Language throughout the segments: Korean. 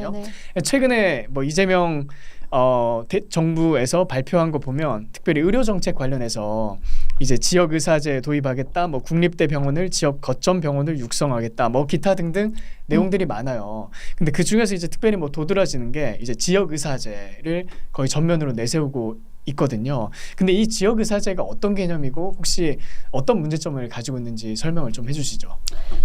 있거든요. 네. 최근에 뭐 이재명 정부에서 발표한 거 보면 특별히 의료 정책 관련해서 이제 지역 의사제 도입하겠다, 뭐 국립대 병원을 지역 거점 병원을 육성하겠다, 뭐 기타 등등 내용들이 많아요. 근데 그 중에서 이제 특별히 뭐 도드라지는 게 이제 지역 의사제를 거의 전면으로 내세우고 있거든요. 근데 이 지역 의사제가 어떤 개념이고 혹시 어떤 문제점을 가지고 있는지 설명을 좀 해주시죠.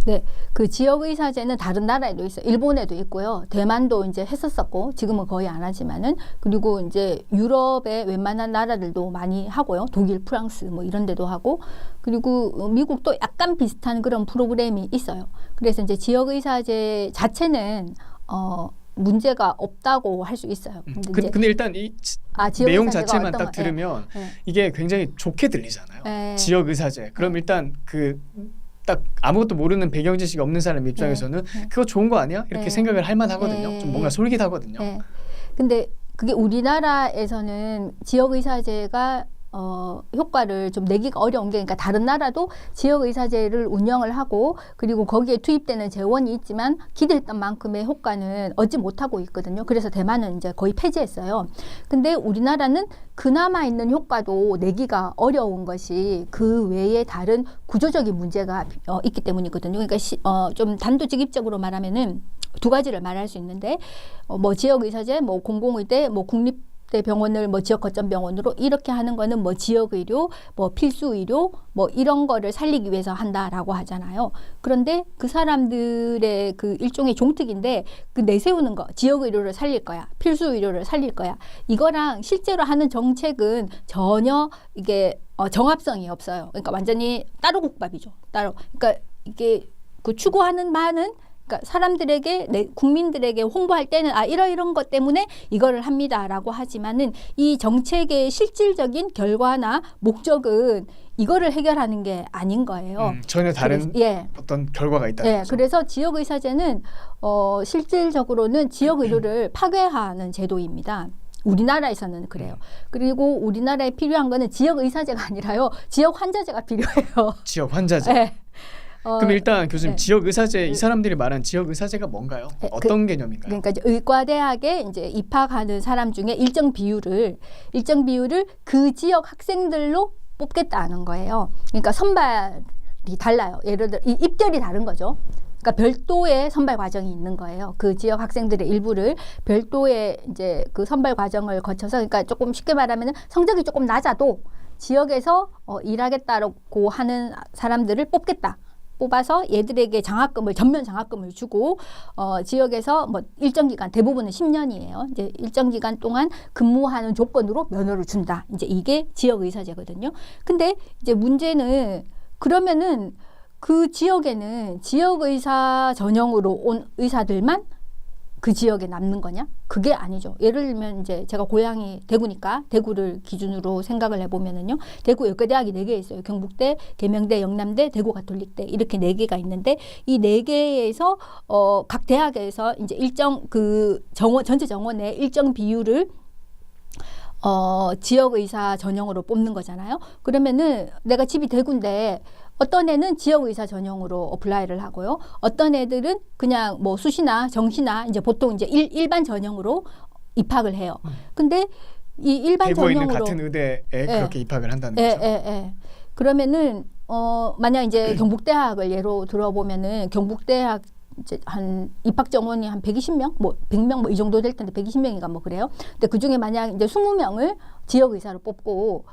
네, 그 지역 의사제는 다른 나라에도 있어요. 일본에도 있고요. 대만도 이제 했었었고 지금은 거의 안 하지만은, 그리고 이제 유럽의 웬만한 나라들도 많이 하고요. 독일, 프랑스 뭐 이런 데도 하고, 그리고 미국도 약간 비슷한 그런 프로그램이 있어요. 그래서 이제 지역 의사제 자체는 문제가 없다고 할 수 있어요. 근데 일단 이 내용 자체만 딱 들으면 이게 굉장히 좋게 들리잖아요. 지역 의사제. 그럼 일단 그 딱 아무것도 모르는 배경 지식이 없는 사람 입장에서는 그거 좋은 거 아니야? 이렇게 생각을 할 만하거든요. 좀 뭔가 솔깃하거든요. 근데 그게 우리나라에서는 지역 의사제가 효과를 좀 내기가 어려운 게, 그러니까 다른 나라도 지역의사제를 운영을 하고 그리고 거기에 투입되는 재원이 있지만 기대했던 만큼의 효과는 얻지 못하고 있거든요. 그래서 대만은 이제 거의 폐지했어요. 근데 우리나라는 그나마 있는 효과도 내기가 어려운 것이 그 외에 다른 구조적인 문제가 있기 때문이거든요. 그러니까 좀 단도직입적으로 말하면은 두 가지를 말할 수 있는데, 뭐 지역의사제, 뭐 공공의대, 뭐 국립대 병원을 뭐 지역 거점 병원으로 이렇게 하는 거는 뭐 지역 의료, 뭐 필수 의료, 뭐 이런 거를 살리기 위해서 한다라고 하잖아요. 그런데 그 사람들의 그 일종의 종특인데, 그 내세우는 거, 지역 의료를 살릴 거야, 필수 의료를 살릴 거야, 이거랑 실제로 하는 정책은 전혀 이게 정합성이 없어요. 그러니까 완전히 따로 국밥이죠. 따로. 그러니까 이게 그 추구하는 바는, 그러니까 사람들에게, 국민들에게 홍보할 때는 이런 것 때문에 이거를 합니다라고 하지만은 이 정책의 실질적인 결과나 목적은 이거를 해결하는 게 아닌 거예요. 전혀 다른 어떤 결과가 있다는 거죠. 그래서 지역의사제는 실질적으로는 지역의료를 파괴하는 제도입니다. 우리나라에서는 그래요. 그리고 우리나라에 필요한 거는 지역의사제가 아니라요, 지역환자제가 필요해요. 지역환자제. 네. 그럼 일단 교수님, 지역의사제, 이 사람들이 말한 지역의사제가 뭔가요? 어떤 개념인가요? 그러니까 이제 의과대학에 이제 입학하는 사람 중에 일정 비율을 그 지역 학생들로 뽑겠다는 거예요. 그러니까 선발이 달라요. 예를 들어 입결이 다른 거죠. 그러니까 별도의 선발 과정이 있는 거예요. 그 지역 학생들의 일부를 별도의 이제 그 선발 과정을 거쳐서, 그러니까 조금 쉽게 말하면 성적이 조금 낮아도 지역에서 일하겠다고 하는 사람들을 뽑아서 얘들에게 전면 장학금을 주고, 지역에서 뭐 일정 기간, 대부분은 10년이에요. 이제 일정 기간 동안 근무하는 조건으로 면허를 준다. 이제 이게 지역의사제거든요. 근데 이제 문제는, 그러면은 그 지역에는 지역의사 전형으로 온 의사들만 그 지역에 남는 거냐? 그게 아니죠. 예를 들면 이제 제가 고향이 대구니까 대구를 기준으로 생각을 해보면은요, 대구 의과대학이 4개 있어요. 경북대, 계명대, 영남대, 대구가톨릭대, 이렇게 4개가 있는데, 이 4개에서 각 대학에서 이제 일정 그 전체 정원의 일정 비율을 지역의사 전형으로 뽑는 거잖아요. 그러면은 내가 집이 대구인데 어떤 애는 지역의사 전형으로 어플라이를 하고요. 어떤 애들은 그냥 뭐 수시나 정시나 이제 보통 이제 일반 전형으로 입학을 해요. 근데 이 일반 대구에 전형으로 있는 같은 의대에 그렇게 입학을 한다는 거죠. 그러면은 만약 이제 경북대학을 예로 들어보면은 경북대학 이제 한 입학 정원이 한 120명, 뭐 100명 뭐 이 정도 될 텐데 120명인가 뭐 그래요. 근데 그 중에 만약 이제 20명을 지역 의사로 뽑고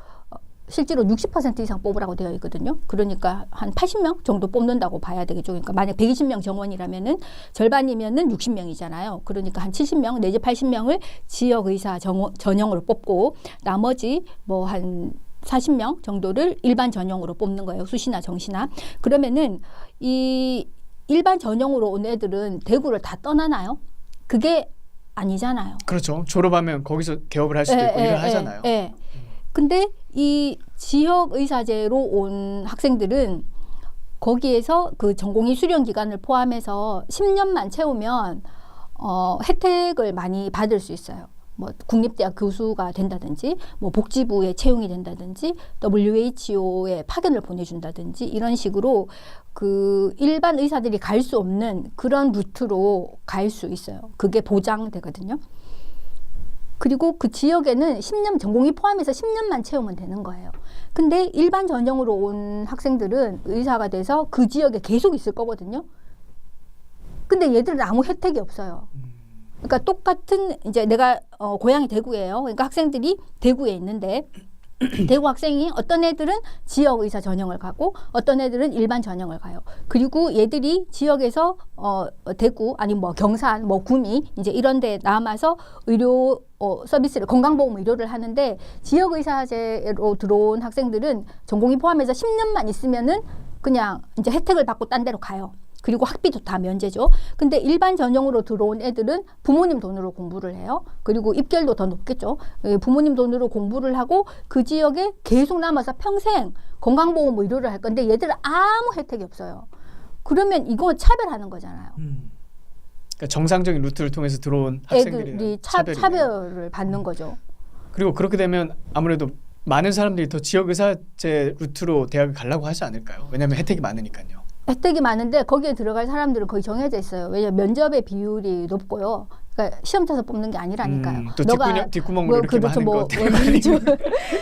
실제로 60% 이상 뽑으라고 되어 있거든요. 그러니까 한 80명 정도 뽑는다고 봐야 되겠죠. 그러니까 만약 120명 정원이라면은 절반이면은 60명이잖아요. 그러니까 한 70명 내지 80명을 지역 의사 전형으로 뽑고 나머지 뭐 한 40명 정도를 일반 전형으로 뽑는 거예요. 수시나 정시나. 그러면은 이 일반 전형으로 온 애들은 대구를 다 떠나나요? 그게 아니잖아요. 그렇죠. 졸업하면 거기서 개업을 할 수도 있고 일을 하잖아요. 근데 이 지역의사제로 온 학생들은 거기에서 그 전공의 수련 기간을 포함해서 10년만 채우면 혜택을 많이 받을 수 있어요. 뭐 국립대학 교수가 된다든지 뭐 복지부에 채용이 된다든지 WHO에 파견을 보내준다든지 이런 식으로 그 일반 의사들이 갈 수 없는 그런 루트로 갈 수 있어요. 그게 보장되거든요. 그리고 그 지역에는 10년 전공이 포함해서 10년만 채우면 되는 거예요. 근데 일반 전형으로 온 학생들은 의사가 돼서 그 지역에 계속 있을 거거든요. 근데 얘들은 아무 혜택이 없어요. 그러니까 똑같은 이제 내가 고향이 대구예요. 그러니까 학생들이 대구에 있는데 대구 학생이 어떤 애들은 지역 의사 전형을 가고 어떤 애들은 일반 전형을 가요. 그리고 얘들이 지역에서 대구 아니 뭐 경산 뭐 구미 이제 이런 데 남아서 의료 서비스를 건강보험 의료를 하는데 지역 의사제로 들어온 학생들은 전공이 포함해서 10년만 있으면은 그냥 이제 혜택을 받고 딴 데로 가요. 그리고 학비도 다 면제죠. 근데 일반 전형으로 들어온 애들은 부모님 돈으로 공부를 해요. 그리고 입결도 더 높겠죠. 부모님 돈으로 공부를 하고 그 지역에 계속 남아서 평생 건강보험 의료를 할 건데 얘들은 아무 혜택이 없어요. 그러면 이거 차별하는 거잖아요. 그러니까 정상적인 루트를 통해서 들어온 학생들이 차별을 받는 거죠. 그리고 그렇게 되면 아무래도 많은 사람들이 더 지역 의사제 루트로 대학을 가려고 하지 않을까요? 왜냐하면 혜택이 많으니까요. 혜택이 많은데 거기에 들어갈 사람들은 거의 정해져 있어요. 왜냐하면 면접의 비율이 높고요. 그러니까 시험 쳐서 뽑는 게 아니라니까요. 또 뒷구멍으로 이렇게 그렇죠, 많은 것들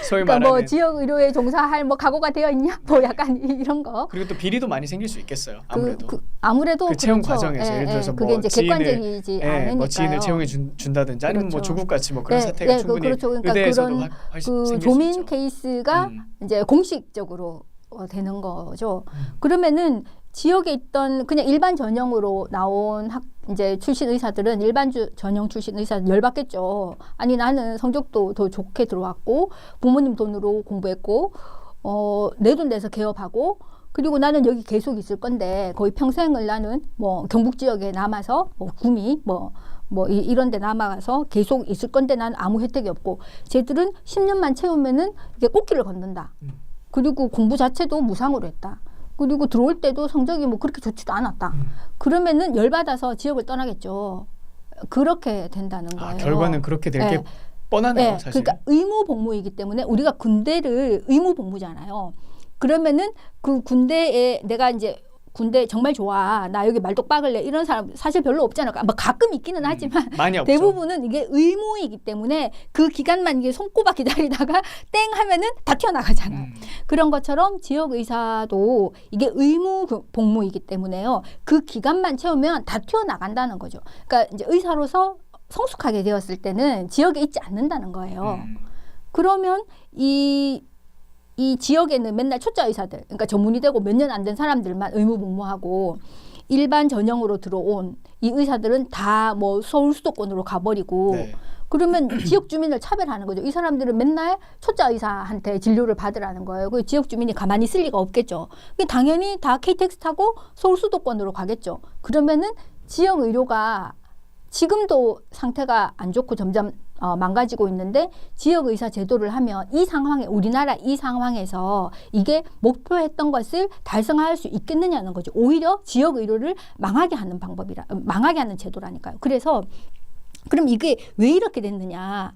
소위 그러니까 말하는 뭐 지역 의료에 종사할 뭐 각오가 되어 있냐, 뭐 약간 이런 거. 그리고 또 비리도 많이 생길 수 있겠어요. 아무래도 아무래도 그 채용 그렇죠. 과정에서 예를 들어서 그게 뭐 이제 객관적이지 않으니까요. 뭐 지인을 채용해 준다든지 아니면 그렇죠. 뭐 조국 같이 뭐 그런 사태가 충분히 그렇죠. 그러니까 의대에서도 그런 생길 수 조민 있죠. 케이스가 이제 공식적으로 되는 거죠. 그러면은 지역에 있던 그냥 일반 전형으로 나온 이제 출신 의사들은 일반 전형 출신 의사들 열받겠죠. 아니 나는 성적도 더 좋게 들어왔고 부모님 돈으로 공부했고 내 돈 내서 개업하고 그리고 나는 여기 계속 있을 건데 거의 평생을 나는 뭐 경북 지역에 남아서 뭐 구미 이런 데 남아서 계속 있을 건데 나는 아무 혜택이 없고 쟤들은 10년만 채우면은 이게 꽃길을 걷는다. 그리고 공부 자체도 무상으로 했다. 그리고 들어올 때도 성적이 뭐 그렇게 좋지도 않았다. 그러면은 열받아서 지역을 떠나겠죠. 그렇게 된다는 거예요. 결과는 그렇게 될 게 뻔하네요, 사실. 그러니까 의무 복무이기 때문에 우리가 군대를 의무 복무잖아요. 그러면은 그 군대에 내가 이제 군대 정말 좋아. 나 여기 말뚝 박을래. 이런 사람 사실 별로 없잖아요. 뭐 가끔 있기는 하지만 많이 없죠. 대부분은 이게 의무이기 때문에 그 기간만 이게 손꼽아 기다리다가 땡 하면은 다 튀어나가잖아요. 그런 것처럼 지역 의사도 이게 의무 복무이기 때문에요. 그 기간만 채우면 다 튀어나간다는 거죠. 그러니까 이제 의사로서 성숙하게 되었을 때는 지역에 있지 않는다는 거예요. 그러면 이 지역에는 맨날 초짜 의사들, 그러니까 전문의 되고 몇 년 안 된 사람들만 의무 복무하고 일반 전형으로 들어온 이 의사들은 다 뭐 서울 수도권으로 가버리고 그러면 지역 주민을 차별하는 거죠. 이 사람들은 맨날 초짜 의사한테 진료를 받으라는 거예요. 그 지역 주민이 가만히 있을 리가 없겠죠. 당연히 다 KTX 타고 서울 수도권으로 가겠죠. 그러면은 지역 의료가 지금도 상태가 안 좋고 점점 망가지고 있는데 지역 의사 제도를 하면 이 상황에 우리나라 이 상황에서 이게 목표했던 것을 달성할 수 있겠느냐는 거죠. 오히려 지역 의료를 망하게 하는 망하게 하는 제도라니까요. 그래서 그럼 이게 왜 이렇게 됐느냐?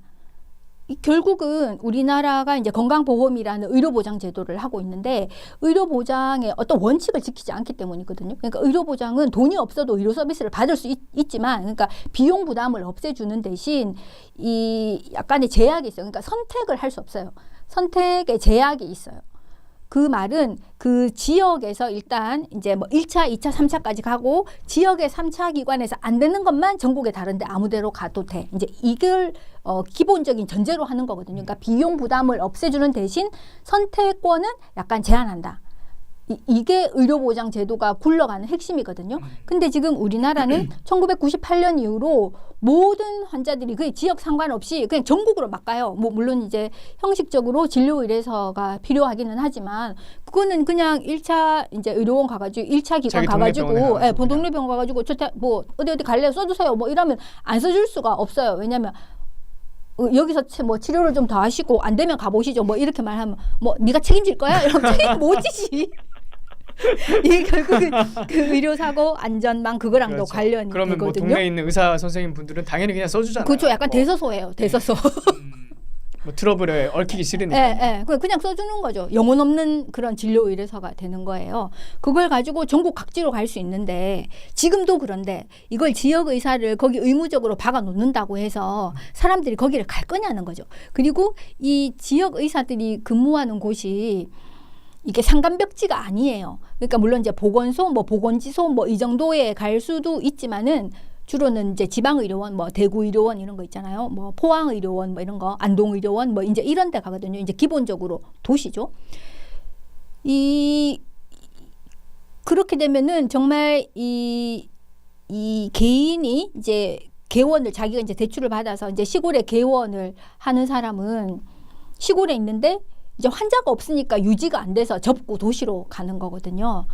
결국은 우리나라가 이제 건강보험이라는 의료보장 제도를 하고 있는데 의료보장의 어떤 원칙을 지키지 않기 때문이거든요. 그러니까 의료보장은 돈이 없어도 의료 서비스를 받을 수 있지만 그러니까 비용 부담을 없애주는 대신 이 약간의 제약이 있어요. 그러니까 선택을 할 수 없어요. 선택의 제약이 있어요. 그 말은 그 지역에서 일단 이제 뭐 1차, 2차, 3차까지 가고 지역의 3차 기관에서 안 되는 것만 전국에 다른데 아무 데로 가도 돼. 이제 이걸 기본적인 전제로 하는 거거든요. 그러니까 비용 부담을 없애주는 대신 선택권은 약간 제한한다. 이게 의료보장 제도가 굴러가는 핵심이거든요. 근데 지금 우리나라는 1998년 이후로 모든 환자들이 그 지역 상관없이 그냥 전국으로 막 가요. 뭐 물론 이제 형식적으로 진료의뢰서가 필요하기는 하지만 그거는 그냥 1차 이제 의료원 가가지고 1차 기관 가가지고 동네병원 가가지고 뭐 어디 갈래요? 써주세요. 뭐 이러면 안 써줄 수가 없어요. 왜냐하면 여기서 뭐 치료를 좀 더 하시고 안 되면 가보시죠. 뭐 이렇게 말하면 뭐 네가 책임질 거야? 이러면 책임 못 지지. 이게 결국은 그 의료사고 안전망 그거랑도 그렇죠. 관련이 그러면 뭐 되거든요. 동네에 있는 의사 선생님 분들은 당연히 그냥 써주잖아요. 그렇죠. 약간 뭐, 대서소예요. 대서소. 뭐 트러블에 얽히기 싫으니까. 예, 예. 그냥 써주는 거죠. 영혼 없는 그런 진료 의뢰서가 되는 거예요. 그걸 가지고 전국 각지로 갈 수 있는데 지금도 그런데 이걸 지역 의사를 거기 의무적으로 박아 놓는다고 해서 사람들이 거기를 갈 거냐는 거죠. 그리고 이 지역 의사들이 근무하는 곳이 이게 상간벽지가 아니에요. 그러니까 물론 이제 보건소, 뭐 보건지소, 뭐 이 정도에 갈 수도 있지만은 주로는 이제 지방의료원, 뭐 대구의료원 이런 거 있잖아요. 뭐 포항의료원, 뭐 이런 거, 안동의료원, 뭐 이제 이런 데 가거든요. 이제 기본적으로 도시죠. 그렇게 되면은 정말 이 개인이 이제 개원을 자기가 이제 대출을 받아서 이제 시골에 개원을 하는 사람은 시골에 있는데 이제 환자가 없으니까 유지가 안 돼서 접고 도시로 가는 거거든요.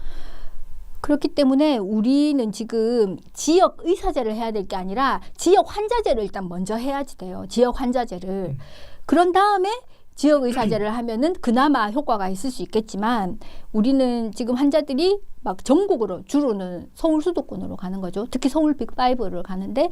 그렇기 때문에 우리는 지금 지역 의사제를 해야 될 게 아니라 지역 환자제를 일단 먼저 해야지 돼요. 지역 환자제를. 그런 다음에 지역 의사제를 하면은 그나마 효과가 있을 수 있겠지만 우리는 지금 환자들이 막 전국으로 주로는 서울 수도권으로 가는 거죠. 특히 서울 빅5를 가는데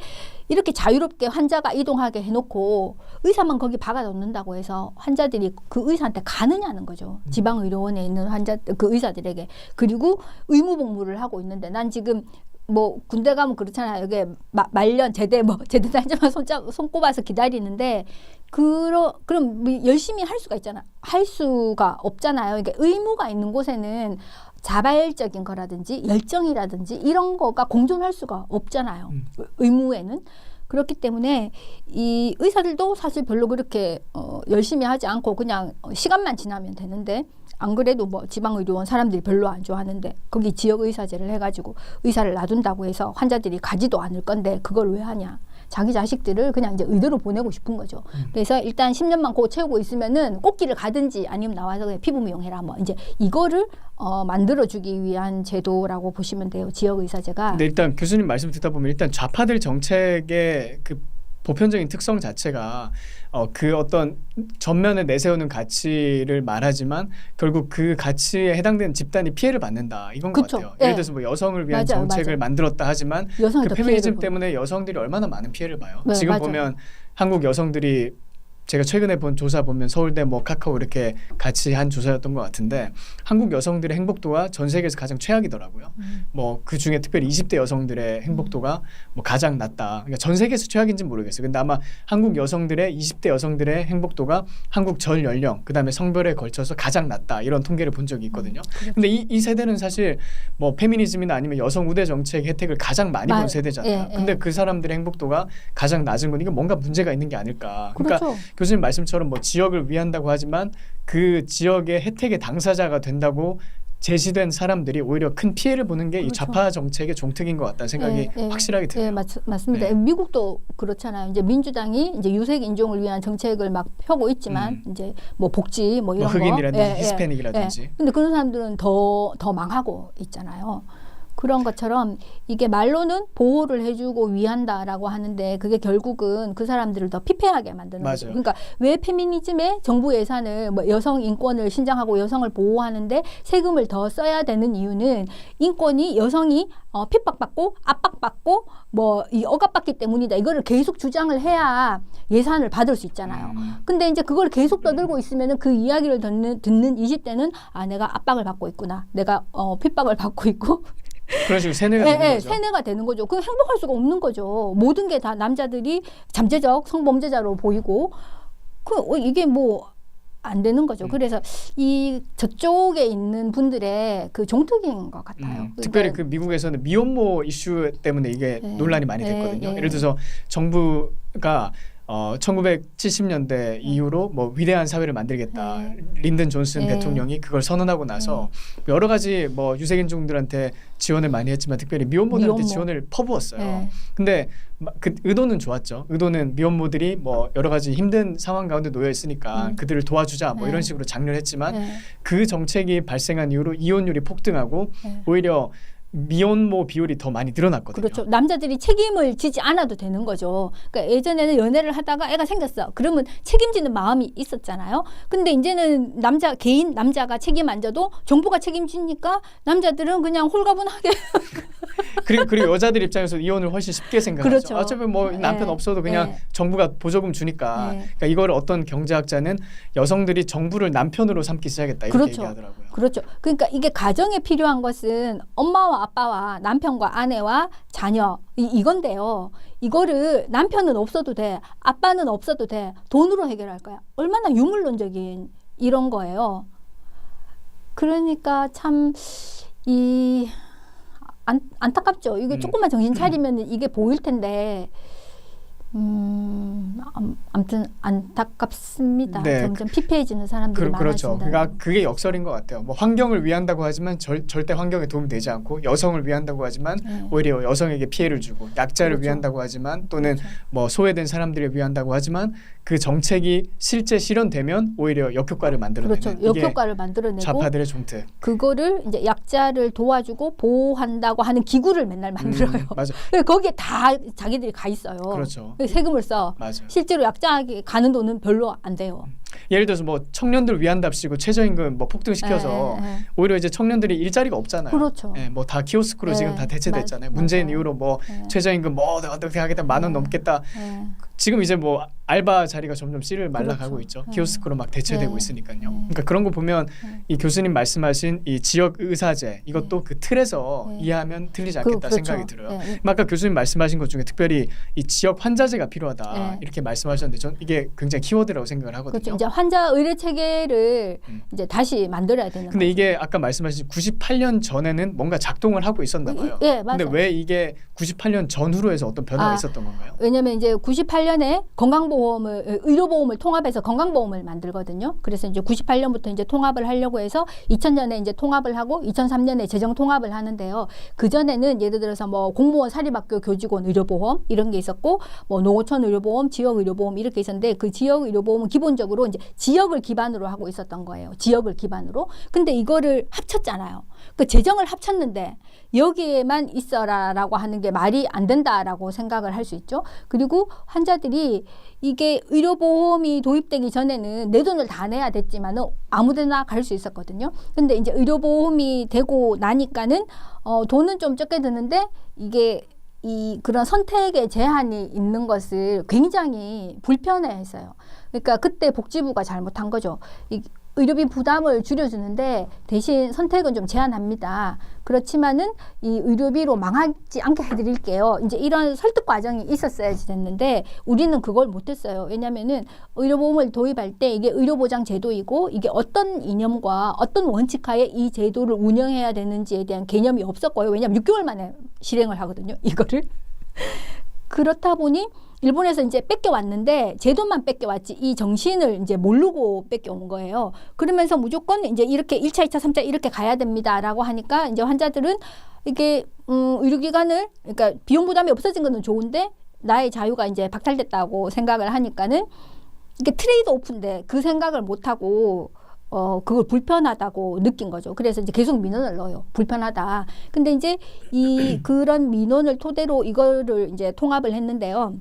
이렇게 자유롭게 환자가 이동하게 해놓고 의사만 거기 박아 놓는다고 해서 환자들이 그 의사한테 가느냐는 거죠. 지방의료원에 있는 환자 그 의사들에게. 그리고 의무복무를 하고 있는데 난 지금 뭐 군대 가면 그렇잖아요. 이게 말년 제대 뭐 제대 날짜만 손꼽아서 기다리는데 그럼 열심히 할 수가 있잖아. 할 수가 없잖아요. 그러니까 의무가 있는 곳에는 자발적인 거라든지 열정이라든지 이런 거가 공존할 수가 없잖아요. 의무에는. 그렇기 때문에 이 의사들도 사실 별로 그렇게 열심히 하지 않고 그냥 시간만 지나면 되는데 안 그래도 뭐 지방의료원 사람들이 별로 안 좋아하는데 거기 지역의사제를 해가지고 의사를 놔둔다고 해서 환자들이 가지도 않을 건데 그걸 왜 하냐. 자기 자식들을 그냥 이제 의대로 보내고 싶은 거죠. 그래서 일단 10년만 고 채우고 있으면은 꽃길을 가든지 아니면 나와서 그냥 피부 미용해라. 뭐 이제 이거를 만들어주기 위한 제도라고 보시면 돼요. 지역의사제가. 근데 일단 교수님 말씀 듣다 보면 일단 좌파들 정책의 그 보편적인 특성 자체가 그 어떤 전면에 내세우는 가치를 말하지만 결국 그 가치에 해당되는 집단이 피해를 받는다 이건 것 그쵸. 같아요. 네. 예를 들어서 뭐 여성을 위한 맞아요, 정책을 맞아요. 만들었다 하지만 여성이 그 더 페미니즘 피해를 때문에 여성들이 얼마나 많은 피해를 봐요. 네, 지금 맞아요. 보면 한국 여성들이 제가 최근에 본 조사 보면 서울대 뭐 카카오 이렇게 같이 한 조사였던 것 같은데 한국 여성들의 행복도가 전 세계에서 가장 최악이더라고요. 뭐 그 중에 특별히 20대 여성들의 행복도가 뭐 가장 낮다. 그러니까 전 세계에서 최악인지는 모르겠어요. 근데 아마 한국 여성들의 20대 여성들의 행복도가 한국 전 연령 그다음에 성별에 걸쳐서 가장 낮다 이런 통계를 본 적이 있거든요. 근데 이 세대는 사실 뭐 페미니즘이나 아니면 여성 우대 정책 혜택을 가장 많이 본 세대잖아요. 예, 근데 예. 그 사람들의 행복도가 가장 낮은 건 이거 뭔가 문제가 있는 게 아닐까. 그러니까 그렇죠. 교수님 말씀처럼 뭐 지역을 위한다고 하지만 그 지역의 혜택의 당사자가 된다고 제시된 사람들이 오히려 큰 피해를 보는 게 이 그렇죠. 좌파 정책의 종특인 것 같다는 생각이 확실하게 들어요. 예, 맞습니다. 네. 미국도 그렇잖아요. 이제 민주당이 이제 유색 인종을 위한 정책을 막 펴고 있지만 이제 뭐 복지 뭐 이런 뭐 흑인이라든지 거, 히스패닉이라든지. 근데 그런 사람들은 더 망하고 있잖아요. 그런 것처럼 이게 말로는 보호를 해주고 위한다라고 하는데 그게 결국은 그 사람들을 더 피폐하게 만드는 거죠. 맞아요. 그러니까 왜 페미니즘에 정부 예산을 뭐 여성 인권을 신장하고 여성을 보호하는데 세금을 더 써야 되는 이유는 인권이 여성이 핍박받고 압박받고 뭐 이 억압받기 때문이다. 이거를 계속 주장을 해야 예산을 받을 수 있잖아요. 근데 이제 그걸 계속 떠들고 있으면은 그 이야기를 듣는 20대는 아 내가 압박을 받고 있구나. 내가 핍박을 받고 있고 그런 식으로 세뇌가 되는 거죠. 세뇌가 되는 거죠. 그 행복할 수가 없는 거죠. 모든 게 다 남자들이 잠재적 성범죄자로 보이고 이게 뭐 안 되는 거죠. 그래서 이 저쪽에 있는 분들의 그 종특인 것 같아요. 특별히 그 미국에서는 미혼모 이슈 때문에 이게 논란이 많이 됐거든요. 예를 들어서 정부가 1970년대 이후로 뭐 위대한 사회를 만들겠다. 린든 존슨 대통령이 그걸 선언하고 나서 여러 가지 뭐 유색인종들한테 지원을 많이 했지만 특별히 미혼모들한테 지원을 퍼부었어요. 근데 그 의도는 좋았죠. 의도는 미혼모들이 뭐 여러 가지 힘든 상황 가운데 놓여 있으니까 그들을 도와주자 뭐 이런 식으로 장려를 했지만 그 정책이 발생한 이후로 이혼율이 폭등하고 오히려 미혼모 비율이 더 많이 늘어났거든요. 그렇죠. 남자들이 책임을 지지 않아도 되는 거죠. 그러니까 예전에는 연애를 하다가 애가 생겼어. 그러면 책임지는 마음이 있었잖아요. 근데 이제는 개인 남자가 책임 안 져도 정부가 책임지니까 남자들은 그냥 홀가분하게 그리고 여자들 입장에서 이혼을 훨씬 쉽게 생각하죠. 그렇죠. 어차피 뭐 남편 네. 없어도 그냥 네. 정부가 보조금 주니까. 네. 그러니까 이걸 어떤 경제학자는 여성들이 정부를 남편으로 삼기 시작했다 이렇게 그렇죠. 얘기하더라고요. 그렇죠. 그러니까 이게 가정에 필요한 것은 엄마와 아빠와 남편과 아내와 자녀 이건데요. 이거를 남편은 없어도 돼, 아빠는 없어도 돼, 돈으로 해결할 거야. 얼마나 유물론적인 이런 거예요. 그러니까 참 안타깝죠. 이게 조금만 정신 차리면 이게 보일 텐데. 아무튼 안타깝습니다. 네. 점점 피폐해지는 사람들이 그렇죠. 많아진다. 그러니까 그게 역설인 것 같아요. 뭐 환경을 위한다고 하지만 절대 환경에 도움이 되지 않고 여성을 위한다고 하지만 네. 오히려 여성에게 피해를 주고 약자를 그렇죠. 위한다고 하지만 또는 그렇죠. 뭐 소외된 사람들을 위한다고 하지만 그 정책이 실제 실현되면 오히려 역효과를 만들어내는 그렇죠. 이게 역효과를 만들어내고 좌파들의 종특. 그거를 이제 약자를 도와주고 보호한다고 하는 기구를 맨날 만들어요. 맞아. 거기에 다 자기들이 가 있어요. 그렇죠. 세금을 써. 맞아. 실제로 약자에게 가는 돈은 별로 안 돼요. 예를 들어서 뭐 청년들 위한답시고 최저임금 뭐 폭등시켜서 네. 오히려 이제 청년들이 일자리가 없잖아요. 그렇죠. 뭐 다 키오스크로 네. 지금 다 대체됐잖아요. 맞아요. 문재인 이후로 뭐 네. 최저임금 뭐 어떻게 하겠다 10,000원 넘겠다. 네. 지금 이제 뭐 알바 자리가 점점 씨를 말라가고 그렇죠. 있죠. 네. 키오스크로 막 대체되고 네. 있으니까요. 네. 그러니까 그런 거 보면 네. 이 교수님 말씀하신 이 지역 의사제 이것도 그 틀에서 네. 이해하면 틀리지 않겠다 그렇죠. 생각이 들어요. 네. 아까 교수님 말씀하신 것 중에 특별히 이 지역 환자제가 필요하다 네. 이렇게 말씀하셨는데 전 이게 굉장히 키워드라고 생각을 하거든요. 그렇죠. 이제 환자 의료 체계를 이제 다시 만들어야 되는 근데 거죠. 이게 아까 말씀하신 98년 전에는 뭔가 작동을 하고 있었나 봐요. 예, 맞아요. 근데 왜 이게 98년 전후로 해서 어떤 변화가 아, 있었던 건가요? 왜냐면 이제 98년에 의료보험을 통합해서 건강보험을 만들거든요. 그래서 이제 98년부터 이제 통합을 하려고 해서 2000년에 이제 통합을 하고 2003년에 재정 통합을 하는데요. 그 전에는 예를 들어서 뭐 공무원 사립학교 교직원 의료보험 이런 게 있었고 뭐 농어촌 의료보험, 지역 의료보험 이렇게 있었는데 그 지역 의료보험은 기본적으로 이제 지역을 기반으로 하고 있었던 거예요. 지역을 기반으로. 근데 이거를 합쳤잖아요. 그 재정을 합쳤는데 여기에만 있어라라고 하는 게 말이 안 된다라고 생각을 할 수 있죠. 그리고 환자들이 이게 의료보험이 도입되기 전에는 내 돈을 다 내야 됐지만은 아무데나 갈 수 있었거든요. 근데 이제 의료보험이 되고 나니까는 돈은 좀 적게 드는데 이게 그런 선택의 제한이 있는 것을 굉장히 불편해했어요. 그러니까 그때 복지부가 잘못한 거죠. 의료비 부담을 줄여주는데 대신 선택은 좀 제한합니다. 그렇지만은 이 의료비로 망하지 않게 해드릴게요. 이제 이런 설득 과정이 있었어야지 됐는데 우리는 그걸 못했어요. 왜냐면은 의료보험을 도입할 때 이게 의료보장 제도이고 이게 어떤 이념과 어떤 원칙하에 이 제도를 운영해야 되는지에 대한 개념이 없었고요. 왜냐면 6개월 만에 실행을 하거든요. 이거를. 그렇다 보니 일본에서 이제 뺏겨왔는데 제도만 뺏겨왔지 이 정신을 이제 모르고 뺏겨온 거예요. 그러면서 무조건 이제 이렇게 1차, 2차, 3차 이렇게 가야 됩니다라고 하니까 이제 환자들은 이게 의료기관을 그러니까 비용 부담이 없어진 거는 좋은데 나의 자유가 이제 박탈됐다고 생각을 하니까는 이게 트레이드 오프인데 그 생각을 못 하고 그걸 불편하다고 느낀 거죠. 그래서 이제 계속 민원을 넣어요. 불편하다. 근데 이제 그런 민원을 토대로 이거를 이제 통합을 했는데요.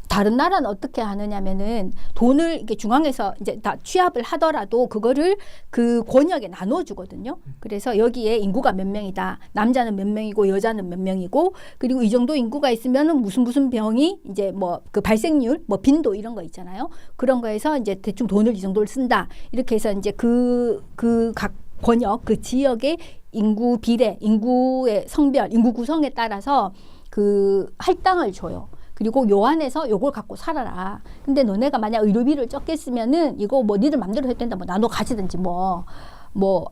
다른 나라는 어떻게 하느냐면은 돈을 이렇게 중앙에서 이제 다 취합을 하더라도 그거를 그 권역에 나눠주거든요. 그래서 여기에 인구가 몇 명이다. 남자는 몇 명이고 여자는 몇 명이고 그리고 이 정도 인구가 있으면은 무슨 병이 이제 뭐 그 발생률, 뭐 빈도 이런 거 있잖아요. 그런 거에서 이제 대충 돈을 이 정도를 쓴다. 이렇게 해서 이제 그 각 권역, 그 지역의 인구 비례, 인구의 성별, 인구 구성에 따라서 그 할당을 줘요. 그리고 요 안에서 요걸 갖고 살아라. 근데 너네가 만약 의료비를 적게 쓰면은 이거 뭐 니들 맘대로 해도 된다. 뭐 나눠 가지든지 뭐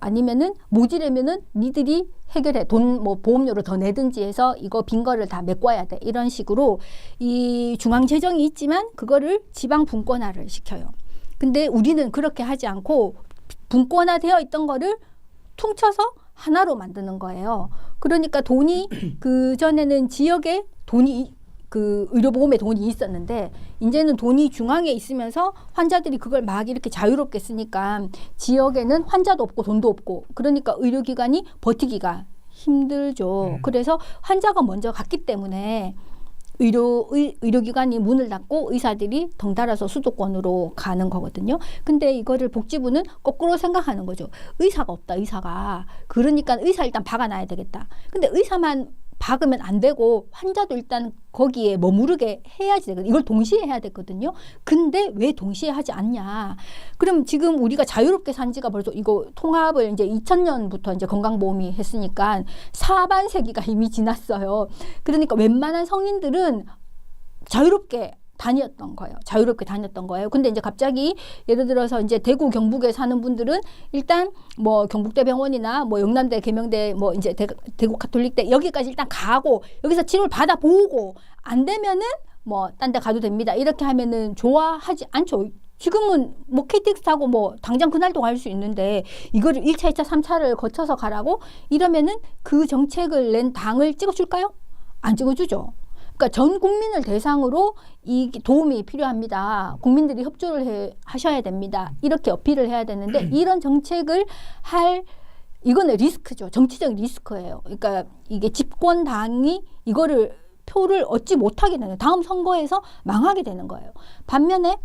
아니면은 모지려면은 니들이 해결해. 돈 뭐 보험료를 더 내든지 해서 이거 빈 거를 다 메꿔야 돼. 이런 식으로 이 중앙 재정이 있지만 그거를 지방 분권화를 시켜요. 근데 우리는 그렇게 하지 않고 분권화되어 있던 거를 퉁쳐서 하나로 만드는 거예요. 그러니까 돈이 그 전에는 지역에 돈이 그 의료보험에 돈이 있었는데 이제는 돈이 중앙에 있으면서 환자들이 그걸 막 이렇게 자유롭게 쓰니까 지역에는 환자도 없고 돈도 없고 그러니까 의료기관이 버티기가 힘들죠. 그래서 환자가 먼저 갔기 때문에 의료기관이 문을 닫고 의사들이 덩달아서 수도권으로 가는 거거든요. 근데 이거를 복지부는 거꾸로 생각하는 거죠. 의사가 없다, 의사가. 그러니까 의사 일단 박아놔야 되겠다. 근데 의사만 박으면 안 되고 환자도 일단 거기에 머무르게 해야지 되거든요. 이걸 동시에 해야 되거든요. 근데 왜 동시에 하지 않냐? 그럼 지금 우리가 자유롭게 산 지가 벌써 이거 통합을 이제 2000년부터 이제 건강보험이 했으니까 사반세기가 이미 지났어요. 그러니까 웬만한 성인들은 자유롭게 다녔던 거예요. 자유롭게 다녔던 거예요. 근데 이제 갑자기 예를 들어서 이제 대구 경북에 사는 분들은 일단 뭐 경북대병원이나 뭐 영남대 계명대 뭐 이제 대구 가톨릭대 여기까지 일단 가고 여기서 치료를 받아보고 안 되면은 뭐 딴 데 가도 됩니다. 이렇게 하면은 좋아하지 않죠. 지금은 뭐 KTX 타고 뭐 당장 그날도 갈 수 있는데 이거를 1차, 2차, 3차를 거쳐서 가라고 이러면은 그 정책을 낸 당을 찍어줄까요? 안 찍어주죠. 그러니까 전 국민을 대상으로 이 도움이 필요합니다. 국민들이 협조를 하셔야 됩니다. 이렇게 어필을 해야 되는데 이런 정책을 이거는 리스크죠. 정치적 리스크예요. 그러니까 이게 집권당이 이거를 표를 얻지 못하게 되는 다음 선거에서 망하게 되는 거예요. 반면에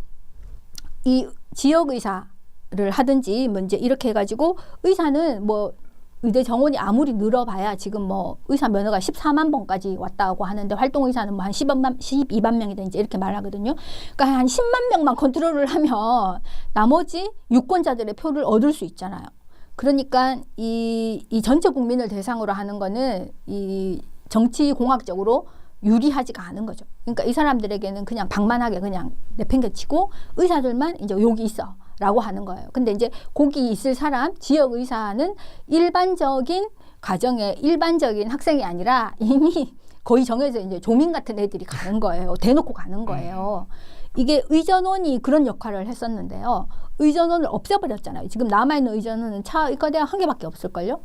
이 지역의사를 하든지 뭐 이제 이렇게 해가지고 의사는 뭐 의대 정원이 아무리 늘어봐야 지금 뭐 의사 면허가 14만 번까지 왔다고 하는데 활동 의사는 뭐 한 12만 명이다 이제 이렇게 말하거든요. 그러니까 한 10만 명만 컨트롤을 하면 나머지 유권자들의 표를 얻을 수 있잖아요. 그러니까 이 전체 국민을 대상으로 하는 거는 이 정치 공학적으로 유리하지가 않은 거죠. 그러니까 이 사람들에게는 그냥 방만하게 그냥 내팽개치고 의사들만 이제 여기 있어. 라고 하는 거예요. 근데 이제 거기 있을 사람, 지역 의사는 일반적인 가정의 일반적인 학생이 아니라 이미 거의 정해져 이제 조민 같은 애들이 가는 거예요. 대놓고 가는 거예요. 이게 의전원이 그런 역할을 했었는데요. 의전원을 없애버렸잖아요. 지금 남아있는 의전원은 의과대학 한 개밖에 없을걸요?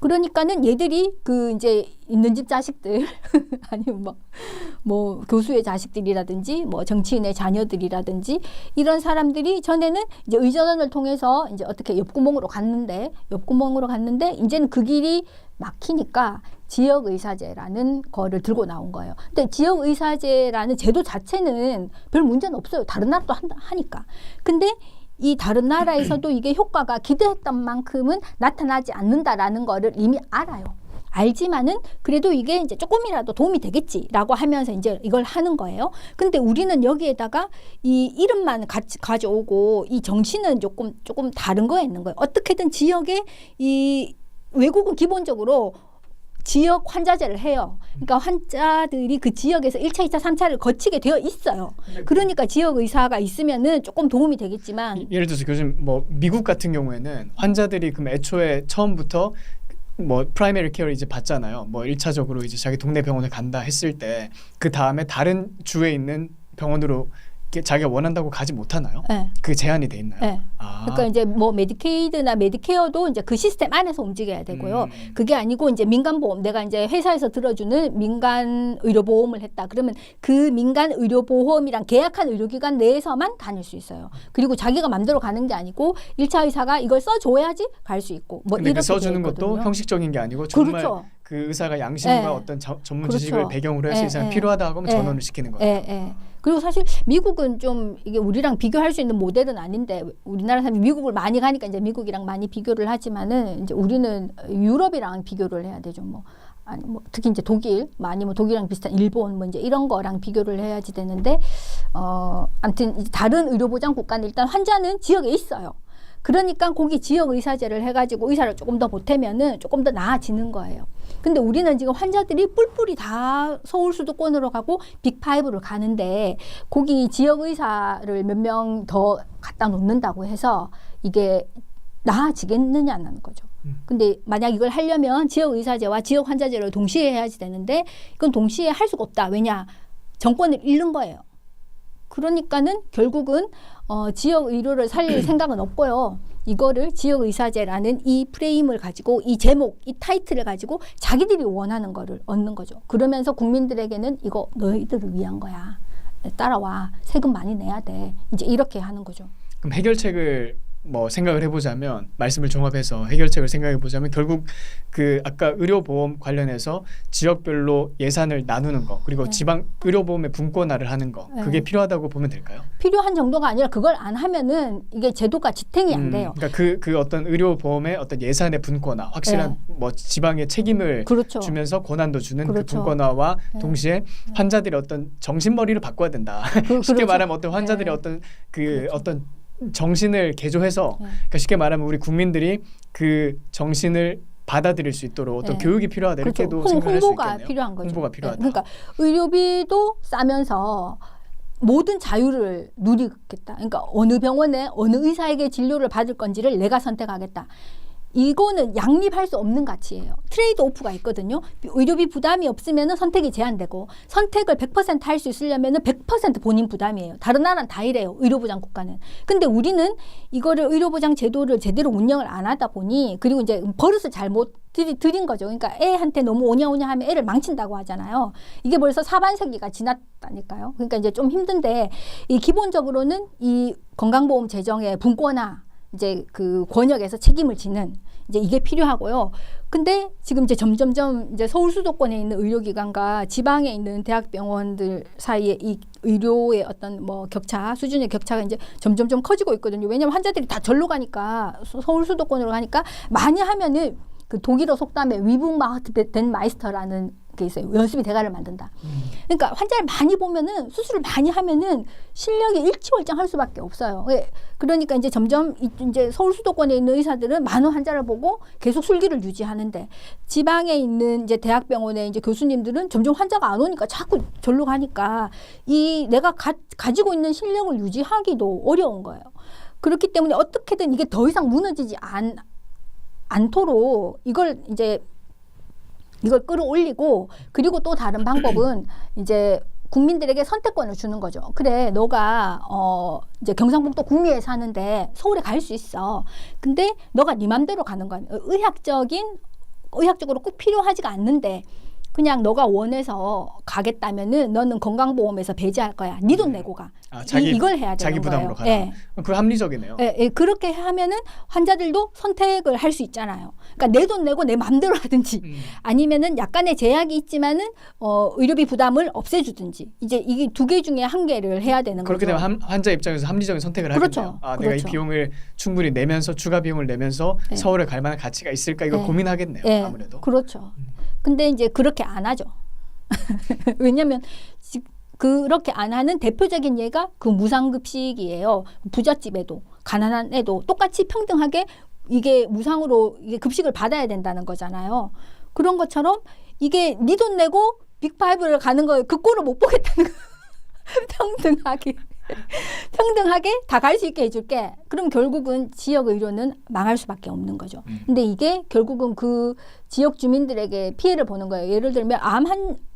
그러니까는 얘들이 그 이제 있는 집 자식들 아니면 뭐 교수의 자식들이라든지 뭐 정치인의 자녀들이라든지 이런 사람들이 전에는 이제 의전원을 통해서 이제 어떻게 옆구멍으로 갔는데 이제는 그 길이 막히니까 지역의사제라는 거를 들고 나온 거예요. 근데 지역의사제라는 제도 자체는 별 문제는 없어요. 다른 나라도 하니까. 근데 이 다른 나라에서도 이게 효과가 기대했던 만큼은 나타나지 않는다라는 거를 이미 알아요. 알지만은 그래도 이게 이제 조금이라도 도움이 되겠지라고 하면서 이제 이걸 하는 거예요. 근데 우리는 여기에다가 이 이름만 같이 가져오고 이 정신은 조금 다른 거에 있는 거예요. 어떻게든 지역에 이 외국은 기본적으로 지역 환자제를 해요. 그러니까 환자들이 그 지역에서 1차, 2차, 3차를 거치게 되어 있어요. 그러니까 지역 의사가 있으면은 조금 도움이 되겠지만 예를 들어서 교수님 뭐 미국 같은 경우에는 환자들이 그럼 애초에 처음부터 뭐 프라이머리 케어를 이제 받잖아요. 뭐 1차적으로 이제 자기 동네 병원을 간다 했을 때 그 다음에 다른 주에 있는 병원으로 자기가 원한다고 가지 못하나요? 네. 그 제한이 돼 있나요? 네. 아. 그러니까 이제 뭐 메디케이드나 메디케어도 이제 그 시스템 안에서 움직여야 되고요. 그게 아니고 이제 민간보험, 내가 이제 회사에서 들어주는 민간 의료보험을 했다. 그러면 그 민간 의료보험이랑 계약한 의료기관 내에서만 다닐 수 있어요. 그리고 자기가 맘대로 가는 게 아니고 1차 의사가 이걸 써줘야지 갈 수 있고. 뭐 근데 이렇게 그 써주는 것도 형식적인 게 아니고 정말 그렇죠. 그 의사가 양심과 네. 어떤 전문 그렇죠. 지식을 배경으로 해서 이 사람 필요하다고 하면 전원을 시키는 거예요. 그리고 사실 미국은 좀 이게 우리랑 비교할 수 있는 모델은 아닌데 우리나라 사람이 미국을 많이 가니까 이제 미국이랑 많이 비교를 하지만은 이제 우리는 유럽이랑 비교를 해야 되죠. 아니 뭐 특히 이제 독일 많이 뭐 독일이랑 비슷한 일본 뭐 이제 이런 거랑 비교를 해야지 되는데 아무튼 다른 의료보장 국가는 일단 환자는 지역에 있어요. 그러니까 거기 지역 의사제를 해가지고 의사를 조금 더 보태면은 조금 더 나아지는 거예요. 근데 우리는 지금 환자들이 뿔뿔이 다 서울 수도권으로 가고 빅5를 가는데 거기 지역 의사를 몇 명 더 갖다 놓는다고 해서 이게 나아지겠느냐는 거죠. 근데 만약 이걸 하려면 지역 의사제와 지역 환자제를 동시에 해야지 되는데 이건 동시에 할 수가 없다. 왜냐? 정권을 잃는 거예요. 그러니까는 결국은 지역 의료를 살릴 생각은 없고요. 이거를 지역의사제라는 이 프레임을 가지고 이 제목, 이 타이틀을 가지고 자기들이 원하는 거를 얻는 거죠. 그러면서 국민들에게는 이거 너희들을 위한 거야. 따라와. 세금 많이 내야 돼. 이제 이렇게 하는 거죠. 그럼 해결책을 뭐 생각을 해보자면 말씀을 종합해서 해결책을 생각해보자면 결국 그 아까 의료보험 관련해서 지역별로 예산을 나누는 거 그리고 네. 지방 의료보험의 분권화를 하는 거 네. 그게 필요하다고 보면 될까요? 필요한 정도가 아니라 그걸 안 하면은 이게 제도가 지탱이 안 돼요. 그러니까 그 어떤 의료보험의 어떤 예산의 분권화 확실한 뭐 지방의 책임을 그렇죠. 주면서 권한도 주는 그렇죠. 그 분권화와 네. 동시에 환자들의 어떤 정신머리를 바꿔야 된다. 쉽게 그렇죠. 말하면 어떤 환자들의 네. 어떤 그 그렇죠. 어떤 정신을 개조해서 네. 그러니까 쉽게 말하면 우리 국민들이 그 정신을 받아들일 수 있도록 어떤 네. 교육이 필요하다 이렇게도 그렇죠. 생각할 수 홍보가 있겠네요. 필요한 거죠. 홍보가 필요하다. 네. 그러니까 의료비도 싸면서 모든 자유를 누리겠다. 그러니까 어느 병원에 어느 의사에게 진료를 받을 건지를 내가 선택하겠다. 이거는 양립할 수 없는 가치예요. 트레이드 오프가 있거든요. 의료비 부담이 없으면 선택이 제한되고 선택을 100% 할 수 있으려면 100% 본인 부담이에요. 다른 나라는 다 이래요. 의료보장 국가는. 근데 우리는 이거를 의료보장 제도를 제대로 운영을 안 하다 보니 그리고 이제 버릇을 잘못 들인 거죠. 그러니까 애한테 너무 오냐오냐 하면 애를 망친다고 하잖아요. 이게 벌써 사반세기가 지났다니까요. 그러니까 이제 좀 힘든데 이 기본적으로는 이 건강보험 재정의 분권화 이제 그 권역에서 책임을 지는 이제 이게 필요하고요. 근데 지금 이제 점점점 이제 서울 수도권에 있는 의료기관과 지방에 있는 대학병원들 사이에 이 의료의 어떤 뭐 격차, 수준의 격차가 이제 점점점 커지고 있거든요. 왜냐하면 환자들이 다 절로 가니까 서울 수도권으로 가니까 많이 하면은 그 독일어 속담에 위붕마흐트 된 마이스터라는 게 있어요. 연습이 대가를 만든다. 그러니까 환자를 많이 보면은 수술을 많이 하면은 실력이 일취월장할 수밖에 없어요. 그러니까 이제 점점 이제 서울 수도권에 있는 의사들은 많은 환자를 보고 계속 술기를 유지하는데 지방에 있는 이제 대학병원에 이제 교수님들은 점점 환자가 안 오니까 자꾸 절로 가니까 이 내가 가지고 있는 실력을 유지하기도 어려운 거예요. 그렇기 때문에 어떻게든 이게 더 이상 무너지지 않도록 이걸 끌어올리고 그리고 또 다른 방법은 이제 국민들에게 선택권을 주는 거죠. 그래, 너가 이제 경상북도 구미에 사는데 서울에 갈 수 있어. 근데 너가 네 맘대로 가는 거야. 의학적으로 꼭 필요하지가 않는데 그냥 너가 원해서 가겠다면은 너는 건강보험에서 배제할 거야. 네 돈 내고 가. 이걸 해야 되는 자기 부담으로 거예요. 가라. 그 합리적이네요. 그렇게 하면은 환자들도 선택을 할 수 있잖아요. 그러니까 내 돈 내고 내 마음대로 하든지 아니면은 약간의 제약이 있지만은 의료비 부담을 없애주든지 이제 이게 두 개 중에 한 개를 해야 되는 그렇게 거죠. 되면 환자 입장에서 합리적인 선택을 그렇죠. 하겠네요. 내가 그렇죠. 이 비용을 충분히 내면서 추가 비용을 내면서 네. 서울에 갈 만한 가치가 있을까 이걸 네. 고민하겠네요. 네. 아무래도. 그렇죠. 근데 이제 그렇게 안 하죠. 왜냐하면 그렇게 안 하는 대표적인 예가 그 무상급식이에요. 부잣집에도 가난한 애도 똑같이 평등하게 이게 무상으로 이게 급식을 받아야 된다는 거잖아요. 그런 것처럼 이게 네 돈 내고 빅5를 가는 거 그 꼴을 못 보겠다는 거. 평등하게 다 갈 수 있게 해줄게. 그럼 결국은 지역 의료는 망할 수밖에 없는 거죠. 근데 이게 결국은 그 지역 주민들에게 피해를 보는 거예요. 예를 들면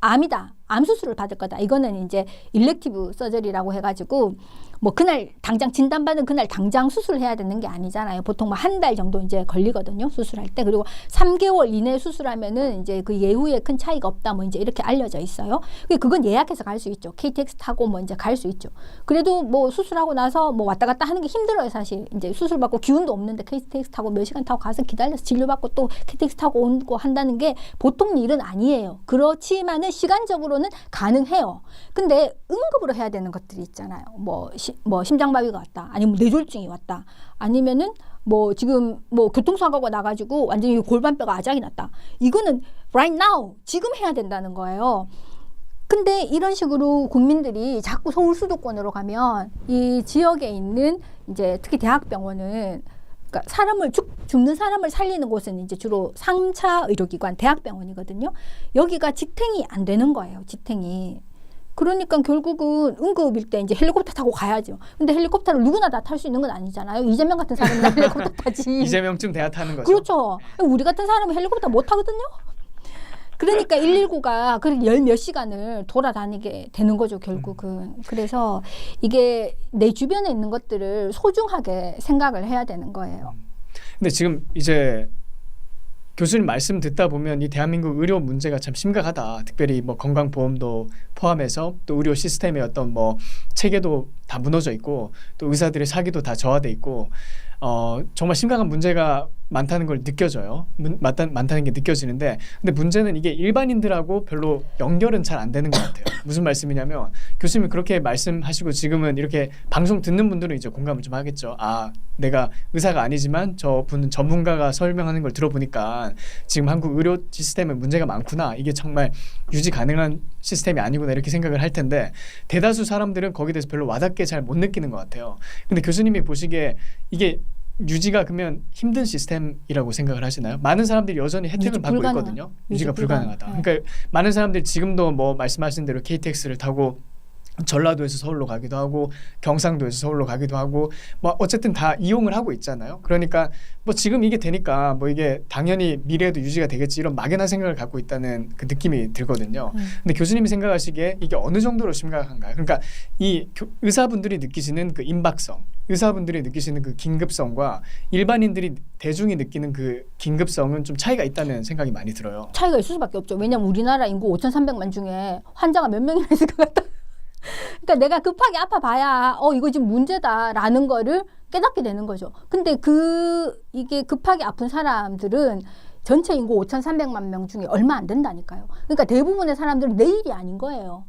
암이다. 암 수술을 받을 거다. 이거는 이제 일렉티브 서저리라고 해가지고 뭐 그날 당장 진단받은 그날 당장 수술해야 되는 게 아니잖아요. 보통 뭐 한 달 정도 이제 걸리거든요. 수술할 때. 그리고 3개월 이내 수술하면은 이제 그 예후에 큰 차이가 없다. 뭐 이제 이렇게 알려져 있어요. 그건 예약해서 갈 수 있죠. KTX 타고 뭐 이제 갈 수 있죠. 그래도 뭐 수술하고 나서 뭐 왔다 갔다 하는 게 힘들어요. 사실 이제 수술 받고 기운도 없는데 KTX 타고 몇 시간 타고 가서 기다려서 진료받고 또 KTX 타고 오고 한다는 게 보통 일은 아니에요. 그렇지만은 시간적으로는 가능해요. 근데 응급으로 해야 되는 것들이 있잖아요. 뭐 심장마비가 왔다. 아니면 뇌졸중이 왔다. 아니면은 뭐 지금 뭐 교통사고가 나가지고 완전히 골반뼈가 아작이 났다. 이거는 right now 지금 해야 된다는 거예요. 근데 이런 식으로 국민들이 자꾸 서울 수도권으로 가면 이 지역에 있는 이제 특히 대학병원은 그러니까 죽는 사람을 살리는 곳은 이제 주로 3차 의료기관 대학병원이거든요. 여기가 지탱이 안 되는 거예요. 지탱이. 그러니까 결국은 응급일 때 이제 헬리콥터 타고 가야죠. 근데 헬리콥터를 누구나 다 탈 수 있는 건 아니잖아요. 이재명 같은 사람이 헬리콥터 타지. 이재명쯤 돼야 타는 거죠. 그렇죠. 우리 같은 사람은 헬리콥터 못 타거든요. 그러니까 119가 그렇게 열 몇 시간을 돌아다니게 되는 거죠, 결국은. 그래서 이게 내 주변에 있는 것들을 소중하게 생각을 해야 되는 거예요. 근데 지금 이제 교수님 말씀 듣다 보면 이 대한민국 의료 문제가 참 심각하다. 특별히 뭐 건강보험도 포함해서 또 의료 시스템의 어떤 뭐 체계도 다 무너져 있고 또 의사들의 사기도 다 저하돼 있고 정말 심각한 문제가 많다는 걸 느껴져요. 많다는 게 느껴지는데 근데 문제는 이게 일반인들하고 별로 연결은 잘 안 되는 것 같아요. 무슨 말씀이냐면 교수님이 그렇게 말씀하시고 지금은 이렇게 방송 듣는 분들은 이제 공감을 좀 하겠죠. 아, 내가 의사가 아니지만 저 분은 전문가가 설명하는 걸 들어보니까 지금 한국 의료 시스템에 문제가 많구나. 이게 정말 유지 가능한 시스템이 아니구나 이렇게 생각을 할 텐데 대다수 사람들은 거기에 대해서 별로 와닿게 잘 못 느끼는 것 같아요. 근데 교수님이 보시기에 이게 유지가 그러면 힘든 시스템이라고 생각을 하시나요? 많은 사람들이 여전히 혜택을 받고 있거든요. 유지가 불가능하다. 네. 그러니까 많은 사람들이 지금도 뭐 말씀하신 대로 KTX를 타고 전라도에서 서울로 가기도 하고 경상도에서 서울로 가기도 하고 뭐 어쨌든 다 이용을 하고 있잖아요. 그러니까 뭐 지금 이게 되니까 뭐 이게 당연히 미래에도 유지가 되겠지 이런 막연한 생각을 갖고 있다는 그 느낌이 들거든요. 근데 교수님이 생각하시기에 이게 어느 정도로 심각한가요? 그러니까 이 의사분들이 느끼시는 그 임박성, 의사분들이 느끼시는 그 긴급성과 일반인들이 대중이 느끼는 그 긴급성은 좀 차이가 있다는 생각이 많이 들어요. 차이가 있을 수밖에 없죠. 왜냐하면 우리나라 인구 5,300만 중에 환자가 몇 명이나 있을 것 같다. 그러니까 내가 급하게 아파봐야 이거 지금 문제다라는 거를 깨닫게 되는 거죠. 근데 이게 급하게 아픈 사람들은 전체 인구 5,300만 명 중에 얼마 안 된다니까요. 그러니까 대부분의 사람들은 내일이 아닌 거예요.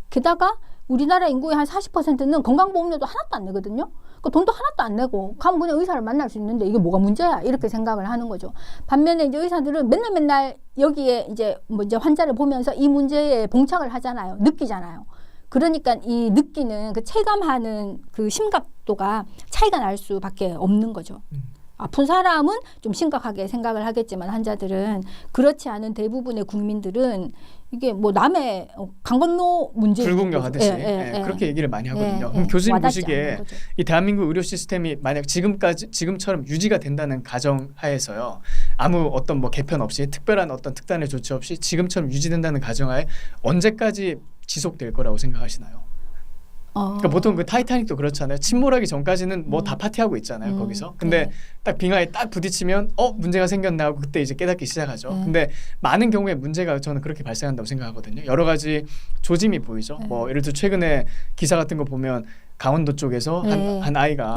게다가 우리나라 인구의 한 40%는 건강보험료도 하나도 안 내거든요. 그 돈도 하나도 안 내고 가면 그냥 의사를 만날 수 있는데 이게 뭐가 문제야? 이렇게 생각을 하는 거죠. 반면에 이제 의사들은 맨날 여기에 이제 환자를 보면서 이 문제에 봉착을 하잖아요. 느끼잖아요. 그러니까 이 느끼는 그 체감하는 그 심각도가 차이가 날 수밖에 없는 거죠. 아픈 사람은 좀 심각하게 생각을 하겠지만 환자들은 그렇지 않은 대부분의 국민들은 이게 뭐 남의 강 건너 문제 불공경하듯이 그렇게 얘기를 많이 하거든요. 그럼 교수님 보시기에 이 대한민국 의료 시스템이 만약 지금처럼 유지가 된다는 가정하에서요, 아무 어떤 뭐 개편 없이 특별한 어떤 특단의 조치 없이 지금처럼 유지된다는 가정하에 언제까지 지속될 거라고 생각하시나요? 그러니까 보통 그 타이타닉도 그렇잖아요. 침몰하기 전까지는 뭐 다 파티하고 있잖아요. 거기서. 근데 딱 빙하에 딱 부딪히면 문제가 생겼나 하고 그때 이제 깨닫기 시작하죠. 근데 많은 경우에 문제가 저는 그렇게 발생한다고 생각하거든요. 여러 가지 조짐이 보이죠. 뭐 예를 들어 최근에 기사 같은 거 보면 강원도 쪽에서 한 아이가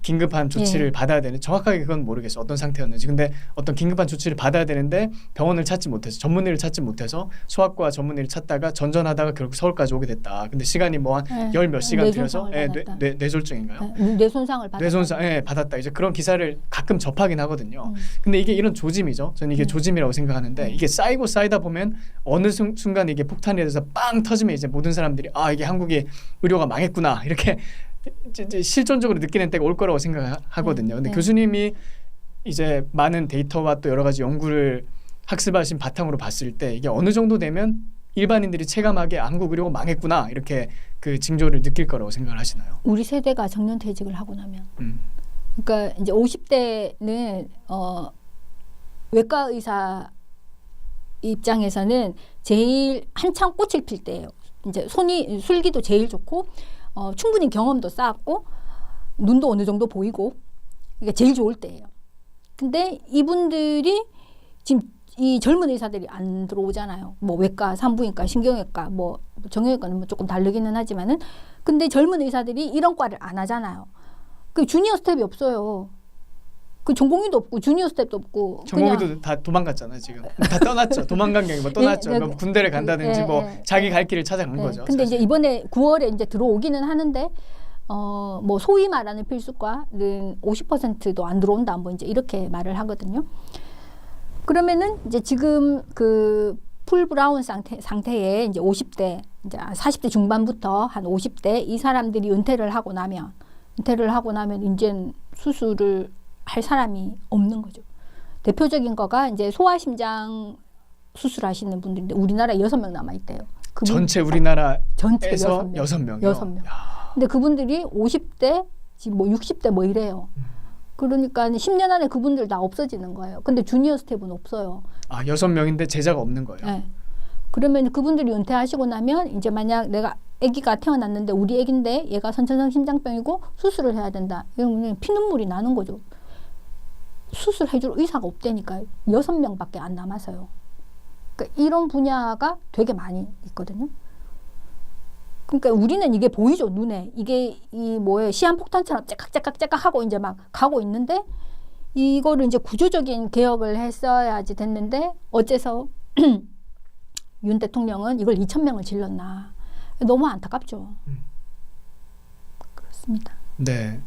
긴급한 조치를 받아야 되는, 정확하게 그건 모르겠어 어떤 상태였는지. 근데 어떤 긴급한 조치를 받아야 되는데 병원을 찾지 못해서, 전문의를 찾지 못해서 소아과 전문의를 찾다가 전전하다가 결국 서울까지 오게 됐다. 근데 시간이 뭐 한 열 몇 시간 들여서 뇌졸중인가요? 뇌손상을 받았다. 뇌손상 받았다. 이제 그런 기사를 가끔 접하긴 하거든요. 근데 이게 이런 조짐이죠. 저는 이게 조짐이라고 생각하는데 이게 쌓이고 쌓이다 보면 어느 순간 이게 폭탄이 돼서 빵 터지면 이제 모든 사람들이 이게 한국이 의료가 망했구나 이렇게 실존적으로 느끼는 때가 올 거라고 생각하거든요. 근데 교수님이 이제 많은 데이터와 또 여러 가지 연구를 학습하신 바탕으로 봤을 때 이게 어느 정도 되면 일반인들이 체감하게 한국 의료가 망했구나 이렇게 그 징조를 느낄 거라고 생각을 하시나요? 우리 세대가 정년퇴직을 하고 나면 그러니까 이제 50대는 외과 의사 입장에서는 제일 한창 꽃을 필 때예요. 이제 술기도 제일 좋고 충분히 경험도 쌓았고 눈도 어느 정도 보이고 이게 제일 좋을 때예요. 근데 이분들이 지금 이 젊은 의사들이 안 들어오잖아요. 뭐 외과, 산부인과, 신경외과, 뭐 정형외과는 뭐 조금 다르기는 하지만은 근데 젊은 의사들이 이런 과를 안 하잖아요. 그 주니어 스텝이 없어요. 그 전공의도 없고 주니어 스텝도 없고 전공의도 다 도망갔잖아요. 지금 다 떠났죠. 도망간 게 뭐 떠났죠. 뭐 군대를 간다든지 뭐 자기 갈 길을 찾아간 거죠. 근데 사실. 이제 이번에 9월에 이제 들어오기는 하는데 뭐 소위 말하는 필수과는 50%도 안 들어온다. 뭐 이제 이렇게 말을 하거든요. 그러면은 이제 지금 그 풀 브라운 상태에 이제 50대, 이제 40대 중반부터 한 50대 이 사람들이 은퇴를 하고 나면 이제 수술을 할 사람이 없는 거죠. 대표적인 거가 이제 소아심장 수술하시는 분들인데 우리나라에 6명 남아 있대요. 전체 우리나라에서 전체 6명이요. 6명. 근데 그분들이 50대, 지금 뭐 60대 뭐 이래요. 그러니까 10년 안에 그분들 다 없어지는 거예요. 근데 주니어 스텝은 없어요. 아, 6명인데 제자가 없는 거예요. 네. 그러면 그분들이 은퇴하시고 나면 이제 만약 내가 아기가 태어났는데 우리 아기인데 얘가 선천성 심장병이고 수술을 해야 된다. 이러면 피눈물이 나는 거죠. 수술해줄 의사가 없다니까요. 6명밖에 안 남아서요. 그러니까 이런 분야가 되게 많이 있거든요. 그러니까 우리는 이게 보이죠, 눈에. 이게 이 뭐예요, 시한폭탄처럼 째깍째깍째깍 하고 이제 막 가고 있는데 이거를 이제 구조적인 개혁을 했어야지 됐는데 어째서 윤 대통령은 이걸 2,000명을 질렀나. 너무 안타깝죠. 그렇습니다. 네.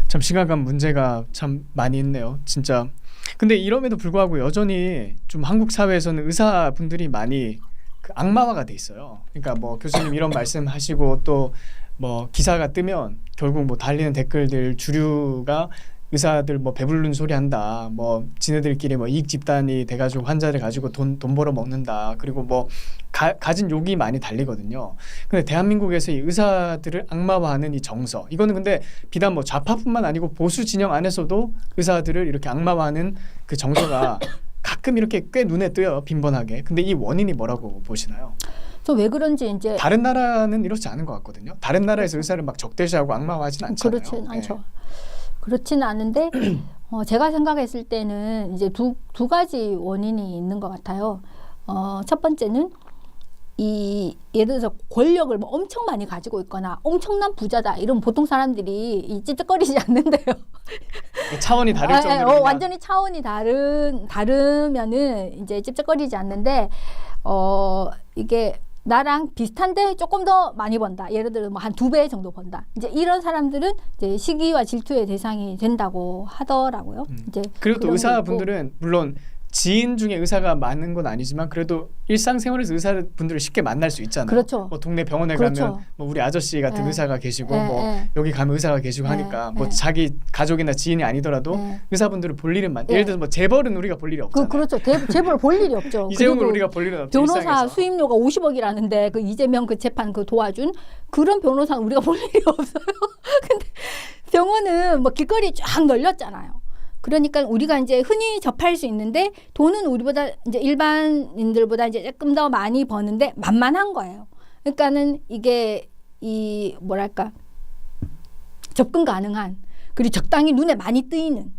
참 심각한 문제가 참 많이 있네요. 진짜. 근데 이럼에도 불구하고 여전히 좀 한국 사회에서는 의사분들이 많이 그 악마화가 돼 있어요. 그러니까 뭐 교수님 이런 말씀하시고 또 뭐 기사가 뜨면 결국 뭐 달리는 댓글들 주류가 의사들 뭐 배부른 소리 한다. 뭐 지네들끼리 뭐 이익 집단이 돼가지고 환자를 가지고 돈 벌어 먹는다. 그리고 뭐 가진 욕이 많이 달리거든요. 근데 대한민국에서 이 의사들을 악마화하는 이 정서, 이거는 근데 비단 뭐 좌파뿐만 아니고 보수 진영 안에서도 의사들을 이렇게 악마화하는 그 정서가 가끔 이렇게 꽤 눈에 띄어요. 빈번하게. 근데 이 원인이 뭐라고 보시나요? 저 왜 그런지 이제 다른 나라는 이렇지 않은 것 같거든요. 다른 나라에서 의사를 막 적대시하고 악마화하진 않잖아요. 그렇진 않죠. 그렇지는 않은데 제가 생각했을 때는 이제 두 가지 원인이 있는 것 같아요. 첫 번째는 이 예를 들어서 권력을 뭐 엄청 많이 가지고 있거나 엄청난 부자다 이런 보통 사람들이 이 찝찝거리지 않는데요. 차원이 다를 정도로 완전히 차원이 다르면은 이제 찝찝거리지 않는데 이게 나랑 비슷한데 조금 더 많이 번다. 예를 들어 뭐 한 2배 정도 번다. 이제 이런 사람들은 이제 시기와 질투의 대상이 된다고 하더라고요. 이제 그리고 또 의사분들은 물론 지인 중에 의사가 많은 건 아니지만 그래도 일상생활에서 의사분들을 쉽게 만날 수 있잖아요. 그렇죠. 뭐 동네 병원에 그렇죠. 가면 뭐 우리 아저씨 같은 네. 의사가 계시고 네, 뭐 네. 여기 가면 의사가 계시고 네, 하니까 뭐 네. 자기 가족이나 지인이 아니더라도 네. 의사분들을 볼 일은 네. 예를 들어서 뭐 재벌은 우리가 볼 일이 없잖아요. 그렇죠. 재벌 볼 일이 없죠. 이재용을 그리고 우리가 볼 일은 없죠. 변호사 일상에서. 수임료가 50억이라는데 그 이재명 그 재판 그 도와준 그런 변호사는 우리가 볼 일이 없어요. 근데 병원은 뭐 길거리 쫙 널렸잖아요. 그러니까 우리가 이제 흔히 접할 수 있는데 돈은 우리보다 이제 일반인들보다 이제 조금 더 많이 버는데 만만한 거예요. 그러니까는 이게 이 뭐랄까 접근 가능한 그리고 적당히 눈에 많이 뜨이는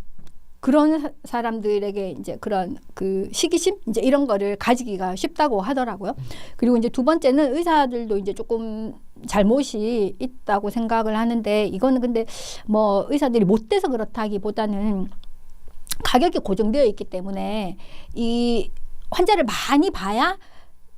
그런 사람들에게 이제 그런 그 시기심 이제 이런 거를 가지기가 쉽다고 하더라고요. 그리고 이제 두 번째는 의사들도 이제 조금 잘못이 있다고 생각을 하는데 이거는 근데 뭐 의사들이 못돼서 그렇다기보다는 가격이 고정되어 있기 때문에 이 환자를 많이 봐야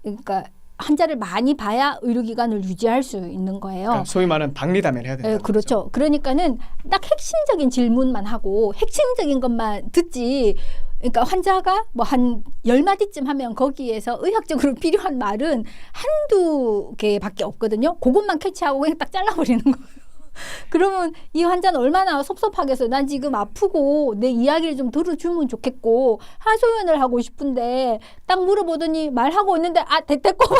그러니까 환자를 많이 봐야 의료기관을 유지할 수 있는 거예요. 그러니까 소위 말하는 박리담회를 해야 된다. 네, 그렇죠. 그러니까는 딱 핵심적인 질문만 하고 핵심적인 것만 듣지. 그러니까 환자가 뭐 한 10마디쯤 하면 거기에서 의학적으로 필요한 말은 한두 개밖에 없거든요. 그것만 캐치하고 그냥 딱 잘라버리는 거예요. 그러면 이 환자는 얼마나 섭섭하겠어요. 난 지금 아프고 내 이야기를 좀 들어주면 좋겠고 하소연을 하고 싶은데 딱 물어보더니 말하고 있는데 됐고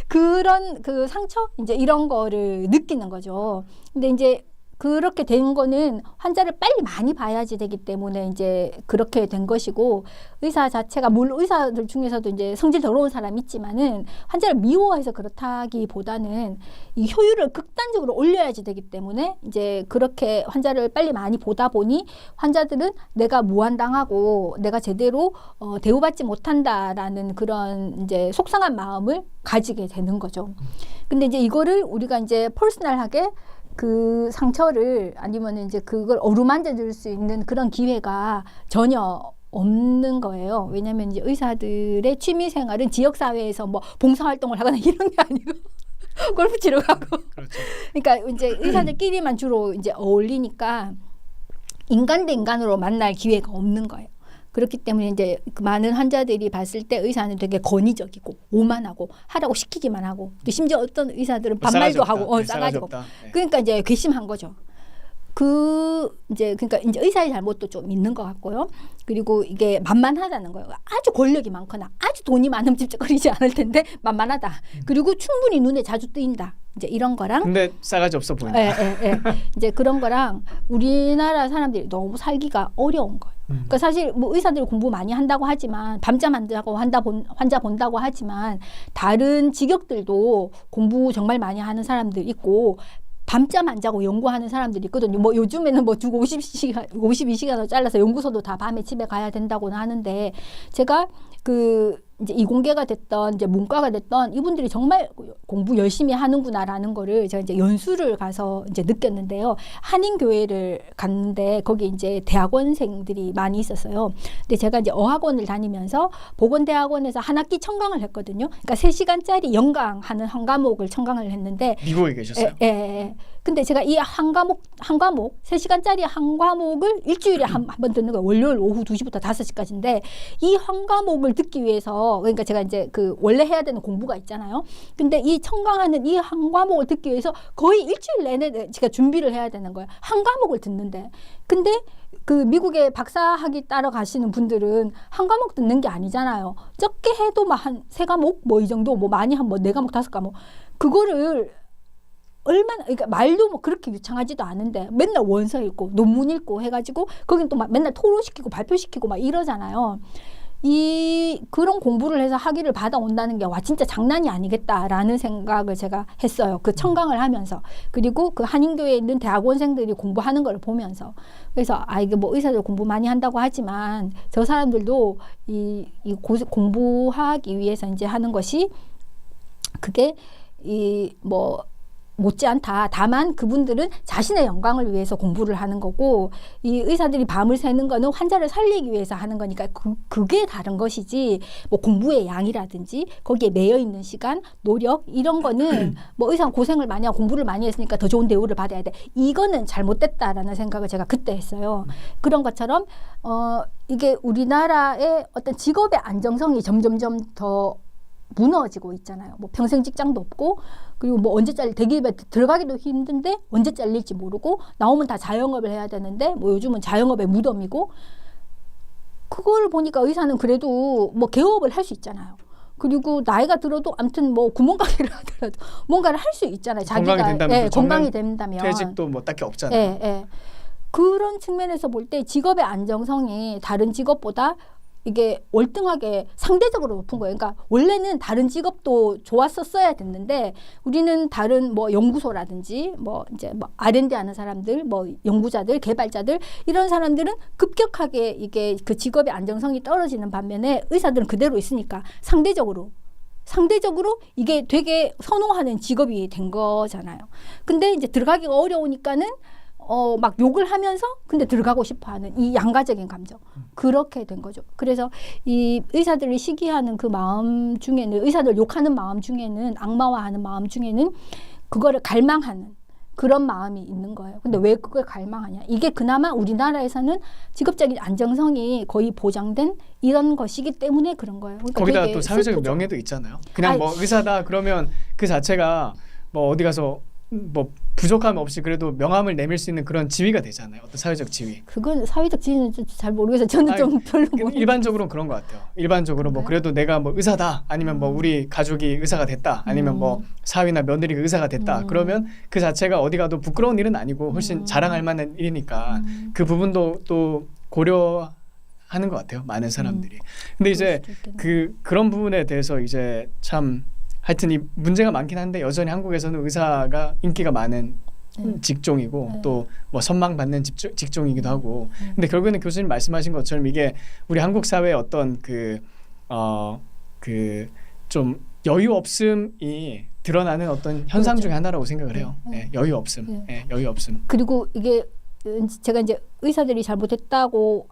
그런 그 상처 이제 이런 거를 느끼는 거죠. 근데 이제 그렇게 된 거는 환자를 빨리 많이 봐야지 되기 때문에 이제 그렇게 된 것이고 의사 자체가 물론 의사들 중에서도 이제 성질 더러운 사람이 있지만은 환자를 미워해서 그렇다기보다는 이 효율을 극단적으로 올려야지 되기 때문에 이제 그렇게 환자를 빨리 많이 보다 보니 환자들은 내가 무한당하고 내가 제대로 대우받지 못한다라는 그런 이제 속상한 마음을 가지게 되는 거죠. 근데 이제 이거를 우리가 이제 퍼스널하게 그 상처를 아니면 이제 그걸 어루만져 줄 수 있는 그런 기회가 전혀 없는 거예요. 왜냐하면 이제 의사들의 취미 생활은 지역 사회에서 뭐 봉사 활동을 하거나 이런 게 아니고 골프 치러 가고. 그렇죠. 그러니까 이제 의사들끼리만 주로 이제 어울리니까 인간 대 인간으로 만날 기회가 없는 거예요. 그렇기 때문에 이제 그 많은 환자들이 봤을 때 의사는 되게 권위적이고 오만하고 하라고 시키기만 하고 또 심지어 어떤 의사들은 반말도 하고 싸가지 없고 네. 그러니까 이제 괘씸한 거죠. 그러니까 이제 의사의 잘못도 좀 있는 것 같고요. 그리고 이게 만만하다는 거예요. 아주 권력이 많거나 아주 돈이 많으면 찝쩍거리지 않을 텐데 만만하다. 그리고 충분히 눈에 자주 뜨인다. 이제 이런 거랑 근데 싸가지 없어 보인다. 이제 그런 거랑 우리나라 사람들이 너무 살기가 어려운 거예요. 그러니까 사실 뭐 의사들이 공부 많이 한다고 하지만 밤잠 안 자고 환자 본다고 하지만 다른 직역들도 공부 정말 많이 하는 사람들 있고 밤잠 안 자고 연구하는 사람들이 있거든요. 뭐 요즘에는 뭐 주 52시간을 잘라서 연구소도 다 밤에 집에 가야 된다고는 하는데 제가 이제 이공계가 됐던 이제 문과가 됐던 이분들이 정말 공부 열심히 하는구나라는 거를 제가 이제 연수를 가서 이제 느꼈는데요. 한인교회를 갔는데 거기 이제 대학원생들이 많이 있었어요. 근데 제가 이제 어학원을 다니면서 보건대학원에서 한 학기 청강을 했거든요. 그러니까 3시간짜리 연강하는 한 과목을 청강을 했는데 미국에 계셨어요? 근데 제가 이 한 과목 3시간짜리 한 과목을 일주일에 한 번 듣는 거예요. 월요일 오후 2시부터 5시까지인데 이 한 과목을 듣기 위해서 그러니까 제가 이제 원래 해야 되는 공부가 있잖아요. 근데 이 청강하는 이 한 과목을 듣기 위해서 거의 일주일 내내 제가 준비를 해야 되는 거예요. 한 과목을 듣는데. 근데 미국에 박사학위 따러 가시는 분들은 한 과목 듣는 게 아니잖아요. 적게 해도 막 한 3과목 뭐 이 정도 뭐 많이 한 뭐 4과목 5과목 그거를 얼마나 그러니까 말도 뭐 그렇게 유창하지도 않은데 맨날 원서 읽고 논문 읽고 해가지고 거긴 또 막 맨날 토론시키고 발표시키고 막 이러잖아요. 그런 공부를 해서 학위를 받아온다는 게 와 진짜 장난이 아니겠다라는 생각을 제가 했어요. 그 청강을 하면서 그리고 그 한인교회에 있는 대학원생들이 공부하는 걸 보면서 그래서 이게 뭐 의사들 공부 많이 한다고 하지만 저 사람들도 공부하기 위해서 이제 하는 것이 그게 뭐 못지않다. 다만 그분들은 자신의 영광을 위해서 공부를 하는 거고 이 의사들이 밤을 새는 거는 환자를 살리기 위해서 하는 거니까 그게 다른 것이지 뭐 공부의 양이라든지 거기에 매여 있는 시간, 노력 이런 거는 뭐 의사가 고생을 많이 하고 공부를 많이 했으니까 더 좋은 대우를 받아야 돼. 이거는 잘못됐다라는 생각을 제가 그때 했어요. 그런 것처럼 이게 우리나라의 어떤 직업의 안정성이 점점점 더 무너지고 있잖아요. 뭐 평생 직장도 없고 그리고 뭐 언제 대기업에 들어가기도 힘든데 언제 잘릴지 모르고 나오면 다 자영업을 해야 되는데 뭐 요즘은 자영업의 무덤이고 그걸 보니까 의사는 그래도 뭐 개업을 할 수 있잖아요. 그리고 나이가 들어도 아무튼 뭐 구멍가게를 하더라도 뭔가를 할 수 있잖아요. 건강이 된다면 퇴직도 뭐 딱히 없잖아요. 그런 측면에서 볼 때 직업의 안정성이 다른 직업보다 이게 월등하게 상대적으로 높은 거예요. 그러니까 원래는 다른 직업도 좋았었어야 됐는데 우리는 다른 뭐 연구소라든지 뭐 이제 뭐 R&D 하는 사람들, 뭐 연구자들, 개발자들 이런 사람들은 급격하게 이게 그 직업의 안정성이 떨어지는 반면에 의사들은 그대로 있으니까 상대적으로 이게 되게 선호하는 직업이 된 거잖아요. 근데 이제 들어가기가 어려우니까는 막 욕을 하면서 근데 들어가고 싶어하는 이 양가적인 감정 그렇게 된 거죠. 그래서 이 의사들이 시기하는 그 마음 중에는 의사들 욕하는 마음 중에는 악마화하는 마음 중에는 그거를 갈망하는 그런 마음이 있는 거예요. 근데 왜 그걸 갈망하냐? 이게 그나마 우리나라에서는 직업적인 안정성이 거의 보장된 이런 것이기 때문에 그런 거예요. 그러니까 거기다 또 사회적인 명예도 있잖아요. 그냥 뭐 의사다 그러면 그 자체가 뭐 어디 가서 뭐 부족함 없이 그래도 명함을 내밀 수 있는 그런 지위가 되잖아요. 어떤 사회적 지위. 그건 사회적 지위는 잘 모르겠어요. 저는 좀 별로 일반적으로는 그런 것 같아요. 일반적으로 뭐 그래도 내가 뭐 의사다 아니면 뭐 우리 가족이 의사가 됐다 아니면 뭐 사위나 며느리가 의사가 됐다 그러면 그 자체가 어디 가도 부끄러운 일은 아니고 훨씬 자랑할 만한 일이니까 그 부분도 또 고려하는 것 같아요. 많은 사람들이. 근데 이제 그런 부분에 대해서 이제 참 하여튼 이 문제가 많긴 한데 여전히 한국에서는 의사가 인기가 많은 직종이고 또 뭐 선망받는 직종이기도 하고 근데 결국에는 교수님 말씀하신 것처럼 이게 우리 한국 사회의 어떤 좀 여유 없음이 드러나는 어떤 현상 중에 하나라고 생각을 해요. 여유 없음. 여유 없음. 그리고 이게 제가 이제 의사들이 잘못했다고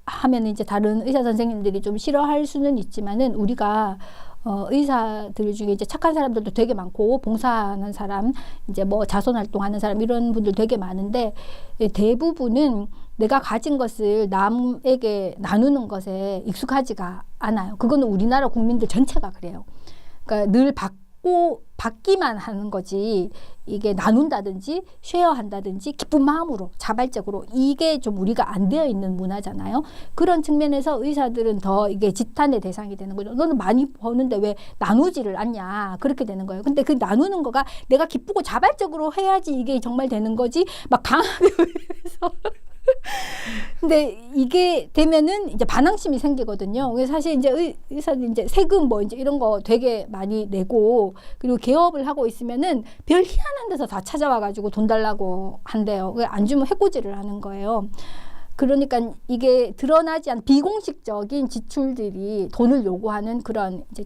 하면 이제 다른 의사 선생님들이 좀 싫어할 수는 있지만은 우리가 의사들 중에 이제 착한 사람들도 되게 많고 봉사하는 사람, 이제 뭐 자선활동하는 사람 이런 분들 되게 많은데 대부분은 내가 가진 것을 남에게 나누는 것에 익숙하지가 않아요. 그거는 우리나라 국민들 전체가 그래요. 그러니까 늘 받기만 하는 거지 이게 나눈다든지 쉐어한다든지 기쁜 마음으로 자발적으로 이게 좀 우리가 안 되어 있는 문화잖아요. 그런 측면에서 의사들은 더 이게 지탄의 대상이 되는 거죠. 너는 많이 버는데 왜 나누지를 않냐 그렇게 되는 거예요. 근데 그 나누는 거가 내가 기쁘고 자발적으로 해야지 이게 정말 되는 거지 막 강하게 해서 근데 이게 되면은 이제 반항심이 생기거든요. 그래서 사실 이제 의사들 이제 세금 뭐 이제 이런 거 되게 많이 내고 그리고 개업을 하고 있으면은 별 희한한 데서 다 찾아와 가지고 돈 달라고 한대요. 안 주면 해코지를 하는 거예요. 그러니까 이게 드러나지 않은 비공식적인 지출들이 돈을 요구하는 그런 이제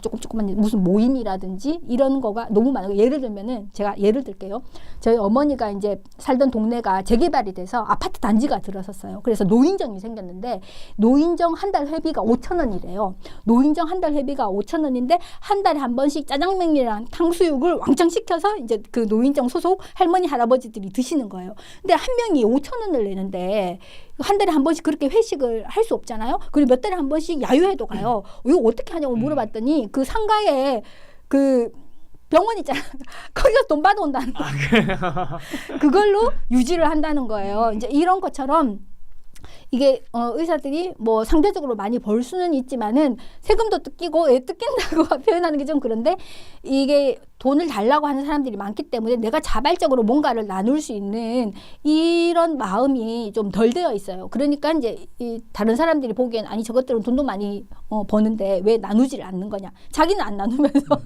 조금만 무슨 모임이라든지 이런 거가 너무 많아요. 예를 들면은 제가 예를 들게요. 저희 어머니가 이제 살던 동네가 재개발이 돼서 아파트 단지가 들어섰어요. 그래서 노인정이 생겼는데 노인정 한 달 회비가 5,000원이래요. 노인정 한 달 회비가 5,000원인데 한 달에 한 번씩 짜장면이랑 탕수육을 왕창 시켜서 이제 그 노인정 소속 할머니 할아버지들이 드시는 거예요. 근데 한 명이 5,000원을 내는데 한 달에 한 번씩 그렇게 회식을 할 수 없잖아요. 그리고 몇 달에 한 번씩 야유회도 가요. 이거 어떻게 하냐고 물어봤더니 그 상가에 그 병원 있잖아. 거기서 돈 받아온다는 거예요. 그걸로 유지를 한다는 거예요. 이제 이런 것처럼 이게 의사들이 뭐 상대적으로 많이 벌 수는 있지만은 세금도 뜯기고 뜯긴다고 표현하는 게 좀 그런데 이게 돈을 달라고 하는 사람들이 많기 때문에 내가 자발적으로 뭔가를 나눌 수 있는 이런 마음이 좀 덜 되어 있어요. 그러니까 이제 다른 사람들이 보기엔 아니 저것들은 돈도 많이 버는데 왜 나누지를 않는 거냐. 자기는 안 나누면서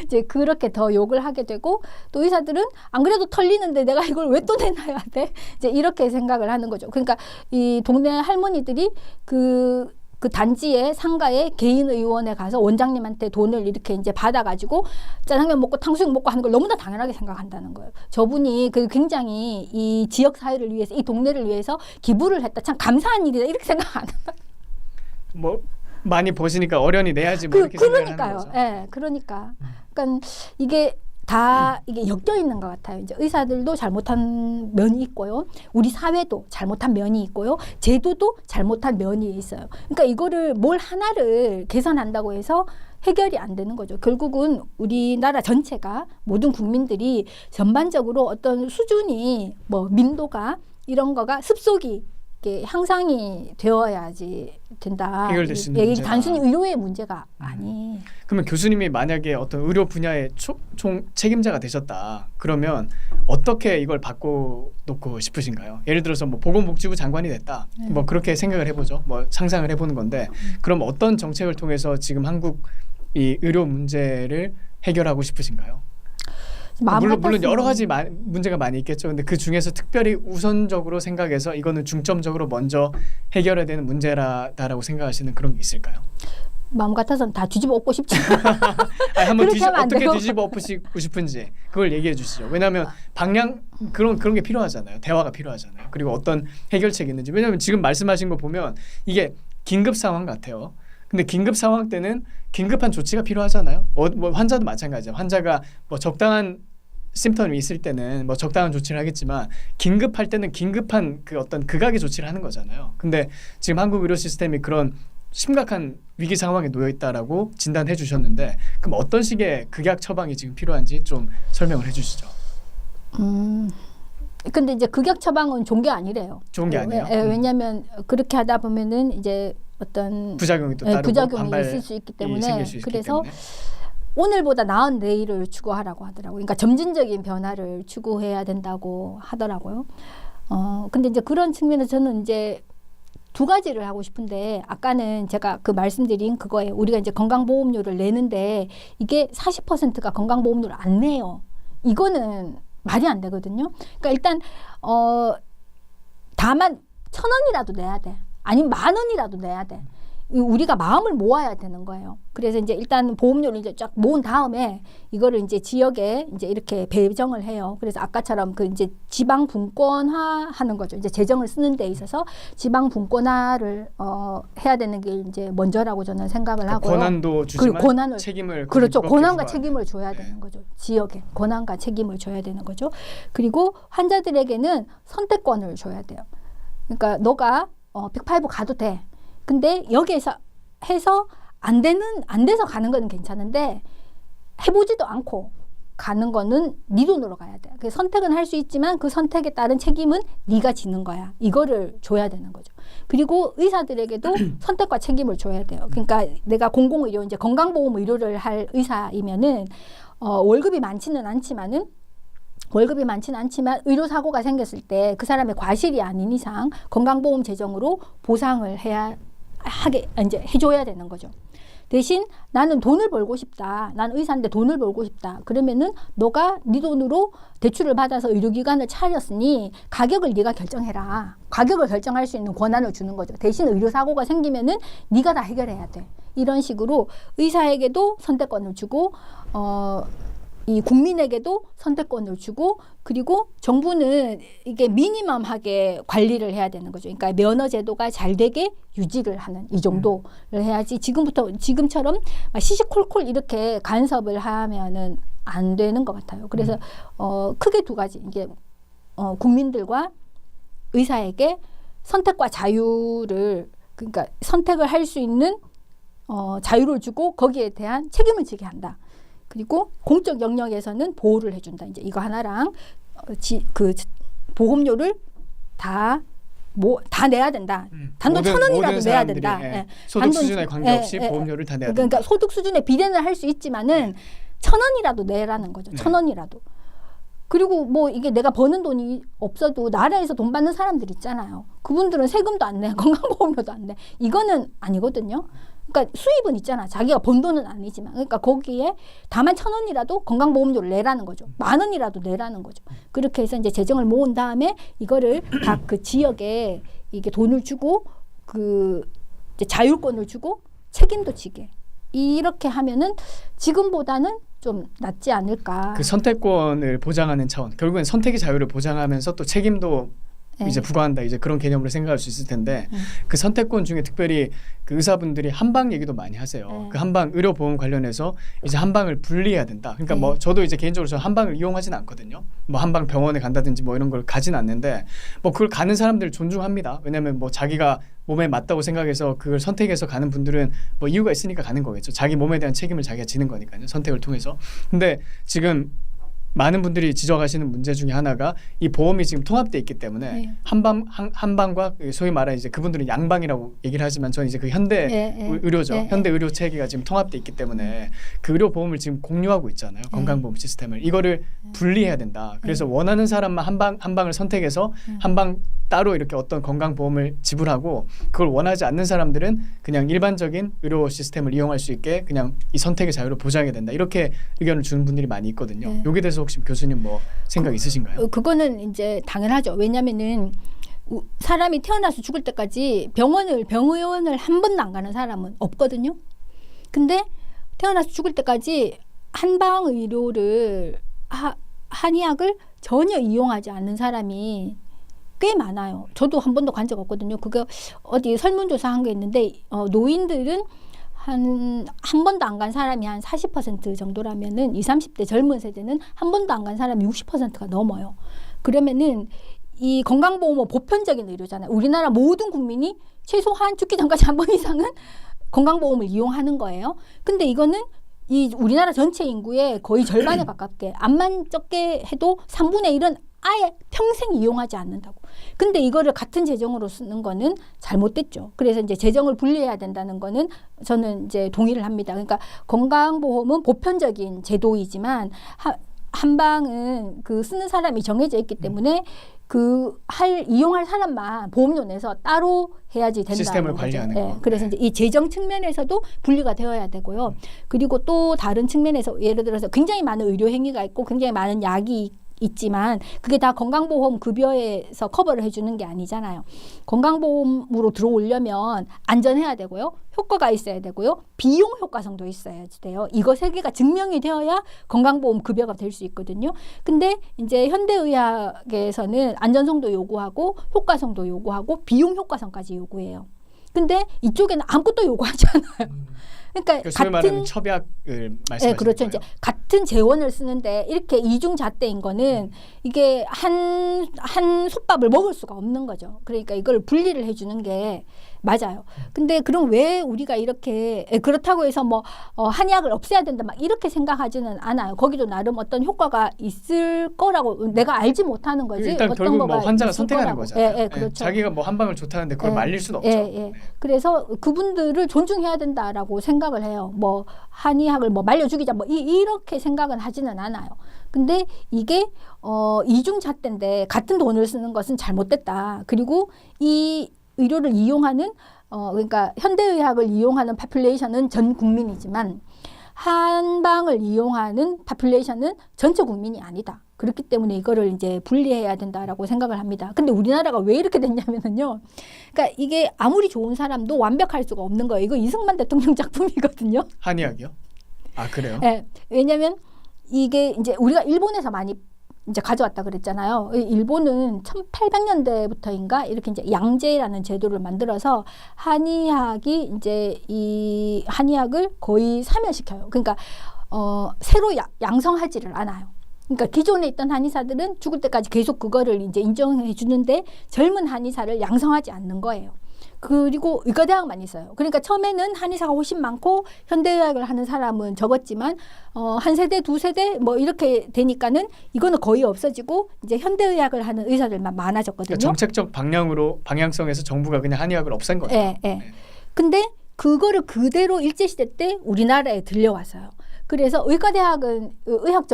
이제 그렇게 더 욕을 하게 되고 또 의사들은 안 그래도 털리는데 내가 이걸 왜 또 내놔야 돼? 이제 이렇게 생각을 하는 거죠. 그러니까 이 동네 할머니들이 그 단지의 상가의 개인 의원에 가서 원장님한테 돈을 이렇게 이제 받아가지고 짜장면 먹고 탕수육 먹고 하는 걸 너무나 당연하게 생각한다는 거예요. 저분이 그 굉장히 이 지역 사회를 위해서 이 동네를 위해서 기부를 했다. 참 감사한 일이다. 이렇게 생각 안 해요. 뭐 많이 버시니까 어련히 내야지 뭐 이렇게 생각하는 그러니까요. 거죠. 예, 그러니까 이게 다 이게 엮여 있는 것 같아요. 이제 의사들도 잘못한 면이 있고요. 우리 사회도 잘못한 면이 있고요. 제도도 잘못한 면이 있어요. 그러니까 이거를 뭘 하나를 개선한다고 해서 해결이 안 되는 거죠. 결국은 우리나라 전체가 모든 국민들이 전반적으로 어떤 수준이 뭐 민도가 이런 거가 습속이 향상이 되어야지 된다. 해결될 수 있는 이게 문제가. 단순히 의료의 문제가 아니. 그러면 교수님이 만약에 어떤 의료 분야의 총 책임자가 되셨다. 그러면 어떻게 이걸 바꿔놓고 싶으신가요? 예를 들어서 뭐 보건복지부 장관이 됐다. 뭐 그렇게 생각을 해보죠. 뭐 상상을 해보는 건데 그럼 어떤 정책을 통해서 지금 한국 이 의료 문제를 해결하고 싶으신가요? 물론 여러 가지 문제가 많이 있겠죠. 근데 그 중에서 특별히 우선적으로 생각해서 이거는 중점적으로 먼저 해결해야 되는 문제라고 생각하시는 그런 게 있을까요? 마음 같아서는 다 뒤집어 엎고 싶지. 한번 어떻게 되고. 뒤집어 엎으시고 싶은지 그걸 얘기해 주시죠. 왜냐하면 방향 그런 게 필요하잖아요. 대화가 필요하잖아요. 그리고 어떤 해결책이 있는지. 왜냐하면 지금 말씀하신 거 보면 이게 긴급 상황 같아요. 근데 긴급 상황 때는 긴급한 조치가 필요하잖아요. 뭐 환자도 마찬가지예요. 환자가 뭐 적당한 심텀이 있을 때는 뭐 적당한 조치를 하겠지만 긴급할 때는 긴급한 그 어떤 극악의 조치를 하는 거잖아요. 근데 지금 한국 의료 시스템이 그런 심각한 위기 상황에 놓여 있다라고 진단해 주셨는데 그럼 어떤 식의 극약 처방이 지금 필요한지 좀 설명을 해 주시죠. 근데 이제 극약 처방은 좋은 게 아니래요. 좋은 게 아니에요. 왜냐하면 그렇게 하다 보면은 이제 어떤 부작용이 또 따르고 부작용이 있을 수 있기 때문에 그래서 오늘보다 나은 내일을 추구하라고 하더라고요. 그러니까 점진적인 변화를 추구해야 된다고 하더라고요. 근데 이제 그런 측면에서 저는 이제 두 가지를 하고 싶은데 아까는 제가 그 말씀드린 그거에 우리가 이제 건강보험료를 내는데 이게 40%가 건강보험료를 안 내요. 이거는 말이 안 되거든요. 그러니까 일단 다만 1,000원이라도 내야 돼. 아니면 10,000원이라도 내야 돼. 우리가 마음을 모아야 되는 거예요. 그래서 이제 일단 보험료를 이제 쫙 모은 다음에 이거를 이제 지역에 이제 이렇게 배정을 해요. 그래서 아까처럼 그 이제 지방 분권화 하는 거죠. 이제 재정을 쓰는 데 있어서 지방 분권화를 해야 되는 게 이제 먼저라고 저는 생각을 하고요. 권한도 주지만 권한을 책임을 그렇죠. 권한과 책임을 줘야 되는 거죠. 지역에 권한과 책임을 줘야 되는 거죠. 그리고 환자들에게는 선택권을 줘야 돼요. 그러니까 너가 105 가도 돼. 근데 여기에서 해서 안 돼서 가는 건 괜찮은데 해보지도 않고 가는 거는 네 돈으로 가야 돼. 그 선택은 할 수 있지만 그 선택에 따른 책임은 네가 지는 거야. 이거를 줘야 되는 거죠. 그리고 의사들에게도 선택과 책임을 줘야 돼요. 그러니까 내가 공공의료 이제 건강보험 의료를 할 의사이면은 월급이 많지는 않지만 의료 사고가 생겼을 때 그 사람의 과실이 아닌 이상 건강보험 재정으로 보상을 이제 해줘야 되는 거죠. 대신 나는 돈을 벌고 싶다. 난 의사인데 돈을 벌고 싶다. 그러면은 너가 네 돈으로 대출을 받아서 의료기관을 차렸으니 가격을 네가 결정해라. 가격을 결정할 수 있는 권한을 주는 거죠. 대신 의료사고가 생기면은 네가 다 해결해야 돼. 이런 식으로 의사에게도 선택권을 주고 이 국민에게도 선택권을 주고 그리고 정부는 이게 미니멈하게 관리를 해야 되는 거죠. 그러니까 면허 제도가 잘 되게 유지를 하는 이 정도를 해야지 지금처럼 시시콜콜 이렇게 간섭을 하면은 안 되는 것 같아요. 그래서 크게 두 가지 이게 국민들과 의사에게 선택과 자유를 그러니까 선택을 할 수 있는 자유를 주고 거기에 대한 책임을 지게 한다. 그리고 공적 영역에서는 보호를 해준다. 이제 이거 하나랑 그 보험료를 다 내야 된다. 단돈 1,000원이라도 내야 된다. 예. 소득 수준에 관계없이 보험료를 다 내야 된다. 그러니까 소득 수준에 비례는 할 수 있지만은 1,000원이라도 내라는 거죠. 1,000원이라도. 그리고 뭐 이게 내가 버는 돈이 없어도 나라에서 돈 받는 사람들 있잖아요. 그분들은 세금도 안 내, 건강보험료도 안 내. 이거는 아니거든요. 그러니까 수입은 있잖아. 자기가 번 돈은 아니지만. 그러니까 거기에 다만 1,000원이라도 건강보험료를 내라는 거죠. 10,000원이라도 내라는 거죠. 그렇게 해서 이제 재정을 모은 다음에 이거를 각 그 지역에 이게 돈을 주고 그 이제 자율권을 주고 책임도 지게. 이렇게 하면은 지금보다는 좀 낫지 않을까. 그 선택권을 보장하는 차원. 결국엔 선택의 자유를 보장하면서 또 책임도 이제 부과한다. 이제 그런 개념으로 생각할 수 있을 텐데 그 선택권 중에 특별히 그 의사분들이 한방 얘기도 많이 하세요. 그 한방 의료보험 관련해서 이제 한방을 분리해야 된다. 그러니까 뭐 저도 이제 개인적으로 저 한방을 이용하지는 않거든요. 뭐 한방 병원에 간다든지 뭐 이런 걸 가진 않는데 뭐 그걸 가는 사람들 존중합니다. 왜냐면 뭐 자기가 몸에 맞다고 생각해서 그걸 선택해서 가는 분들은 뭐 이유가 있으니까 가는 거겠죠. 자기 몸에 대한 책임을 자기가 지는 거니까요. 선택을 통해서. 근데 지금 많은 분들이 지적하시는 문제 중에 하나가 이 보험이 지금 통합돼 있기 때문에 한방과 소위 말하는 이제 그분들은 양방이라고 얘기를 하지만 저는 이제 그 현대 의료죠. 현대 의료 체계가 지금 통합돼 있기 때문에 그 의료 보험을 지금 공유하고 있잖아요. 건강보험 시스템을 이거를 분리해야 된다. 그래서 원하는 사람만 한방을 선택해서 한방 따로 이렇게 어떤 건강보험을 지불하고 그걸 원하지 않는 사람들은 그냥 일반적인 의료 시스템을 이용할 수 있게 그냥 이 선택의 자유를 보장해야 된다. 이렇게 의견을 주는 분들이 많이 있거든요. 여기에 대해서 혹시 교수님 뭐 생각 있으신가요? 그거는 이제 당연하죠. 왜냐면은 사람이 태어나서 죽을 때까지 병원을 한 번도 안 가는 사람은 없거든요. 근데 태어나서 죽을 때까지 한방 의료를 한의학을 전혀 이용하지 않는 사람이 꽤 많아요. 저도 한 번도 간 적 없거든요. 그거 어디 설문조사한 게 있는데 노인들은 한 번도 안 간 사람이 한 40% 정도라면은 20, 30대 젊은 세대는 한 번도 안 간 사람이 60%가 넘어요. 그러면은 이 건강보험은 보편적인 의료잖아요. 우리나라 모든 국민이 최소한 죽기 전까지 한 번 이상은 건강보험을 이용하는 거예요. 근데 이거는 이 우리나라 전체 인구의 거의 절반에 가깝게 암만 적게 해도 3분의 1은 아예 평생 이용하지 않는다고. 근데 이거를 같은 재정으로 쓰는 거는 잘못됐죠. 그래서 이제 재정을 분리해야 된다는 거는 저는 이제 동의를 합니다. 그러니까 건강보험은 보편적인 제도이지만 한방은 그 쓰는 사람이 정해져 있기 때문에 이용할 사람만 보험료 내서 따로 해야지 된다는 시스템을 거죠. 관리하는 거. 그래서 이제 이 재정 측면에서도 분리가 되어야 되고요. 그리고 또 다른 측면에서 예를 들어서 굉장히 많은 의료 행위가 있고 굉장히 많은 약이 있지만 그게 다 건강보험 급여에서 커버를 해주는 게 아니잖아요. 건강보험으로 들어오려면 안전해야 되고요. 효과가 있어야 되고요. 비용 효과성도 있어야 돼요. 이거 세 개가 증명이 되어야 건강보험 급여가 될 수 있거든요. 근데 이제 현대의학에서는 안전성도 요구하고 효과성도 요구하고 비용 효과성까지 요구해요. 근데 이쪽에는 아무것도 요구하지 않아요. 그러니까 소위 말하는 같은 첩약을 말씀하시는 네, 그렇죠. 거예요. 이제 같은 재원을 쓰는데 이렇게 이중잣대인 거는 이게 한 솥밥을 먹을 수가 없는 거죠. 그러니까 이걸 분리를 해주는 게 맞아요. 근데 그럼 왜 우리가 이렇게 그렇다고 해서 뭐 한의학을 없애야 된다 막 이렇게 생각하지는 않아요. 거기도 나름 어떤 효과가 있을 거라고 내가 알지 못하는 거지. 일단 어떤 결국 뭐 거가 환자가 있을 선택하는 거라고. 거잖아요. 예, 그렇죠. 자기가 뭐 한 방을 좋다는데 그걸 예. 말릴 수는 없죠. 예. 그래서 그분들을 존중해야 된다라고 생각을 해요. 뭐 한의학을 뭐 말려 죽이자 뭐 이렇게 생각은 하지는 않아요. 근데 이게 이중잣대인데 같은 돈을 쓰는 것은 잘못됐다. 그리고 이 의료를 이용하는 그러니까 현대의학을 이용하는 파퓰레이션은 전 국민이지만 한방을 이용하는 파퓰레이션은 전체 국민이 아니다. 그렇기 때문에 이거를 이제 분리해야 된다라고 생각을 합니다. 근데 우리나라가 왜 이렇게 됐냐면요. 그러니까 이게 아무리 좋은 사람도 완벽할 수가 없는 거예요. 이거 이승만 대통령 작품이거든요. 한의학이요? 아 그래요? 네, 왜냐하면 이게 이제 우리가 일본에서 많이 이제 가져왔다 그랬잖아요. 일본은 1800년대부터인가 이렇게 이제 양제라는 제도를 만들어서 한의학이 이제 이 한의학을 거의 사멸시켜요. 그러니까 새로 양성하지를 않아요. 그러니까 기존에 있던 한의사들은 죽을 때까지 계속 그거를 이제 인정해 주는데 젊은 한의사를 양성하지 않는 거예요. 그리고 의과대학만 있어요. 그러니까 처음에는 한의사가 훨씬 많고 현대의학을 하는 사람은 적었지만 한 세대, 두 세대 뭐 이렇게 되니까는 이거는 거의 없어지고 이제 현대의학을 하는 의사들만 많아졌거든요. 그러니까 정책적 방향성에서 정부가 그냥 한의학을 없앤 거죠. 예, 예. 근데 그거를 그대로 일제시대 때 우리나라에 들려왔어요. 그래서 의과대학은 의학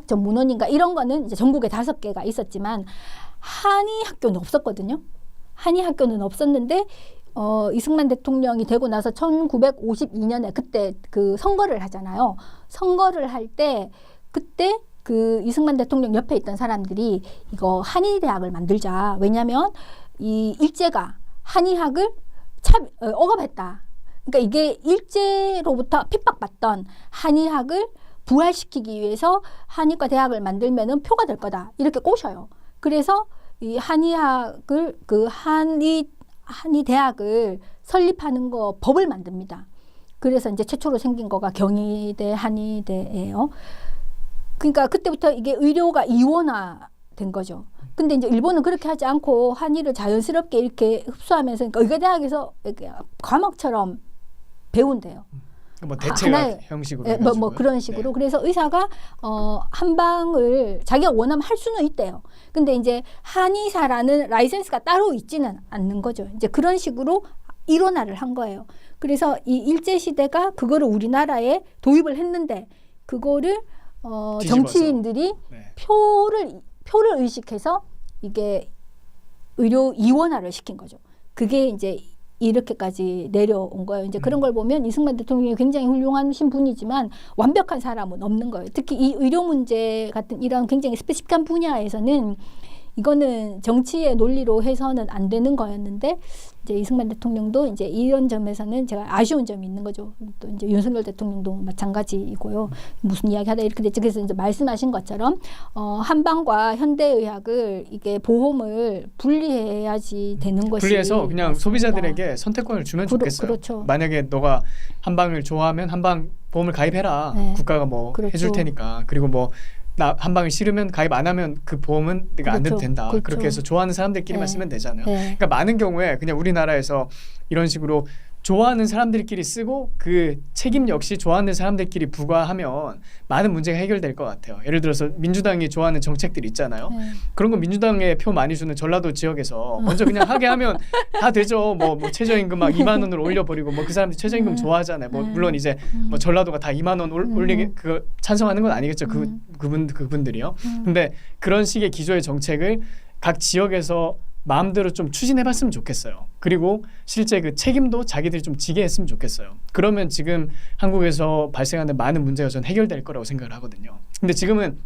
전문원인가 이런 거는 이제 전국에 5개가 있었지만 한의학교는 없었거든요. 한의학교는 없었는데 이승만 대통령이 되고 나서 1952년에 그때 그 선거를 하잖아요. 선거를 할 때 그때 그 이승만 대통령 옆에 있던 사람들이 이거 한의대학을 만들자. 왜냐하면 이 일제가 한의학을 억압했다. 그러니까 이게 일제로부터 픽박받던 한의학을 부활시키기 위해서 한의과 대학을 만들면은 표가 될 거다. 이렇게 꼬셔요. 그래서 이 한의학을 한의대학을 설립하는 거 법을 만듭니다. 그래서 이제 최초로 생긴 거가 경희대 한의대예요. 그러니까 그때부터 이게 의료가 이원화된 거죠. 근데 이제 일본은 그렇게 하지 않고 한의를 자연스럽게 이렇게 흡수하면서 그러니까 의과대학에서 과목처럼 배운대요. 뭐 대체학 형식으로 뭐 그런 식으로. 그래서 의사가 한방을 자기가 원하면 할 수는 있대요. 근데 이제 한의사라는 라이센스가 따로 있지는 않는 거죠. 이제 그런 식으로 일원화를 한 거예요. 그래서 이 일제 시대가 그거를 우리나라에 도입을 했는데 그거를 정치인들이 표를 의식해서 이게 의료 이원화를 시킨 거죠. 그게 이제 이렇게까지 내려온 거예요. 이제 그런 걸 보면 이승만 대통령이 굉장히 훌륭하신 분이지만 완벽한 사람은 없는 거예요. 특히 이 의료 문제 같은 이런 굉장히 스페시픽한 분야에서는 이거는 정치의 논리로 해서는 안 되는 거였는데 이제 이승만 대통령도 이제 이런 점에서는 제가 아쉬운 점이 있는 거죠. 또 이제 윤석열 대통령도 마찬가지이고요. 무슨 이야기하다 이렇게 됐죠. 그래서 이제 말씀하신 것처럼 한방과 현대의학을 이게 보험을 분리해야지 되는 것이 분리해서 그냥 맞습니다. 소비자들에게 선택권을 주면 좋겠어요. 그렇죠. 만약에 너가 한방을 좋아하면 한방 보험을 가입해라. 네. 국가가 뭐 그렇죠. 해줄 테니까. 그리고 뭐 나 한방을 싫으면 가입 안 하면 그 보험은 내가 안 내도 된다. 그렇죠. 그렇게 해서 좋아하는 사람들끼리만 네. 쓰면 되잖아요. 네. 그러니까 많은 경우에 그냥 우리나라에서 이런 식으로 좋아하는 사람들끼리 쓰고 그 책임 역시 좋아하는 사람들끼리 부과하면 많은 문제가 해결될 것 같아요. 예를 들어서 민주당이 좋아하는 정책들 있잖아요. 네. 그런 거 민주당에 표 많이 주는 전라도 지역에서 먼저 그냥 하게 하면 다 되죠. 뭐 최저임금 막 2만 원으로 올려버리고 뭐 그 사람들이 최저임금 좋아하잖아요. 뭐 물론 이제 뭐 전라도가 다 2만 원 올리게 그거 찬성하는 건 아니겠죠. 그분들이요. 근데 그런 식의 기조의 정책을 각 지역에서 마음대로 좀 추진해봤으면 좋겠어요. 그리고 실제 그 책임도 자기들이 좀 지게 했으면 좋겠어요. 그러면 지금 한국에서 발생하는 많은 문제가 전 해결될 거라고 생각을 하거든요. 근데 지금은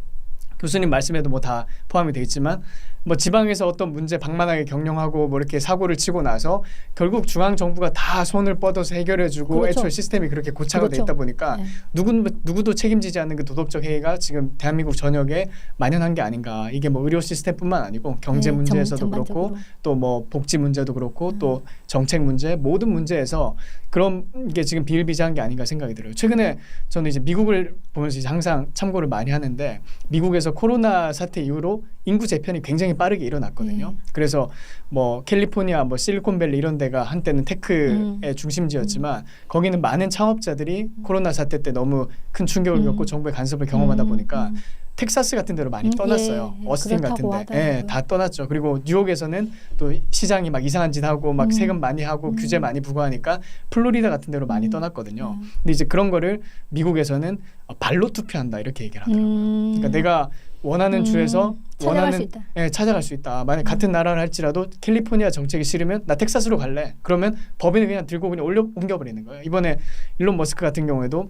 교수님 말씀에도 뭐 다 포함이 되어 있지만 뭐 지방에서 어떤 문제 방만하게 경영하고 뭐 이렇게 사고를 치고 나서 결국 중앙 정부가 다 손을 뻗어서 해결해주고 그렇죠. 애초에 시스템이 그렇게 고착화 돼 그렇죠. 있다 보니까 네. 누구도 책임지지 않는 그 도덕적 해이가 지금 대한민국 전역에 만연한 게 아닌가. 이게 뭐 의료 시스템뿐만 아니고 경제 네, 문제에서도 그렇고 전반적으로. 또 뭐 복지 문제도 그렇고 또 정책 문제 모든 문제에서 그런 게 지금 비일비재한 게 아닌가 생각이 들어요. 최근에 저는 이제 미국을 보면서 이제 항상 참고를 많이 하는데 미국에서 코로나 사태 이후로 인구 재편이 굉장히 빠르게 일어났거든요. 그래서 뭐 캘리포니아, 뭐 실리콘밸리 이런 데가 한때는 테크의 중심지였지만 거기는 많은 창업자들이 코로나 사태 때 너무 큰 충격을 겪고 정부의 간섭을 경험하다 보니까 텍사스 같은 데로 많이 떠났어요. 예, 어스틴 그렇다고 같은 데. 예, 하더라고요. 다 떠났죠. 그리고 뉴욕에서는 또 시장이 막 이상한 짓 하고 막 세금 많이 하고 규제 많이 부과하니까 플로리다 같은 데로 많이 떠났거든요. 근데 이제 그런 거를 미국에서는 발로 투표한다 이렇게 얘기를 하더라고요. 그러니까 내가 원하는 주에서 찾아갈 수 있다. 예, 찾아갈 수 있다. 만약 같은 나라를 할지라도 캘리포니아 정책이 싫으면 나 텍사스로 갈래. 그러면 법인을 그냥 들고 그냥 옮겨버리는 거예요. 이번에 일론 머스크 같은 경우에도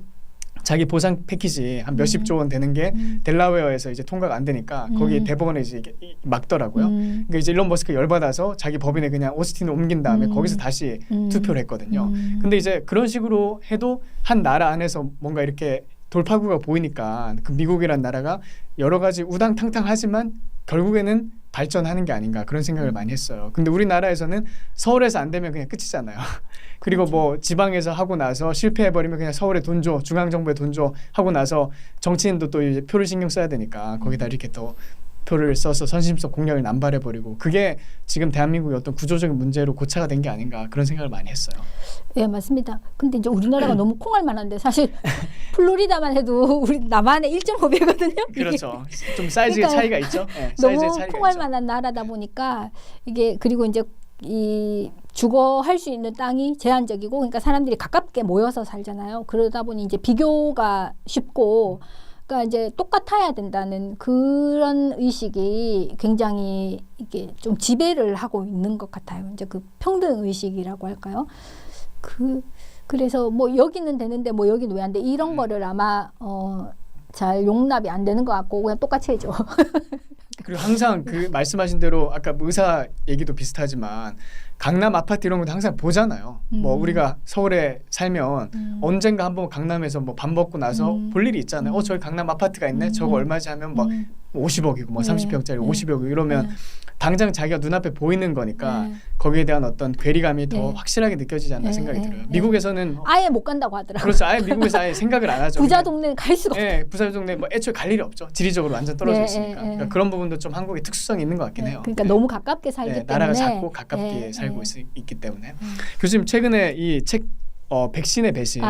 자기 보상 패키지 한 몇십조 원 되는 게 델라웨어에서 이제 통과가 안 되니까 거기 대법원에 이제 막더라고요. 그러니까 이제 일론 머스크 열받아서 자기 법인을 그냥 오스틴으로 옮긴 다음에 거기서 다시 투표를 했거든요. 근데 이제 그런 식으로 해도 한 나라 안에서 뭔가 이렇게 돌파구가 보이니까 그 미국이란 나라가 여러 가지 우당탕탕하지만 결국에는 발전하는 게 아닌가 그런 생각을 많이 했어요. 근데 우리나라에서는 서울에서 안 되면 그냥 끝이잖아요. 그리고 뭐 지방에서 하고 나서 실패해버리면 그냥 서울에 돈 줘, 중앙정부에 돈 줘 하고 나서 정치인도 또 이제 표를 신경 써야 되니까 거기다 이렇게 또 표를 써서 선심성 공약을 남발해버리고 그게 지금 대한민국의 어떤 구조적인 문제로 고차가 된 게 아닌가 그런 생각을 많이 했어요. 예, 맞습니다. 근데 이제 우리나라가 너무 콩할 만한데 사실 플로리다만 해도 우리 남한의 1.5배거든요. 그렇죠. 좀 사이즈의 그러니까 차이가 있죠. 네, 너무 사이즈의 차이가 콩할 있죠. 만한 나라다 보니까 이게 그리고 이제 이 주거 할 수 있는 땅이 제한적이고 그러니까 사람들이 가깝게 모여서 살잖아요. 그러다 보니 이제 비교가 쉽고 그러니까 이제 똑같아야 된다는 그런 의식이 굉장히 이게 좀 지배를 하고 있는 것 같아요. 이제 그 평등 의식이라고 할까요? 그래서 뭐 여기는 되는데 뭐 여기는 왜 안 돼? 이런 거를 아마 잘 용납이 안 되는 것 같고 그냥 똑같이 해줘. 그리고 항상 그 말씀하신 대로 아까 뭐 의사 얘기도 비슷하지만 강남 아파트 이런 것도 항상 보잖아요. 뭐 우리가 서울에 살면 언젠가 한번 강남에서 뭐 밥 먹고 나서 볼 일이 있잖아요. 저기 강남 아파트가 있네. 저거 얼마지 하면 뭐 50억이고 뭐 30평짜리 50억이고 이러면 당장 자기가 눈앞에 보이는 거니까 거기에 대한 어떤 괴리감이 더 확실하게 느껴지지 않나 생각이 들어요. 미국에서는 아예 못 간다고 하더라고요. 그렇죠. 아예 미국에서 아예 생각을 안 하죠. 부자 동네는 갈 수가 없어요. 예, 부자 동네 뭐 애초에 갈 일이 없죠. 지리적으로 완전 떨어져 있으니까. 그러니까 그런 부분도 좀 한국의 특수성이 있는 것 같긴 해요. 그러니까 너무 가깝게 살기 때문에 나라가 작고 가깝게 살고 있기 때문에. 교수님 최근에 이 책 백신의 배신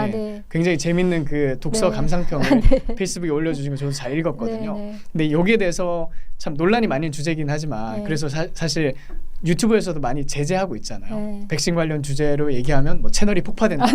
굉장히 재밌는 그 독서 감상평을 페이스북에 올려주신 거 저도 잘 읽었거든요. 근데 여기에 대해서 참 논란이 많은 주제긴 하지만 그래서 사실 유튜브에서도 많이 제재하고 있잖아요. 백신 관련 주제로 얘기하면 뭐 채널이 폭파된다,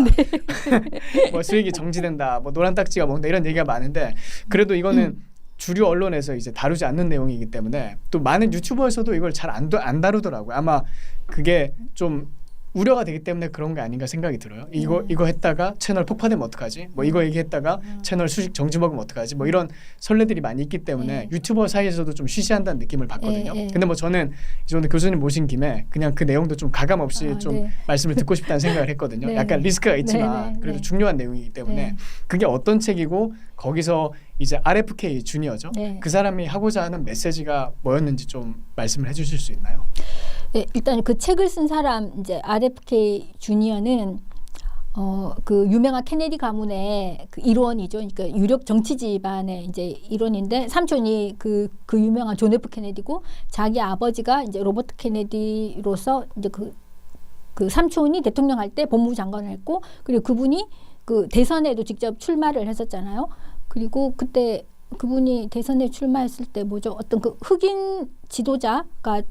뭐 수익이 정지된다, 뭐 노란 딱지가 먹는다 이런 얘기가 많은데 그래도 이거는 주류 언론에서 이제 다루지 않는 내용이기 때문에 또 많은 유튜버에서도 이걸 잘 안 다루더라고요. 아마 그게 좀 우려가 되기 때문에 그런 게 아닌가 생각이 들어요. 이거 했다가 채널 폭파되면 어떡하지? 뭐 이거 얘기했다가 채널 수익 정지 먹으면 어떡하지? 뭐 이런 설레들이 많이 있기 때문에 유튜버 사이에서도 좀 쉬쉬한다는 느낌을 받거든요. 근데 뭐 저는 오늘 교수님 모신 김에 그냥 그 내용도 좀 가감 없이 좀 말씀을 듣고 싶다는 생각을 했거든요. 약간 리스크가 있지만 그래도 중요한 내용이기 때문에 그게 어떤 책이고 거기서 이제 RFK 주니어죠. 그 사람이 하고자 하는 메시지가 뭐였는지 좀 말씀을 해주실 수 있나요? 네, 일단 그 책을 쓴 사람 이제 RFK 주니어는 그 유명한 케네디 가문의 그 일원이죠. 그러니까 유력 정치 집안의 이제 일원인데 삼촌이 그 유명한 존 F 케네디고 자기 아버지가 이제 로버트 케네디로서 이제 그 삼촌이 대통령 할 때 법무부 장관을 했고 그리고 그분이 그 대선에도 직접 출마를 했었잖아요. 그리고 그때 그분이 대선에 출마했을 때 뭐죠? 어떤 그 흑인 지도자가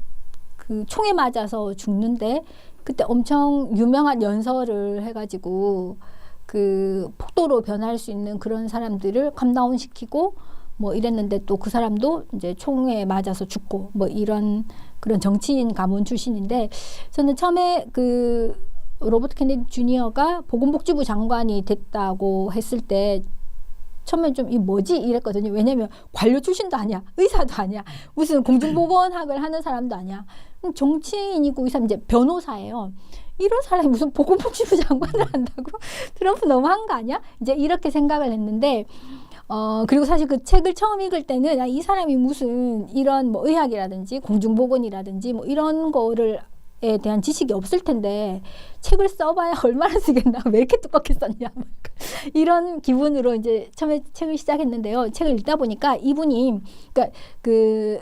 그 총에 맞아서 죽는데 그때 엄청 유명한 연설을 해가지고 그 폭도로 변할 수 있는 그런 사람들을 캄다운 시키고 뭐 이랬는데 또 그 사람도 이제 총에 맞아서 죽고 뭐 이런 그런 정치인 가문 출신인데 저는 처음에 그 로버트 케네디 주니어가 보건복지부 장관이 됐다고 했을 때 처음에 좀 이 뭐지 이랬거든요. 왜냐면 관료 출신도 아니야, 의사도 아니야, 무슨 공중보건학을 하는 사람도 아니야. 정치인이고 이 사람 이제 변호사예요. 이런 사람이 무슨 보건복지부 장관을 한다고? 트럼프 너무한 거 아니야? 이제 이렇게 생각을 했는데 그리고 사실 그 책을 처음 읽을 때는 이 사람이 무슨 이런 뭐 의학이라든지 공중보건이라든지 뭐 이런 거를 에 대한 지식이 없을 텐데 책을 써봐야 얼마나 쓰겠나, 왜 이렇게 두껍게 썼냐 이런 기분으로 이제 처음에 책을 시작했는데요. 책을 읽다 보니까 이분이 그러니까 그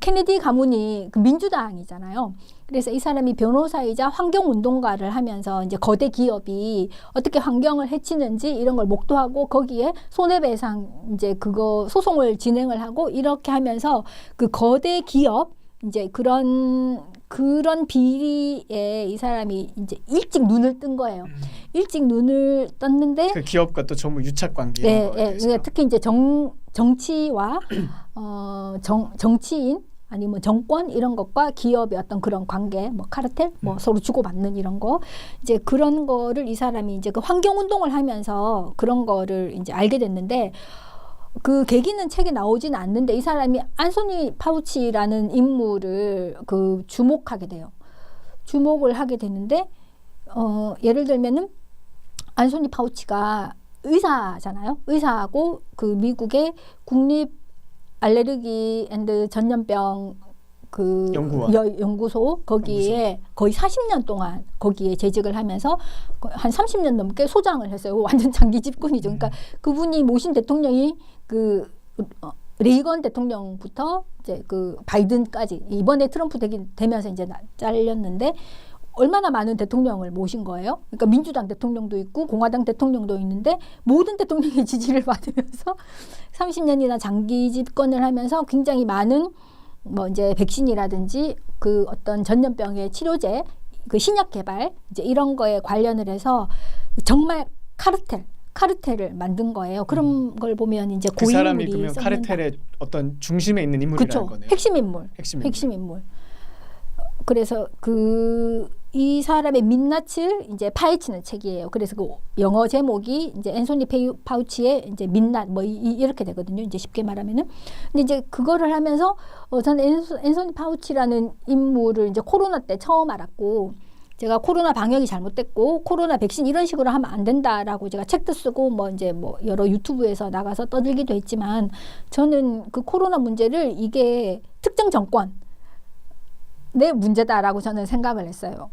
케네디 가문이 그 민주당이잖아요. 그래서 이 사람이 변호사이자 환경운동가를 하면서 이제 거대 기업이 어떻게 환경을 해치는지 이런 걸 목도하고 거기에 손해배상 이제 그거 소송을 진행을 하고 이렇게 하면서 그 거대 기업 이제 그런 비리에 이 사람이 이제 일찍 눈을 뜬 거예요. 일찍 눈을 떴는데 그 기업과 또 정부 유착 관계 네, 이런 거에 대해서. 네, 특히 이제 정치와 정치인 아니면 정권 이런 것과 기업의 어떤 그런 관계, 뭐 카르텔, 뭐 서로 주고받는 이런 거, 이제 그런 거를 이 사람이 이제 그 환경 운동을 하면서 그런 거를 이제 알게 됐는데. 그 계기는 책에 나오지는 않는데 이 사람이 안소니 파우치라는 인물을 그 주목하게 돼요. 주목을 하게 되는데 예를 들면은 안소니 파우치가 의사잖아요. 의사하고 그 미국의 국립 알레르기 앤드 전염병 그 연구소 거기에 거의 40년 동안 거기에 재직을 하면서 한 30년 넘게 소장을 했어요. 완전 장기 집권이죠. 그러니까 그분이 모신 대통령이 그 레이건 대통령부터 이제 그 바이든까지 이번에 트럼프 되면서 이제 잘렸는데 얼마나 많은 대통령을 모신 거예요. 그러니까 민주당 대통령도 있고 공화당 대통령도 있는데 모든 대통령의 지지를 받으면서 30년이나 장기 집권을 하면서 굉장히 많은 뭐 이제 백신이라든지 그 어떤 전염병의 치료제, 그 신약 개발 이제 이런 거에 관련을 해서 정말 카르텔을 만든 거예요. 그런 걸 보면 이제 그 사람이 고인물이 그러면 썩는다. 카르텔의 어떤 중심에 있는 인물이라는 그쵸. 거네요. 핵심 인물. 그래서 이 사람의 민낯을 이제 파헤치는 책이에요. 그래서 그 영어 제목이 이제 앤소니 파우치의 이제 민낯 뭐 이렇게 되거든요. 이제 쉽게 말하면은. 근데 이제 그거를 하면서 저는 앤소니 파우치라는 인물을 이제 코로나 때 처음 알았고, 제가 코로나 방역이 잘못됐고 코로나 백신 이런 식으로 하면 안 된다라고 제가 책도 쓰고 뭐 이제 뭐 여러 유튜브에서 나가서 떠들기도 했지만, 저는 그 코로나 문제를 이게 특정 정권 내 문제다라고 저는 생각을 했어요.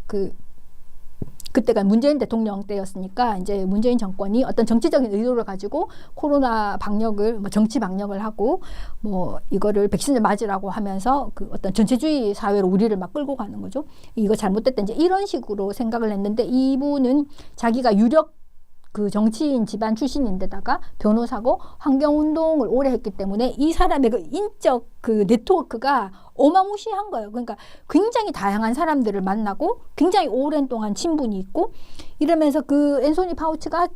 그때가 문재인 대통령 때였으니까 이제 문재인 정권이 어떤 정치적인 의도를 가지고 코로나 방역을 뭐 정치 방역을 하고 뭐 이거를 백신을 맞으라고 하면서 그 어떤 전체주의 사회로 우리를 막 끌고 가는 거죠. 이거 잘못됐다 이제 이런 식으로 생각을 했는데, 이분은 자기가 유력 그 정치인 집안 출신인데다가 변호사고 환경운동을 오래 했기 때문에 이 사람의 그 인적 그 네트워크가 어마무시한 거예요. 그러니까 굉장히 다양한 사람들을 만나고 굉장히 오랜 동안 친분이 있고 이러면서 그 앤소니 파우치가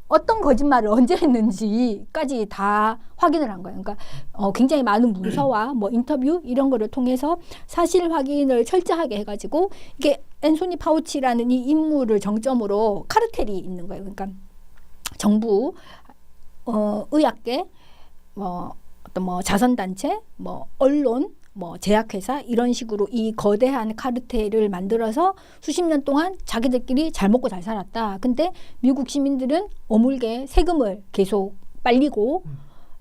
어떤 거짓말을 언제 했는지까지 다 확인을 한 거예요. 그러니까 굉장히 많은 문서와 뭐 인터뷰 이런 거를 통해서 사실 확인을 철저하게 해가지고 이게 앤소니 파우치라는 이 인물을 정점으로 카르텔이 있는 거예요. 그러니까 정부, 의학계, 어떤 뭐 자선단체, 뭐 언론, 뭐 제약회사 이런 식으로 이 거대한 카르텔을 만들어서 수십 년 동안 자기들끼리 잘 먹고 잘 살았다. 근데 미국 시민들은 어물게 세금을 계속 빨리고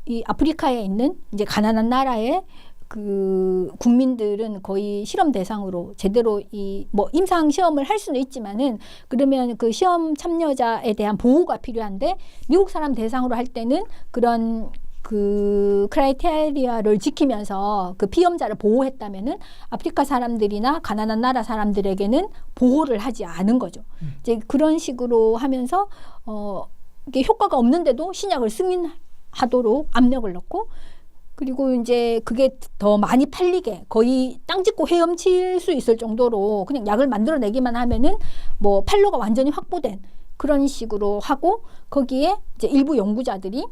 이 아프리카에 있는 이제 가난한 나라의 그 국민들은 거의 실험 대상으로 제대로 이 뭐 임상 시험을 할 수는 있지만은 그러면 그 시험 참여자에 대한 보호가 필요한데 미국 사람 대상으로 할 때는 그런 그 크라이테리아를 지키면서 그 피험자를 보호했다면은 아프리카 사람들이나 가난한 나라 사람들에게는 보호를 하지 않은 거죠. 이제 그런 식으로 하면서 이게 효과가 없는데도 신약을 승인하도록 압력을 넣고, 그리고 이제 그게 더 많이 팔리게 거의 땅 짚고 헤엄칠 수 있을 정도로 그냥 약을 만들어내기만 하면은 뭐 판로가 완전히 확보된 그런 식으로 하고, 거기에 이제 일부 연구자들이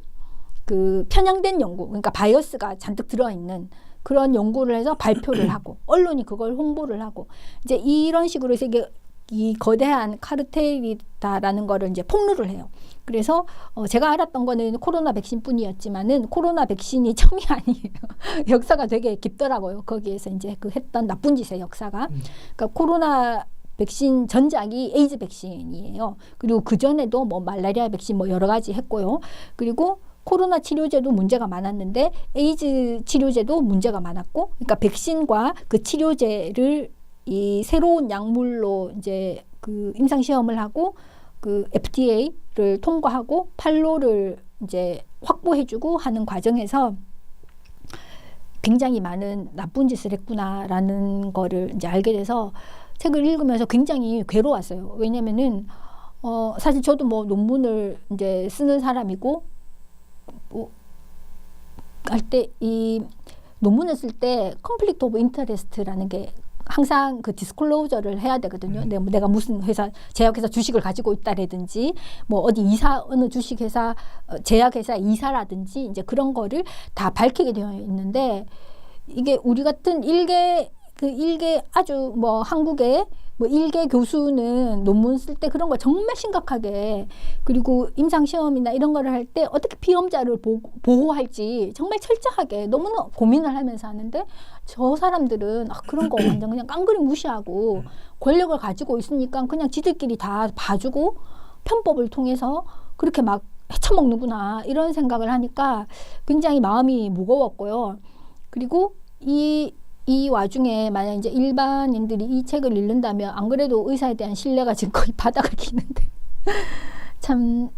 그 편향된 연구, 그러니까 바이어스가 잔뜩 들어있는 그런 연구를 해서 발표를 하고 언론이 그걸 홍보를 하고 이제 이런 식으로 해서 이게 이 거대한 카르텔이다라는 거를 이제 폭로를 해요. 그래서 제가 알았던 거는 코로나 백신뿐이었지만은 코로나 백신이 처음이 아니에요. 역사가 되게 깊더라고요. 거기에서 이제 그 했던 나쁜 짓의 역사가. 그러니까 코로나 백신 전작이 에이즈 백신이에요. 그리고 그 전에도 뭐 말라리아 백신 뭐 여러 가지 했고요. 그리고 코로나 치료제도 문제가 많았는데 에이즈 치료제도 문제가 많았고, 그러니까 백신과 그 치료제를 이 새로운 약물로 이제 그 임상 시험을 하고 그 FDA를 통과하고 판로를 이제 확보해주고 하는 과정에서 굉장히 많은 나쁜 짓을 했구나라는 거를 이제 알게 돼서 책을 읽으면서 굉장히 괴로웠어요. 왜냐면은 사실 저도 뭐 논문을 이제 쓰는 사람이고 뭐 할 때 이 논문을 쓸 때 conflict of interest라는 게 항상 그 디스클로저를 해야 되거든요. 내가 무슨 회사, 제약회사 주식을 가지고 있다라든지, 뭐 어디 이사, 어느 주식회사, 제약회사 이사라든지, 이제 그런 거를 다 밝히게 되어 있는데, 이게 우리 같은 일개 아주 뭐 한국의 뭐 일개 교수는 논문 쓸 때 그런 거 정말 심각하게, 그리고 임상시험이나 이런 거를 할 때 어떻게 피험자를 보호할지 정말 철저하게 너무나 고민을 하면서 하는데, 저 사람들은 그런 거 완전 그냥 깡그리 무시하고 권력을 가지고 있으니까 그냥 지들끼리 다 봐주고 편법을 통해서 그렇게 막 헤쳐먹는구나, 이런 생각을 하니까 굉장히 마음이 무거웠고요. 그리고 이 와중에 만약 이제 일반인들이 이 책을 읽는다면 안 그래도 의사에 대한 신뢰가 지금 거의 바닥을 기는데 참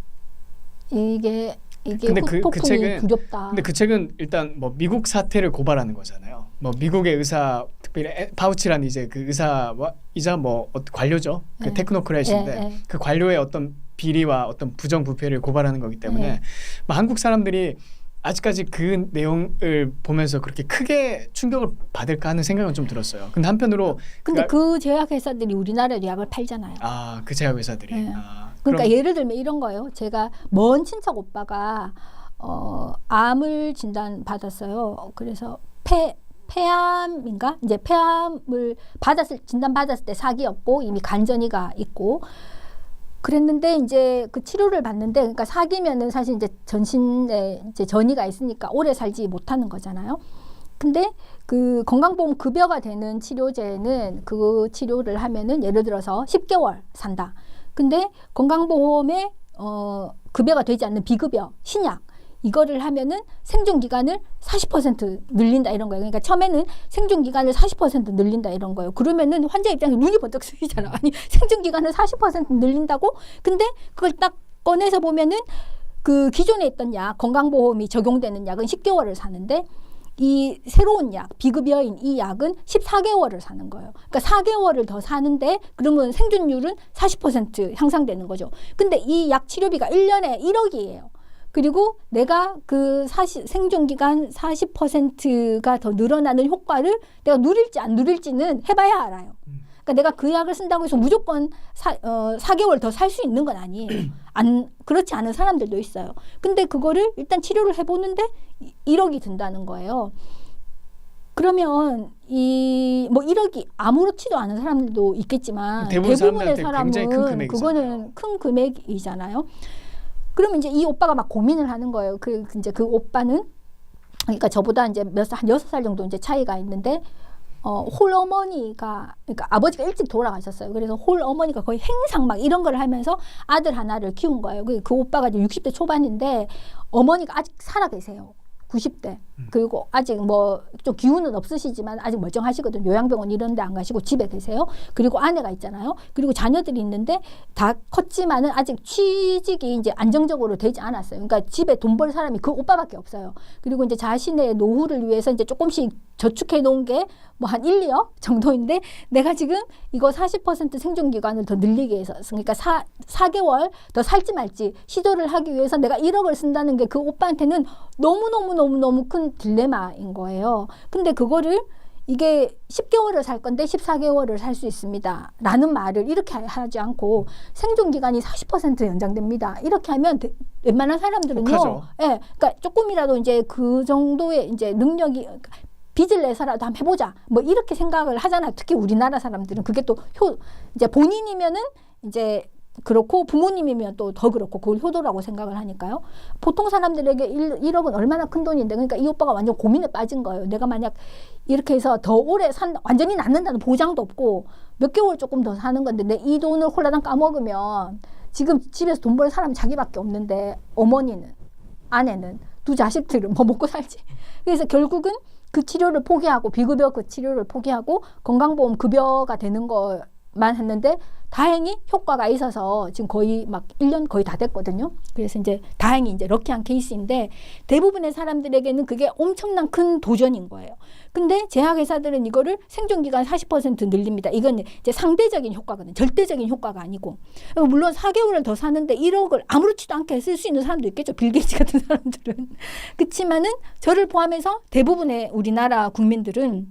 이게 근데 그 폭풍이 책은 두렵다. 근데 그 책은 일단 뭐 미국 사태를 고발하는 거잖아요. 뭐 미국의 의사, 특별히 파우치라는 이제 그 의사이자 뭐 관료죠. 그 네. 테크노크래시인데 네. 그 관료의 어떤 비리와 어떤 부정부패를 고발하는 거기 때문에 뭐 한국 사람들이 아직까지 그 내용을 보면서 그렇게 크게 충격을 받을까 하는 생각은 좀 들었어요. 근데 한편으로 근데 그 제약회사들이 우리나라에 약을 팔잖아요. 그 제약 회사들이. 네. 그럼 그러니까 예를 들면 이런 거예요. 제가 먼 친척 오빠가 암을 진단 받았어요. 그래서 폐암인가? 이제 폐암을 진단 받았을 때 사기였고 이미 간전이가 있고, 그랬는데 이제 그 치료를 받는데, 그러니까 사기면은 사실 이제 전신에 이제 전이가 있으니까 오래 살지 못하는 거잖아요. 근데 그 건강보험 급여가 되는 치료제는 그 치료를 하면은 예를 들어서 10개월 산다. 근데 건강보험에 급여가 되지 않는 비급여 신약, 이거를 하면은 생존 기간을 40% 늘린다, 이런 거예요. 그러니까 처음에는 생존 기간을 40% 늘린다, 이런 거예요. 그러면은 환자 입장에서 눈이 번쩍 쓰이잖아. 아니, 생존 기간을 40% 늘린다고? 근데 그걸 딱 꺼내서 보면은 그 기존에 있던 약, 건강보험이 적용되는 약은 10개월을 사는데, 이 새로운 약, 비급여인 이 약은 14개월을 사는 거예요. 그러니까 4개월을 더 사는데 그러면 생존율은 40% 향상되는 거죠. 근데 이 약 치료비가 1년에 1억이에요. 그리고 내가 그 생존기간 40%가 더 늘어나는 효과를 내가 누릴지 안 누릴지는 해봐야 알아요. 그러니까 내가 그 약을 쓴다고 해서 무조건 4개월 더 살 수 있는 건 아니에요. 그렇지 않은 사람들도 있어요. 근데 그거를 일단 치료를 해보는데 1억이 든다는 거예요. 그러면 뭐 1억이 아무렇지도 않은 사람들도 있겠지만 대부분의 사람은 그거는 큰 금액이잖아요. 그러면 이제 이 오빠가 막 고민을 하는 거예요. 이제 그 오빠는, 그러니까 저보다 이제 한 6살 정도 이제 차이가 있는데, 홀어머니가, 그러니까 아버지가 일찍 돌아가셨어요. 그래서 홀어머니가 거의 행상 막 이런 걸 하면서 아들 하나를 키운 거예요. 그 오빠가 이제 60대 초반인데, 어머니가 아직 살아 계세요. 90대. 그리고 아직 뭐 좀 기운은 없으시지만 아직 멀쩡하시거든요. 요양병원 이런 데 안 가시고 집에 계세요. 그리고 아내가 있잖아요. 그리고 자녀들이 있는데 다 컸지만은 아직 취직이 이제 안정적으로 되지 않았어요. 그러니까 집에 돈 벌 사람이 그 오빠밖에 없어요. 그리고 이제 자신의 노후를 위해서 이제 조금씩 저축해 놓은 게 뭐 한 1, 2억 정도인데, 내가 지금 이거 40% 생존 기간을 더 늘리기 위해서, 그러니까 4개월 더 살지 말지 시도를 하기 위해서 내가 1억을 쓴다는 게 그 오빠한테는 너무 큰 딜레마인 거예요. 근데 그거를 이게 10개월을 살 건데 14개월을 살 수 있습니다 라는 말을 이렇게 하지 않고, 생존 기간이 40% 연장됩니다, 이렇게 하면 웬만한 사람들은요, 예, 그러니까 조금이라도 이제 그 정도의 이제 능력이, 빚을 내서라도 한번 해보자, 뭐 이렇게 생각을 하잖아요. 특히 우리나라 사람들은 그게 또 이제 본인이면은 이제 그렇고 부모님이면 또 더 그렇고 그걸 효도라고 생각을 하니까요. 보통 사람들에게 1억은 얼마나 큰 돈인데 그러니까 이 오빠가 완전 고민에 빠진 거예요. 내가 만약 이렇게 해서 더 오래 완전히 낫는다는 보장도 없고 몇 개월 조금 더 사는 건데 내 이 돈을 홀라당 까먹으면 지금 집에서 돈 벌 사람은 자기밖에 없는데 어머니는 아내는 두 자식들은 뭐 먹고 살지. 그래서 결국은 그 치료를 포기하고 비급여 그 치료를 포기하고 건강보험 급여가 되는 거만 했는데 다행히 효과가 있어서 지금 거의 막 1년 거의 다 됐거든요. 그래서 이제 다행히 이제 럭키한 케이스인데 대부분의 사람들에게는 그게 엄청난 큰 도전인 거예요. 근데 제약회사들은 이거를 생존기간 40% 늘립니다. 이건 이제 상대적인 효과거든요. 절대적인 효과가 아니고. 물론 4개월을 더 사는데 1억을 아무렇지도 않게 쓸 수 있는 사람도 있겠죠. 빌 게이츠 같은 사람들은. 그렇지만은 저를 포함해서 대부분의 우리나라 국민들은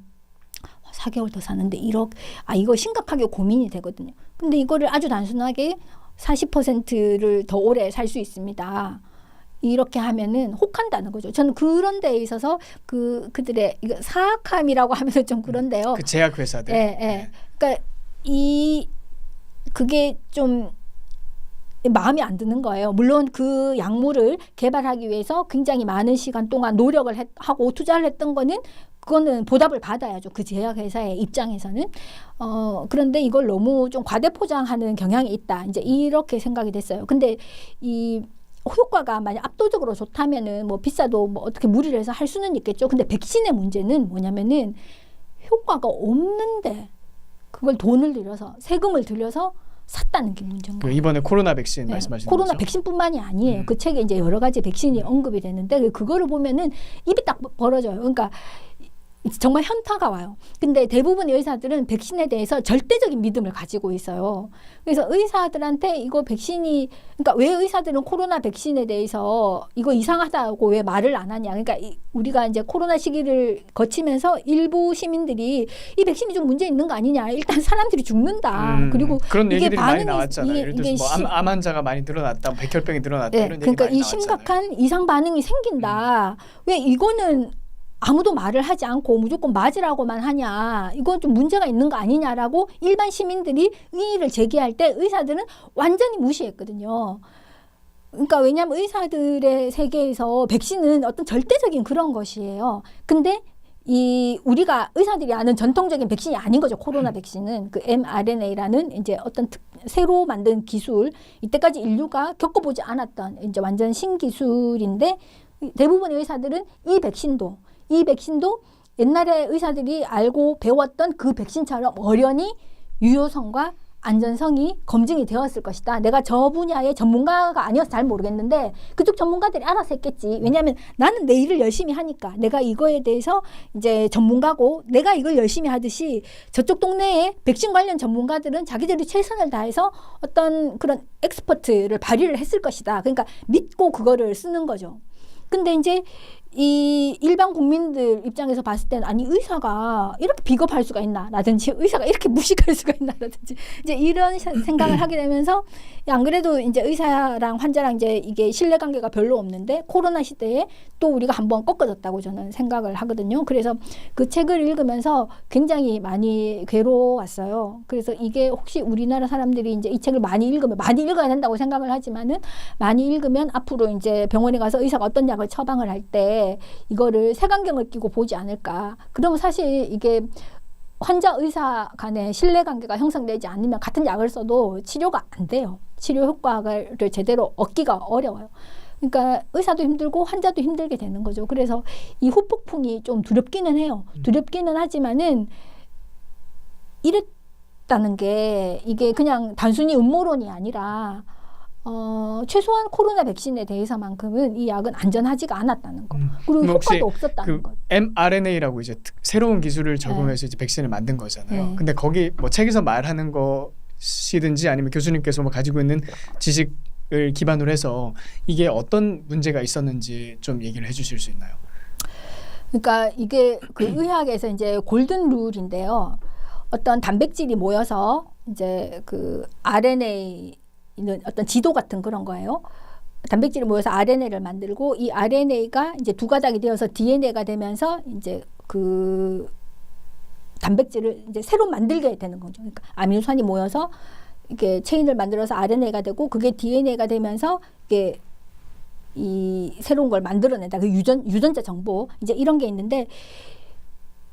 4개월 더 사는데 1억, 이거 심각하게 고민이 되거든요. 근데 이거를 아주 단순하게 40%를 더 오래 살 수 있습니다. 이렇게 하면은 혹한다는 거죠. 저는 그런 데에 있어서 그들의 이거 사악함이라고 하면서 좀 그런데요. 그 제약회사들. 예. 그러니까 그게 좀 마음이 안 드는 거예요. 물론 그 약물을 개발하기 위해서 굉장히 많은 시간 동안 노력을 하고 투자를 했던 거는 그거는 보답을 받아야죠. 그 제약회사의 입장에서는. 그런데 이걸 너무 좀 과대포장하는 경향이 있다. 이제 이렇게 생각이 됐어요. 근데 이 효과가 만약 압도적으로 좋다면은 뭐 비싸도 뭐 어떻게 무리를 해서 할 수는 있겠죠. 근데 백신의 문제는 뭐냐면은 효과가 없는데 그걸 돈을 들여서 세금을 들여서 샀다는 게 문제인 거예요. 이번에 코로나 백신 말씀하시는 코로나 거죠? 백신뿐만이 아니에요. 그 책에 이제 여러 가지 백신이 언급이 되는데 그거를 보면은 입이 딱 벌어져요. 그러니까 정말 현타가 와요. 근데 대부분의 의사들은 백신에 대해서 절대적인 믿음을 가지고 있어요. 그래서 의사들한테 이거 백신이, 그러니까 왜 의사들은 코로나 백신에 대해서 이거 이상하다고 왜 말을 안 하냐. 그러니까 우리가 이제 코로나 시기를 거치면서 일부 시민들이 이 백신이 좀 문제 있는 거 아니냐. 일단 사람들이 죽는다. 그리고 그런 이게 얘기들이 많이 반응이 나왔잖아요. 예를 들어서 뭐 암 환자가 많이 늘어났다, 백혈병이 늘어났다 이런 얘기 그러니까 많이 이 나왔잖아요. 심각한 이상 반응이 생긴다. 왜 이거는 아무도 말을 하지 않고 무조건 맞으라고만 하냐. 이건 좀 문제가 있는 거 아니냐라고 일반 시민들이 의의를 제기할 때 의사들은 완전히 무시했거든요. 그러니까 왜냐하면 의사들의 세계에서 백신은 어떤 절대적인 그런 것이에요. 근데 우리가 의사들이 아는 전통적인 백신이 아닌 거죠. 코로나 백신은 그 mRNA라는 이제 어떤 새로 만든 기술, 이때까지 인류가 겪어보지 않았던 이제 완전 신기술인데 대부분의 의사들은 이 백신도 옛날에 의사들이 알고 배웠던 그 백신처럼 어련히 유효성과 안전성이 검증이 되었을 것이다. 내가 저 분야의 전문가가 아니어서 잘 모르겠는데 그쪽 전문가들이 알아서 했겠지. 왜냐하면 나는 내 일을 열심히 하니까 내가 이거에 대해서 이제 전문가고 내가 이걸 열심히 하듯이 저쪽 동네에 백신 관련 전문가들은 자기들이 최선을 다해서 어떤 그런 엑스퍼트를 발휘를 했을 것이다. 그러니까 믿고 그거를 쓰는 거죠. 근데 이제 이 일반 국민들 입장에서 봤을 때는 아니 의사가 이렇게 비겁할 수가 있나라든지 의사가 이렇게 무식할 수가 있나라든지 이제 이런 생각을 하게 되면서 안 그래도 이제 의사랑 환자랑 이제 이게 신뢰관계가 별로 없는데 코로나 시대에 또 우리가 한번 꺾어졌다고 저는 생각을 하거든요. 그래서 그 책을 읽으면서 굉장히 많이 괴로웠어요. 그래서 이게 혹시 우리나라 사람들이 이제 이 책을 많이 읽어야 된다고 생각을 하지만은 많이 읽으면 앞으로 이제 병원에 가서 의사가 어떤 약을 처방을 할 때 이거를 색안경을 끼고 보지 않을까. 그러면 사실 이게 환자 의사 간의 신뢰관계가 형성되지 않으면 같은 약을 써도 치료가 안 돼요. 치료 효과를 제대로 얻기가 어려워요. 그러니까 의사도 힘들고 환자도 힘들게 되는 거죠. 그래서 이 후폭풍이 좀 두렵기는 해요. 두렵기는 하지만은 이랬다는 게 이게 그냥 단순히 음모론이 아니라 최소한 코로나 백신에 대해서만큼은 이 약은 안전하지가 않았다는 거. 그리고 효과도 없었다는 것. mRNA라고 이제 새로운 기술을 적용해서 이제 백신을 만든 거잖아요. 근데 거기 뭐 책에서 말하는 것이든지 아니면 교수님께서 뭐 가지고 있는 지식을 기반으로 해서 이게 어떤 문제가 있었는지 좀 얘기를 해주실 수 있나요? 그러니까 이게 그 의학에서 이제 골든 룰인데요. 어떤 단백질이 모여서 이제 그 RNA 있는 어떤 지도 같은 그런 거예요. 단백질이 모여서 RNA를 만들고 이 RNA가 이제 두 가닥이 되어서 DNA가 되면서 이제 그 단백질을 이제 새로 만들게 되는 거죠. 그러니까 아미노산이 모여서 이게 체인을 만들어서 RNA가 되고 그게 DNA가 되면서 이게 이 새로운 걸 만들어낸다. 그 유전자 정보 이제 이런 게 있는데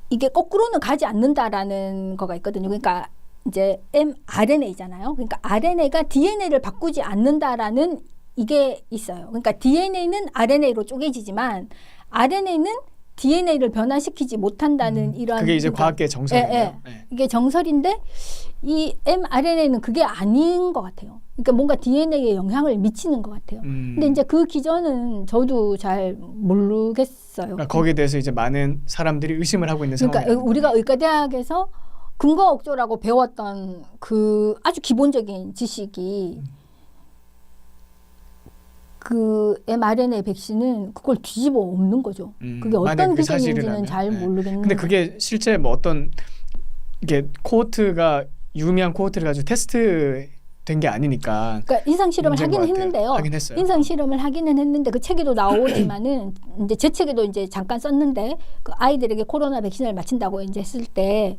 이게 거꾸로는 가지 않는다라는 거가 있거든요. 그러니까 이제 mRNA잖아요. 그러니까 RNA가 DNA를 바꾸지 않는다라는 이게 있어요. 그러니까 DNA는 RNA로 쪼개지지만 RNA는 DNA를 변화시키지 못한다는 이런 그게 이제 그러니까, 과학계 정설이에요. 네. 이게 정설인데 이 mRNA는 그게 아닌 것 같아요. 그러니까 뭔가 DNA에 영향을 미치는 것 같아요. 근데 이제 그 기전은 저도 잘 모르겠어요. 그러니까 거기에 대해서 이제 많은 사람들이 의심을 하고 있는 그러니까 상황이에요. 우리가 의과대학에서 근거억조라고 배웠던 그 아주 기본적인 지식이 그 mRNA 백신은 그걸 뒤집어 엎는 거죠. 그게 어떤 그 기전인지는 잘 네. 모르겠는데. 근데 그게 실제 뭐 어떤 이게 코호트가 유의미한 코호트를 가지고 테스트 된 게 아니니까. 그러니까 인상 실험을 문제인 하기는 것 같아요. 했는데요. 하긴 했어요. 인상 실험을 하기는 했는데 그 책에도 나오지만은 이제 제 책에도 이제 잠깐 썼는데 그 아이들에게 코로나 백신을 맞힌다고 이제 했을 때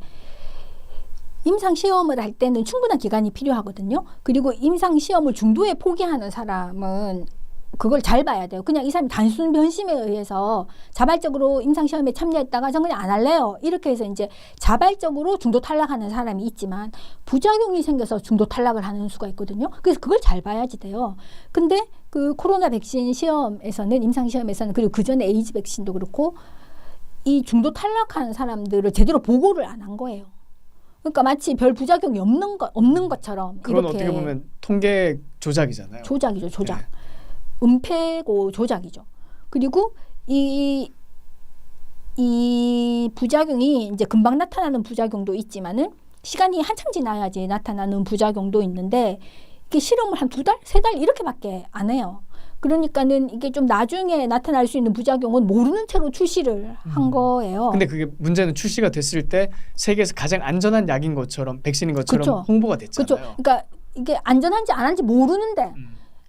임상 시험을 할 때는 충분한 기간이 필요하거든요. 그리고 임상 시험을 중도에 포기하는 사람은 그걸 잘 봐야 돼요. 그냥 이 사람이 단순 변심에 의해서 자발적으로 임상시험에 참여했다가 전 그냥 안 할래요. 이렇게 해서 이제 자발적으로 중도 탈락하는 사람이 있지만 부작용이 생겨서 중도 탈락을 하는 수가 있거든요. 그래서 그걸 잘 봐야지 돼요. 근데 그 코로나 백신 시험에서는 임상시험에서는 그리고 그 전에 에이즈 백신도 그렇고 이 중도 탈락한 사람들을 제대로 보고를 안 한 거예요. 그러니까 마치 별 부작용이 없는 것처럼 그건 이렇게 어떻게 보면 통계 조작이잖아요. 조작이죠, 조작. 네. 은폐고 조작이죠. 그리고 이 부작용이 이제 금방 나타나는 부작용도 있지만은 시간이 한참 지나야지 나타나는 부작용도 있는데 이게 실험을 한 2달, 3달 이렇게밖에 안 해요. 그러니까는 이게 좀 나중에 나타날 수 있는 부작용은 모르는 채로 출시를 한 거예요. 근데 그게 문제는 출시가 됐을 때 세계에서 가장 안전한 약인 것처럼 백신인 것처럼 그쵸. 홍보가 됐잖아요. 그렇죠. 그러니까 이게 안전한지 안 한지 모르는데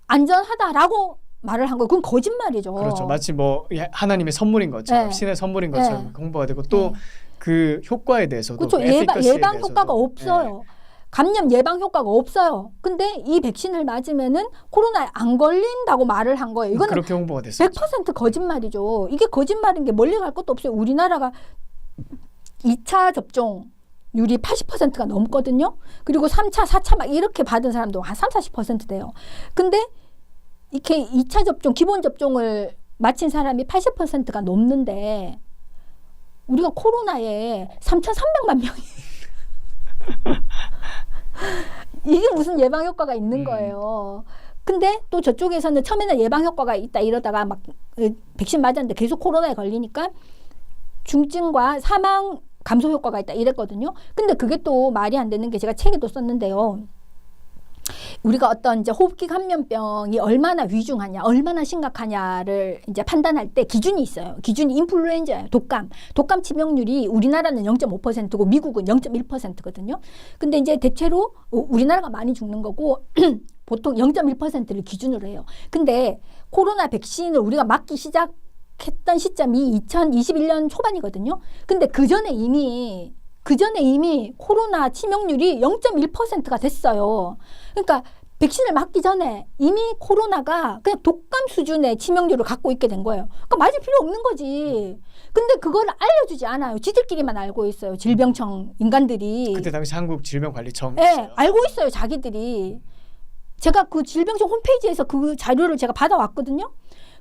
안전하다라고 말을 한 거예요. 그건 거짓말이죠. 그렇죠. 마치 뭐 하나님의 선물인 것처럼 네. 신의 선물인 것처럼 네. 홍보가 되고 또 그 효과에 대해서도 그렇죠. 그 efficacy에 예방 대해서도. 효과가 없어요. 네. 감염 예방 효과가 없어요. 근데 이 백신을 맞으면은 코로나에 안 걸린다고 말을 한 거예요. 이거는 그렇게 홍보가 됐어요. 100% 거짓말이죠. 이게 거짓말인 게 멀리 갈 것도 없어요. 우리나라가 2차 접종률이 80%가 넘거든요. 그리고 3차, 4차 막 이렇게 받은 사람도 한 3, 40% 돼요. 근데 이렇게 2차 접종, 기본 접종을 마친 사람이 80%가 넘는데 우리가 코로나에 3,300만 명이 이게 무슨 예방 효과가 있는 거예요. 근데 또 저쪽에서는 처음에는 예방 효과가 있다 이러다가 막 백신 맞았는데 계속 코로나에 걸리니까 중증과 사망 감소 효과가 있다 이랬거든요. 근데 그게 또 말이 안 되는 게 제가 책에도 썼는데요. 우리가 어떤 이제 호흡기 감염병이 얼마나 위중하냐, 얼마나 심각하냐를 이제 판단할 때 기준이 있어요. 기준이 인플루엔자예요. 독감 치명률이 우리나라는 0.5%고 미국은 0.1%거든요. 근데 이제 대체로 우리나라가 많이 죽는 거고 보통 0.1%를 기준으로 해요. 근데 코로나 백신을 우리가 맞기 시작했던 시점이 2021년 초반이거든요. 근데 그 전에 이미 코로나 치명률이 0.1%가 됐어요. 그러니까 백신을 맞기 전에 이미 코로나가 그냥 독감 수준의 치명률을 갖고 있게 된 거예요. 그러니까 맞을 필요 없는 거지. 근데 그걸 알려주지 않아요. 지들끼리만 알고 있어요. 질병청 인간들이. 그때 당시 한국질병관리청. 네, 알고 있어요. 자기들이. 제가 그 질병청 홈페이지에서 그 자료를 제가 받아왔거든요.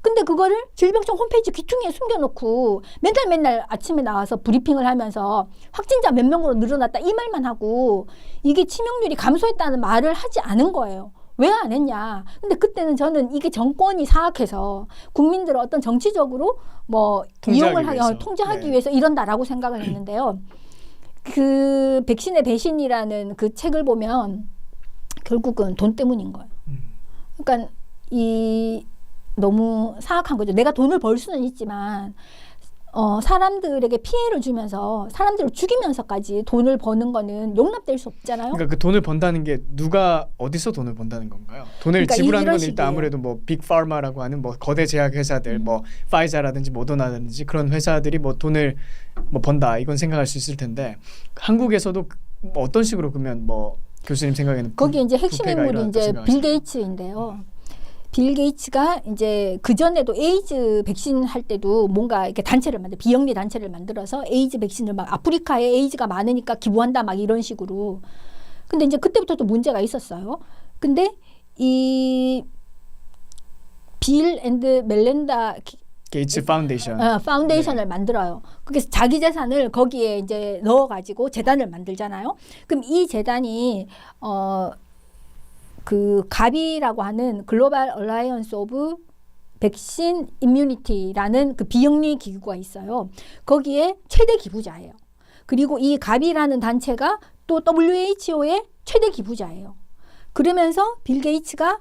근데 그거를 질병청 홈페이지 귀퉁이에 숨겨놓고 맨날 아침에 나와서 브리핑을 하면서 확진자 몇 명으로 늘어났다 이 말만 하고 이게 치명률이 감소했다는 말을 하지 않은 거예요. 왜 안 했냐. 근데 그때는 저는 이게 정권이 사악해서 국민들을 어떤 정치적으로 뭐 이용을 하기, 통제하기 위해서 이런다라고 생각을 했는데요. 그 백신의 배신이라는 그 책을 보면 결국은 돈 때문인 거예요. 그러니까 너무 사악한 거죠. 내가 돈을 벌 수는 있지만 사람들에게 피해를 주면서 사람들을 죽이면서까지 돈을 버는 거는 용납될 수 없잖아요. 그러니까 그 돈을 번다는 게 누가 어디서 돈을 번다는 건가요? 돈을 그러니까 지불하는 건 식이에요. 일단 아무래도 뭐 빅파마라고 하는 뭐 거대 제약 회사들, 뭐 파이자라든지 모더나라든지 그런 회사들이 뭐 돈을 뭐 번다 이건 생각할 수 있을 텐데 한국에서도 뭐 어떤 식으로 그러면 뭐 교수님 생각에는 거기 이제 핵심 부패가 인물이 이제 일어났다고 빌 생각하시나요? 게이츠인데요. 빌 게이츠가 이제 그 전에도 에이즈 백신 할 때도 뭔가 이렇게 단체를 비영리 단체를 만들어서 에이즈 백신을 막 아프리카에 에이즈가 많으니까 기부한다 막 이런 식으로. 근데 이제 그때부터 또 문제가 있었어요. 근데 이 빌 앤드 멜렌다 게이츠 파운데이션. 파운데이션을 만들어요. 그래서 자기 재산을 거기에 이제 넣어가지고 재단을 만들잖아요. 그럼 이 재단이 그 가비라고 하는 글로벌 얼라이언스 오브 백신 임뮤니티라는 그 비영리 기구가 있어요. 거기에 최대 기부자예요. 그리고 이 가비라는 단체가 또 WHO의 최대 기부자예요. 그러면서 빌 게이츠가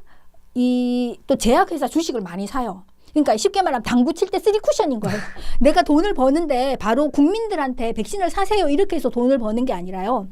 이 또 제약회사 주식을 많이 사요. 그러니까 쉽게 말하면 당구 칠 때 쓰리 쿠션인 거예요. 내가 돈을 버는데 바로 국민들한테 백신을 사세요 이렇게 해서 돈을 버는 게 아니라요.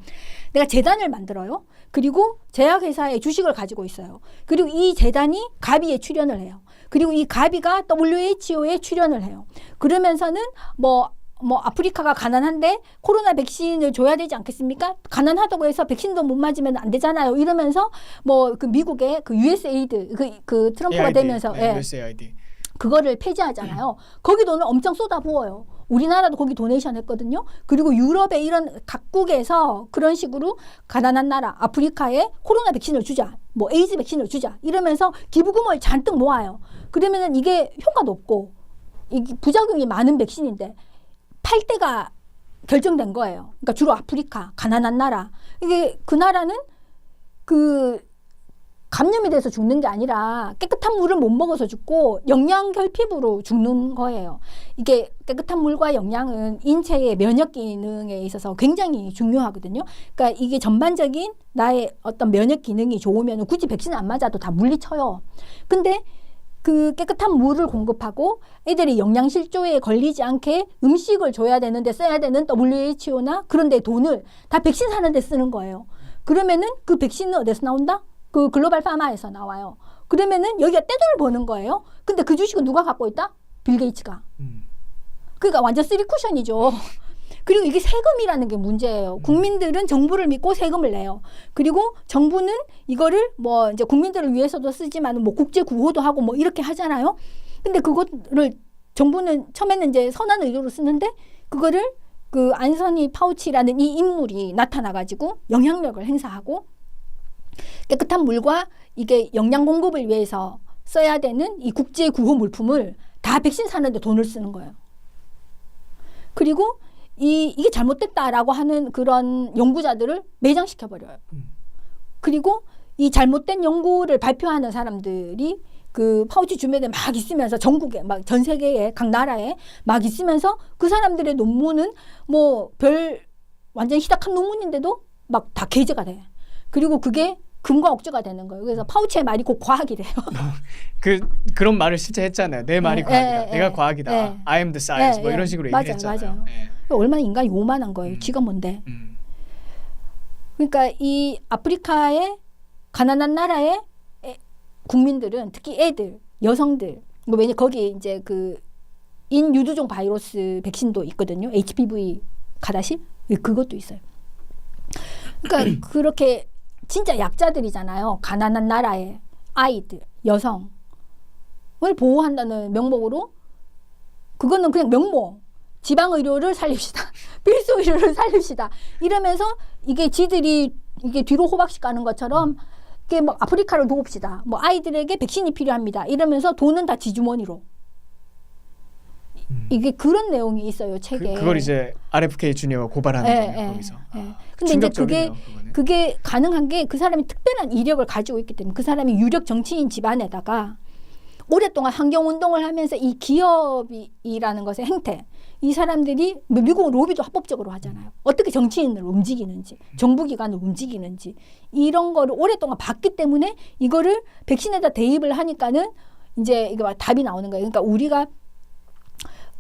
내가 재단을 만들어요. 그리고 제약회사의 주식을 가지고 있어요. 그리고 이 재단이 가비에 출연을 해요. 그리고 이 가비가 WHO에 출연을 해요. 그러면서는 뭐 아프리카가 가난한데 코로나 백신을 줘야 되지 않겠습니까? 가난하다고 해서 백신도 못 맞으면 안 되잖아요. 이러면서 뭐 그 미국의 그 USAID 그 트럼프가 AID, 되면서 네, USAID. 그거를 폐지하잖아요. 거기 돈을 엄청 쏟아부어요. 우리나라도 거기 도네이션 했거든요. 그리고 유럽의 이런 각국에서 그런 식으로 가난한 나라 아프리카에 코로나 백신을 주자, 뭐 에이즈 백신을 주자 이러면서 기부금을 잔뜩 모아요. 그러면은 이게 효과도 없고 이게 부작용이 많은 백신인데 팔 때가 결정된 거예요. 그러니까 주로 아프리카 가난한 나라 이게 그 나라는 그 감염이 돼서 죽는 게 아니라 깨끗한 물을 못 먹어서 죽고 영양 결핍으로 죽는 거예요. 이게 깨끗한 물과 영양은 인체의 면역 기능에 있어서 굉장히 중요하거든요. 그러니까 이게 전반적인 나의 어떤 면역 기능이 좋으면 굳이 백신 안 맞아도 다 물리쳐요. 근데 그 깨끗한 물을 공급하고 애들이 영양실조에 걸리지 않게 음식을 줘야 되는데 써야 되는 WHO나 그런 데 돈을 다 백신 사는 데 쓰는 거예요. 그러면은 그 백신은 어디서 나온다? 그 글로벌 파마에서 나와요. 그러면은 여기가 떼돈을 버는 거예요. 근데 그 주식은 누가 갖고 있다? 빌 게이츠가. 그러니까 완전 쓰리 쿠션이죠. 그리고 이게 세금이라는 게 문제예요. 국민들은 정부를 믿고 세금을 내요. 그리고 정부는 이거를 뭐 이제 국민들을 위해서도 쓰지만 뭐 국제 구호도 하고 뭐 이렇게 하잖아요. 근데 그거를 정부는 처음에는 이제 선한 의도로 쓰는데 그거를 그 안소니 파우치라는 이 인물이 나타나가지고 영향력을 행사하고 깨끗한 물과 이게 영양 공급을 위해서 써야 되는 이 국제 구호 물품을 다 백신 사는데 돈을 쓰는 거예요. 그리고 이게 잘못됐다라고 하는 그런 연구자들을 매장시켜버려요. 그리고 이 잘못된 연구를 발표하는 사람들이 그 파우치 주변에 막 있으면서 전국에 막 전 세계에 각 나라에 막 있으면서 그 사람들의 논문은 뭐 별 완전 희닥한 논문인데도 막 다 게재가 돼. 그리고 그게 금과 억제가 되는 거예요. 그래서 파우치의 말이 곧 과학이 돼요. 그런 말을 실제 했잖아요. 내 말이 과학이다. 내가 과학이다. I am the science. 뭐 이런 식으로 맞아요, 얘기했잖아요. 맞아요. 얼마나 인간이 오만한 거예요. 쥐가 뭔데. 그러니까 이 아프리카의 가난한 나라의 국민들은 특히 애들, 여성들, 뭐 왜냐 거기 이제 그 인유두종 바이러스 백신도 있거든요. HPV 가다시 그것도 있어요. 그러니까 그렇게 진짜 약자들이잖아요. 가난한 나라의 아이들, 여성을 보호한다는 명목으로 그거는 그냥 명목. 지방의료를 살립시다. 필수의료를 살립시다. 이러면서 이게 지들이 이게 뒤로 호박씩 가는 것처럼 이게 막 아프리카를 도웁시다. 뭐 아이들에게 백신이 필요합니다. 이러면서 돈은 다 지주머니로. 이게 그런 내용이 있어요. 책에. 그걸 이제 RFK 주니어가 고발하는 거예요. 거기서. 근데 이제 충격적이네요, 그게 가능한 게 그 사람이 특별한 이력을 가지고 있기 때문에 그 사람이 유력 정치인 집안에다가 오랫동안 환경운동을 하면서 이 기업이라는 것의 행태 이 사람들이 미국은 로비도 합법적으로 하잖아요. 어떻게 정치인을 움직이는지 정부기관을 움직이는지 이런 거를 오랫동안 봤기 때문에 이거를 백신에다 대입을 하니까는 이제 이게 막 답이 나오는 거예요. 그러니까 우리가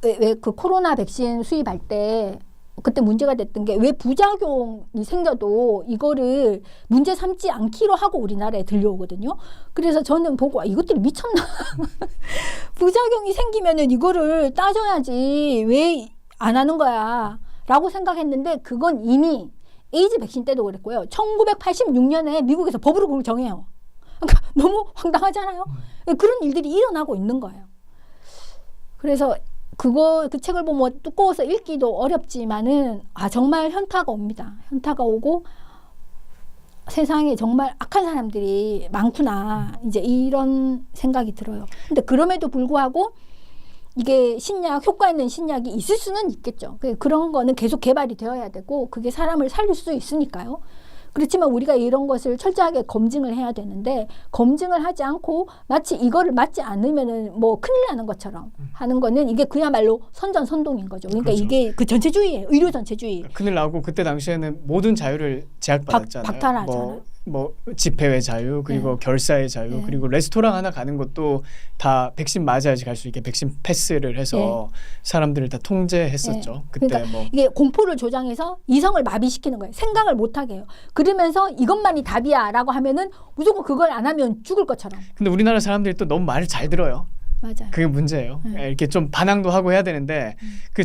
왜 그 코로나 백신 수입할 때 그때 문제가 됐던 게 왜 부작용이 생겨도 이거를 문제 삼지 않기로 하고 우리나라에 들려오거든요. 그래서 저는 보고 이것들이 미쳤나. 부작용이 생기면은 이거를 따져야지 왜 안 하는 거야 라고 생각했는데 그건 이미 에이즈 백신 때도 그랬고요. 1986년에 미국에서 법으로 그걸 정해요. 그러니까 너무 황당하잖아요. 그런 일들이 일어나고 있는 거예요. 그래서 그 책을 보면 두꺼워서 읽기도 어렵지만은 정말 현타가 옵니다. 현타가 오고 세상에 정말 악한 사람들이 많구나. 이제 이런 생각이 들어요. 근데 그럼에도 불구하고 이게 효과 있는 신약이 있을 수는 있겠죠. 그런 거는 계속 개발이 되어야 되고 그게 사람을 살릴 수 있으니까요. 그렇지만 우리가 이런 것을 철저하게 검증을 해야 되는데 검증을 하지 않고 마치 이거를 맞지 않으면은 뭐 큰일 나는 것처럼 하는 거는 이게 그야말로 선전선동인 거죠. 그러니까 그렇죠. 이게 그 전체주의예요. 의료 전체주의. 큰일 나고 그때 당시에는 모든 자유를 제약받았잖아요. 박탈하잖아요. 뭐 집회의 자유 그리고 결사의 자유 그리고 레스토랑 하나 가는 것도 다 백신 맞아야지 갈 수 있게 백신 패스를 해서 사람들을 다 통제했었죠. 그때 그러니까 뭐 이게 공포를 조장해서 이성을 마비시키는 거예요. 생각을 못 하게 해요. 그러면서 이것만이 답이야라고 하면은 무조건 그걸 안 하면 죽을 것처럼. 근데 우리나라 사람들이 또 너무 말을 잘 들어요. 맞아요. 그게 문제예요. 이렇게 좀 반항도 하고 해야 되는데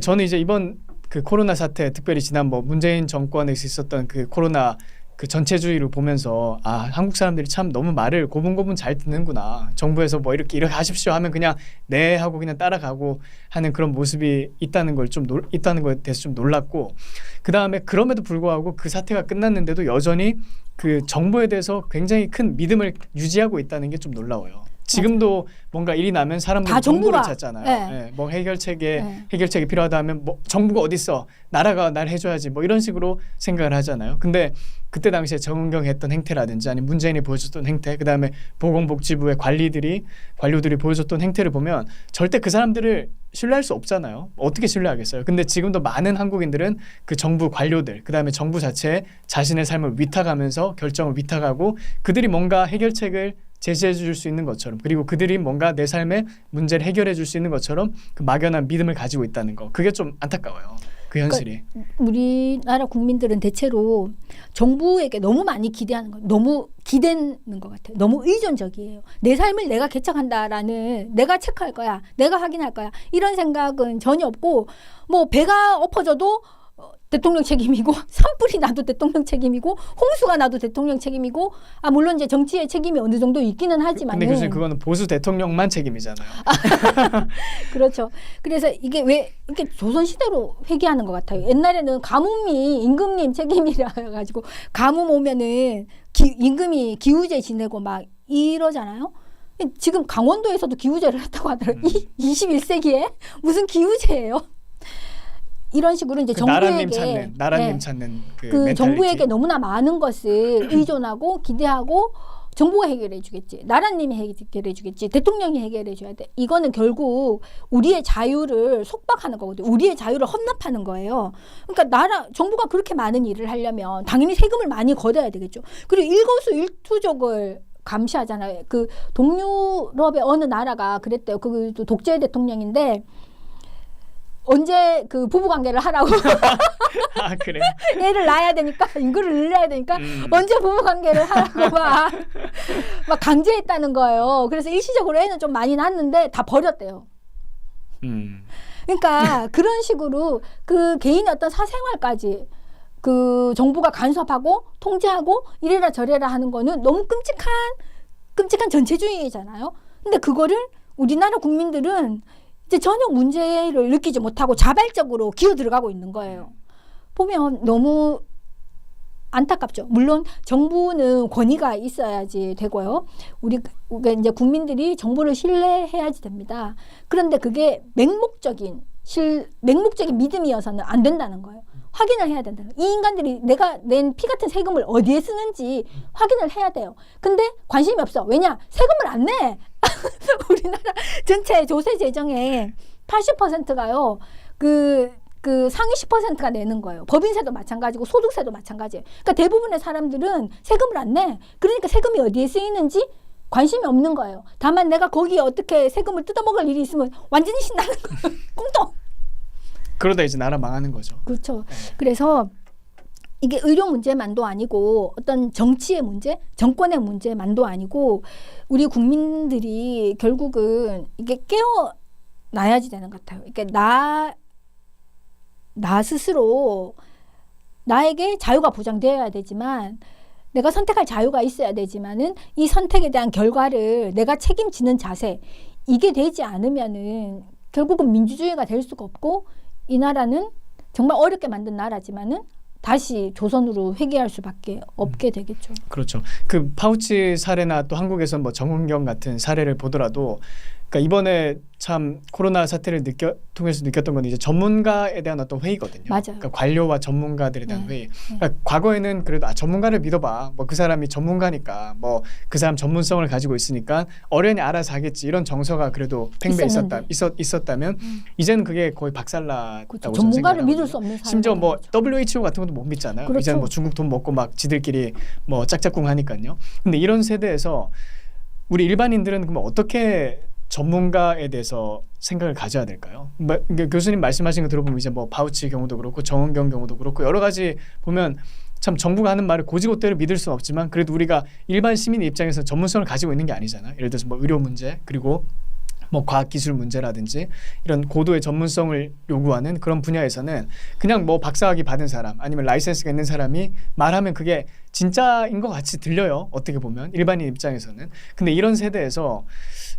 저는 이제 이번 그 코로나 사태 특별히 지난 뭐 문재인 정권에서 있었던 그 코로나 그 전체주의를 보면서 한국 사람들이 참 너무 말을 고분고분 잘 듣는구나. 정부에서 뭐 이렇게 하십시오 하면 그냥 네 하고 그냥 따라가고 하는 그런 모습이 있다는 걸 있다는 거에 대해서 좀 놀랐고 그다음에 그럼에도 불구하고 그 사태가 끝났는데도 여전히 그 정부에 대해서 굉장히 큰 믿음을 유지하고 있다는 게 좀 놀라워요. 지금도 뭔가 일이 나면 사람들이 정부를 찾잖아요. 뭐 해결책이 필요하다 하면 뭐 정부가 어디 있어? 나라가 날 해줘야지. 뭐 이런 식으로 생각을 하잖아요. 근데 그때 당시에 정은경이 했던 행태라든지 아니면 문재인이 보여줬던 행태, 그다음에 보건복지부의 관료들이 보여줬던 행태를 보면 절대 그 사람들을 신뢰할 수 없잖아요. 어떻게 신뢰하겠어요? 근데 지금도 많은 한국인들은 그 정부 관료들, 그다음에 정부 자체에 자신의 삶을 위탁하면서 결정을 위탁하고 그들이 뭔가 해결책을 제시해 줄 수 있는 것처럼 그리고 그들이 뭔가 내 삶의 문제를 해결해 줄 수 있는 것처럼 그 막연한 믿음을 가지고 있다는 거. 그게 좀 안타까워요. 그 현실이. 그러니까 우리나라 국민들은 대체로 정부에게 너무 많이 기대하는 거, 너무 기대는 것 같아요. 너무 의존적이에요. 내 삶을 내가 개척한다라는, 내가 체크할 거야, 내가 확인할 거야, 이런 생각은 전혀 없고, 뭐 배가 엎어져도 대통령 책임이고 산불이 나도 대통령 책임이고 홍수가 나도 대통령 책임이고 물론 이제 정치의 책임이 어느 정도 있기는 하지만 근데 교수님 그거는 보수 대통령만 책임이잖아요. 그렇죠. 그래서 이게 왜 이렇게 조선시대로 회귀하는 것 같아요. 옛날에는 가뭄이 임금님 책임이라 가지고 가뭄 오면은 임금이 기우제 지내고 막 이러잖아요. 지금 강원도에서도 기우제를 했다고 하더라고요. 21세기에 무슨 기우제예요? 이런 식으로 이제 정부에게 나라님 찾는 그 멘탈리티. 정부에게 너무나 많은 것을 의존하고 기대하고 정부가 해결해 주겠지, 나라님이 해결해 주겠지, 대통령이 해결해 줘야 돼. 이거는 결국 우리의 자유를 속박하는 거거든요. 우리의 자유를 헌납하는 거예요. 그러니까 정부가 그렇게 많은 일을 하려면 당연히 세금을 많이 걷어야 되겠죠. 그리고 일거수일투족을 감시하잖아요. 그 동유럽의 어느 나라가 그랬대요. 그 독재 대통령인데 언제 그 부부관계를 하라고 그래. 애를 낳아야 되니까 인구를 늘려야 되니까 언제 부부관계를 하라고 막 강제했다는 거예요. 그래서 일시적으로 애는 좀 많이 낳았는데 다 버렸대요. 그러니까 그런 식으로 그 개인의 어떤 사생활까지 그 정부가 간섭하고 통제하고 이래라 저래라 하는 거는 너무 끔찍한 전체주의잖아요. 근데 그거를 우리나라 국민들은 이제 전혀 문제를 느끼지 못하고 자발적으로 기어 들어가고 있는 거예요. 보면 너무 안타깝죠. 물론 정부는 권위가 있어야지 되고요. 우리가 이제 국민들이 정부를 신뢰해야지 됩니다. 그런데 그게 맹목적인 믿음이어서는 안 된다는 거예요. 확인을 해야 된다는 거예요. 이 인간들이 내가 낸 피 같은 세금을 어디에 쓰는지 확인을 해야 돼요. 근데 관심이 없어. 왜냐? 세금을 안 내. 우리나라 전체 조세 재정의 80%가요. 그 상위 10%가 내는 거예요. 법인세도 마찬가지고 소득세도 마찬가지예요. 그러니까 대부분의 사람들은 세금을 안 내. 그러니까 세금이 어디에 쓰이는지 관심이 없는 거예요. 다만 내가 거기에 어떻게 세금을 뜯어먹을 일이 있으면 완전히 신나는 거예요. 꽁똥. 그러다 이제 나라 망하는 거죠. 그렇죠. 그래서 이게 의료 문제만도 아니고 어떤 정치의 문제, 정권의 문제만도 아니고 우리 국민들이 결국은 이게 깨어나야지 되는 것 같아요. 그러니까 나 스스로 나에게 자유가 보장되어야 되지만 내가 선택할 자유가 있어야 되지만은 이 선택에 대한 결과를 내가 책임지는 자세 이게 되지 않으면은 결국은 민주주의가 될 수가 없고 이 나라는 정말 어렵게 만든 나라지만은 다시 조선으로 회귀할 수밖에 없게 되겠죠. 그렇죠. 그 파우치 사례나 또 한국에서 뭐 정은경 같은 사례를 보더라도 그러니까 이번에 참 코로나 사태를 통해서 느꼈던 건 이제 전문가에 대한 어떤 회의거든요. 맞아요. 그러니까 관료와 전문가들에 대한 네. 회의. 그러니까 과거에는 그래도 전문가를 믿어봐. 뭐 그 사람이 전문가니까 뭐 그 사람 전문성을 가지고 있으니까 어련히 알아서 하겠지 이런 정서가 그래도 팽배 있었다면 이제는 그게 거의 박살났다고 그렇죠. 저는 전문가를 생각하거든요. 믿을 수 없는 사람. 심지어 뭐 WHO 같은 것도 못 믿잖아요. 그렇죠. 이제는 뭐 중국 돈 먹고 막 지들끼리 뭐 짝짝꿍 하니까요. 근데 이런 세대에서 우리 일반인들은 그러면 어떻게 전문가에 대해서 생각을 가져야 될까요? 교수님 말씀하신 거 들어보면 이제 뭐 파우치 경우도 그렇고 정은경 경우도 그렇고 여러 가지 보면 참 정부가 하는 말을 고지고대로 믿을 수는 없지만 그래도 우리가 일반 시민의 입장에서 전문성을 가지고 있는 게 아니잖아요. 예를 들어서 뭐 의료 문제 그리고 뭐 과학기술 문제라든지 이런 고도의 전문성을 요구하는 그런 분야에서는 그냥 뭐 박사학위 받은 사람 아니면 라이센스가 있는 사람이 말하면 그게 진짜인 것 같이 들려요. 어떻게 보면 일반인 입장에서는. 근데 이런 세대에서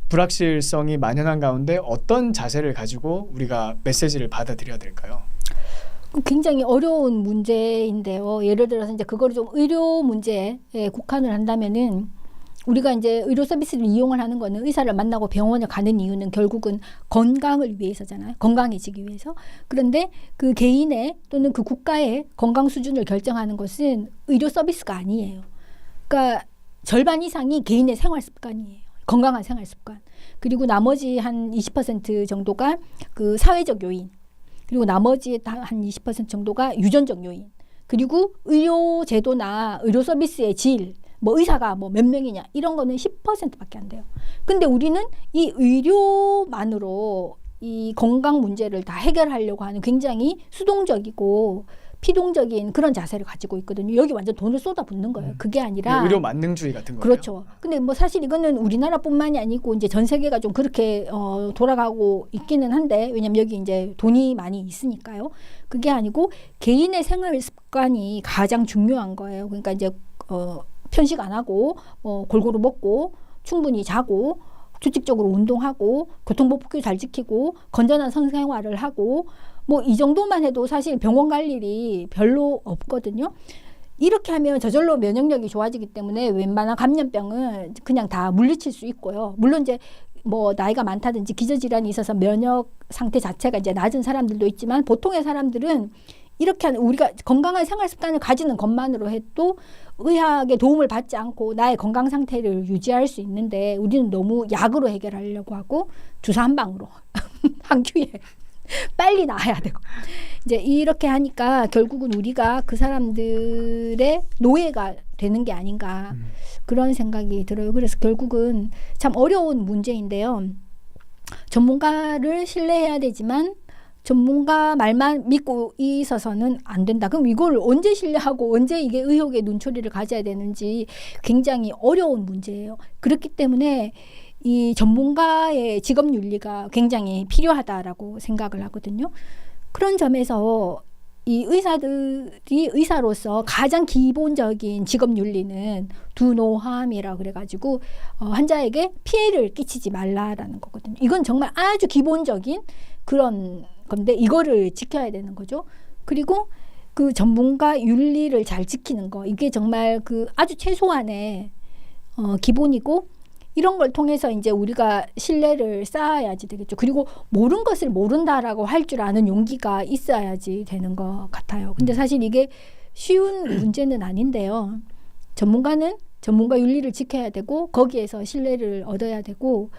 불확실성이 만연한 가운데 어떤 자세를 가지고 우리가 메시지를 받아들여야 될까요? 굉장히 어려운 문제인데요. 예를 들어서 이제 그거를 좀 의료 문제에 국한을 한다면은 우리가 이제 의료 서비스를 이용을 하는 거는 의사를 만나고 병원에 가는 이유는 결국은 건강을 위해서잖아요. 건강해지기 위해서. 그런데 그 개인의 또는 그 국가의 건강 수준을 결정하는 것은 의료 서비스가 아니에요. 그러니까 절반 이상이 개인의 생활 습관이에요. 건강한 생활 습관. 그리고 나머지 한 20% 정도가 그 사회적 요인. 그리고 나머지 한 20% 정도가 유전적 요인. 그리고 의료 제도나 의료 서비스의 질. 뭐 의사가 뭐 몇 명이냐 이런 거는 10%밖에 안 돼요. 근데 우리는 이 의료만으로 이 건강 문제를 다 해결하려고 하는 굉장히 수동적이고 피동적인 그런 자세를 가지고 있거든요. 여기 완전 돈을 쏟아붓는 거예요. 그게 아니라 의료 만능주의 같은 거예요. 그렇죠. 근데 뭐 사실 이거는 우리나라뿐만이 아니고 이제 전 세계가 좀 그렇게 돌아가고 있기는 한데 왜냐면 여기 이제 돈이 많이 있으니까요. 그게 아니고 개인의 생활 습관이 가장 중요한 거예요. 그러니까 이제 편식 안 하고 골고루 먹고 충분히 자고 규칙적으로 운동하고 교통법규 잘 지키고 건전한 성생활을 하고 뭐 이 정도만 해도 사실 병원 갈 일이 별로 없거든요. 이렇게 하면 저절로 면역력이 좋아지기 때문에 웬만한 감염병은 그냥 다 물리칠 수 있고요. 물론 이제 뭐 나이가 많다든지 기저질환이 있어서 면역 상태 자체가 이제 낮은 사람들도 있지만 보통의 사람들은 이렇게 하는 우리가 건강한 생활 습관을 가지는 것만으로 해도 의학의 도움을 받지 않고 나의 건강 상태를 유지할 수 있는데 우리는 너무 약으로 해결하려고 하고 주사 한 방으로 한 끼에 빨리 나아야 되고 이제 이렇게 하니까 결국은 우리가 그 사람들의 노예가 되는 게 아닌가 그런 생각이 들어요. 그래서 결국은 참 어려운 문제인데요. 전문가를 신뢰해야 되지만 전문가 말만 믿고 있어서는 안 된다. 그럼 이걸 언제 신뢰하고 언제 이게 의혹의 눈초리를 가져야 되는지 굉장히 어려운 문제예요. 그렇기 때문에 이 전문가의 직업 윤리가 굉장히 필요하다라고 생각을 하거든요. 그런 점에서 이 의사들이 의사로서 가장 기본적인 직업 윤리는 do no harm이라고 그래가지고 환자에게 피해를 끼치지 말라라는 거거든요. 이건 정말 아주 기본적인 그런 건데 이거를 지켜야 되는 거죠. 그리고 그 전문가 윤리를 잘 지키는 거 이게 정말 그 아주 최소한의 기본이고 이런 걸 통해서 이제 우리가 신뢰를 쌓아야지 되겠죠. 그리고 모르는 것을 모른다라고 할 줄 아는 용기가 있어야지 되는 것 같아요. 근데 사실 이게 쉬운 문제는 아닌데요. 전문가는 전문가 윤리를 지켜야 되고 거기에서 신뢰를 얻어야 되고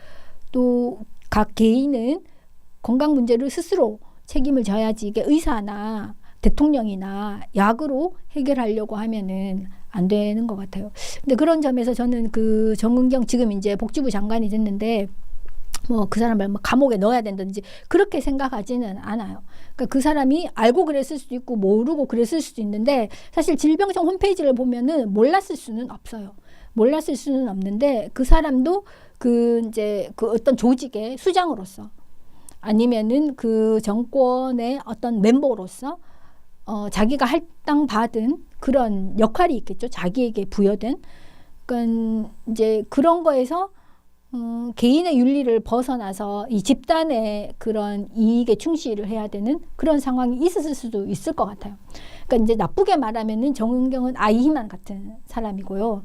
또 각 개인은 건강 문제를 스스로 책임을 져야지 이게 의사나 대통령이나 약으로 해결하려고 하면은 안 되는 것 같아요. 근데 그런 점에서 저는 그 정은경 지금 이제 복지부 장관이 됐는데 뭐 그 사람을 뭐 감옥에 넣어야 된다든지 그렇게 생각하지는 않아요. 그러니까 그 사람이 알고 그랬을 수도 있고 모르고 그랬을 수도 있는데 사실 질병청 홈페이지를 보면은 몰랐을 수는 없어요. 몰랐을 수는 없는데 그 사람도 그 이제 그 어떤 조직의 수장으로서 아니면은 그 정권의 어떤 멤버로서 자기가 할당받은 그런 역할이 있겠죠. 자기에게 부여된. 그러니까 이제 그런 거에서 개인의 윤리를 벗어나서 이 집단의 그런 이익에 충실을 해야 되는 그런 상황이 있었을 수도 있을 것 같아요. 그러니까 이제 나쁘게 말하면은 정은경은 아이히만 같은 사람이고요.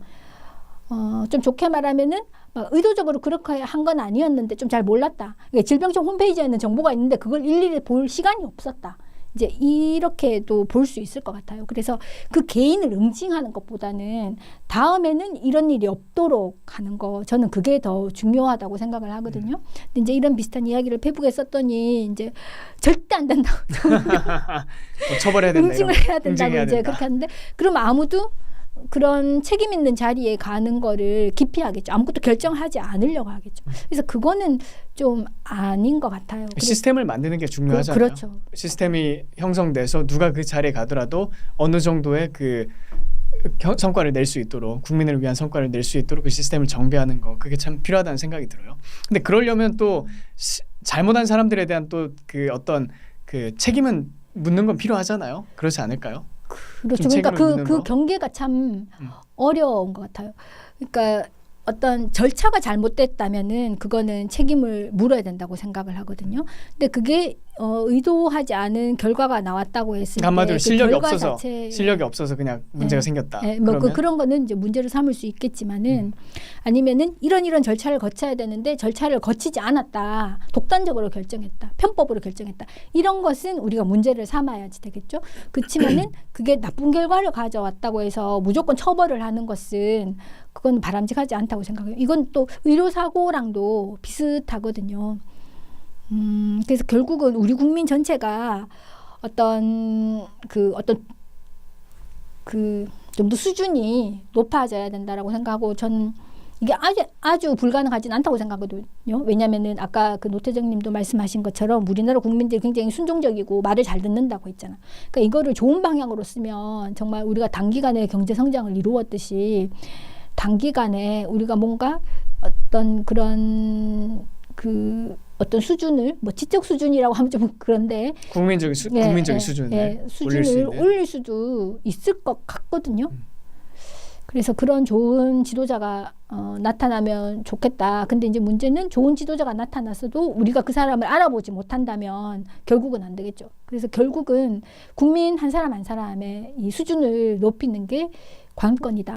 좀 좋게 말하면은 막 의도적으로 그렇게 한 건 아니었는데 좀 잘 몰랐다. 그러니까 질병청 홈페이지에는 정보가 있는데 그걸 일일이 볼 시간이 없었다. 이제 이렇게도 볼 수 있을 것 같아요. 그래서 그 개인을 응징하는 것보다는 다음에는 이런 일이 없도록 하는 거, 저는 그게 더 중요하다고 생각을 하거든요. 근데 이제 이런 비슷한 이야기를 페북에 썼더니 이제 절대 안 된다고 뭐 처벌해야 된다. 응징을 해야 된다고 응징해야 이제 된다. 그렇게 하는데, 그럼 아무도 그런 책임 있는 자리에 가는 거를 기피하겠죠. 아무것도 결정하지 않으려고 하겠죠. 그래서 그거는 좀 아닌 것 같아요. 시스템을 만드는 게 중요하잖아요. 그렇죠. 시스템이 형성돼서 누가 그 자리에 가더라도 어느 정도의 그 성과를 낼 수 있도록, 국민을 위한 성과를 낼 수 있도록 그 시스템을 정비하는 거, 그게 참 필요하다는 생각이 들어요. 근데 그러려면 또 잘못한 사람들에 대한 또 그 어떤 그 책임은 묻는 건 필요하잖아요. 그렇지 않을까요? 그렇죠. 좀 그러니까 책임을 묻는 그 거? 경계가 참 어려운 것 같아요. 그러니까 어떤 절차가 잘못됐다면은 그거는 책임을 물어야 된다고 생각을 하거든요. 근데 그게 의도하지 않은 결과가 나왔다고 했을 때 한마디로 그 실력이 결과 없어서 자체에 실력이 없어서 그냥 문제가 네. 생겼다. 네, 뭐 그러면 그런 거는 이제 문제를 삼을 수 있겠지만은 아니면은 이런 절차를 거쳐야 되는데 절차를 거치지 않았다. 독단적으로 결정했다. 편법으로 결정했다. 이런 것은 우리가 문제를 삼아야지 되겠죠. 그렇지만은 그게 나쁜 결과를 가져왔다고 해서 무조건 처벌을 하는 것은 그건 바람직하지 않다고 생각해요. 이건 또 의료사고랑도 비슷하거든요. 그래서 결국은 우리 국민 전체가 어떤 좀 더 수준이 높아져야 된다라고 생각하고, 전 이게 아주 불가능하진 않다고 생각하거든요. 왜냐면은 아까 그 노태정님도 말씀하신 것처럼 우리나라 국민들이 굉장히 순종적이고 말을 잘 듣는다고 했잖아. 그러니까 이거를 좋은 방향으로 쓰면 정말 우리가 단기간에 경제 성장을 이루었듯이 단기간에 우리가 뭔가 어떤 그런 어떤 수준을, 뭐 지적 수준이라고 하면 좀 그런데 국민적인 수준을 수준을 올릴 수도 있을 것 같거든요. 그래서 그런 좋은 지도자가 나타나면 좋겠다. 근데 이제 문제는 좋은 지도자가 나타났어도 우리가 그 사람을 알아보지 못한다면 결국은 안 되겠죠. 그래서 결국은 국민 한 사람 한 사람의 이 수준을 높이는 게 관건이다.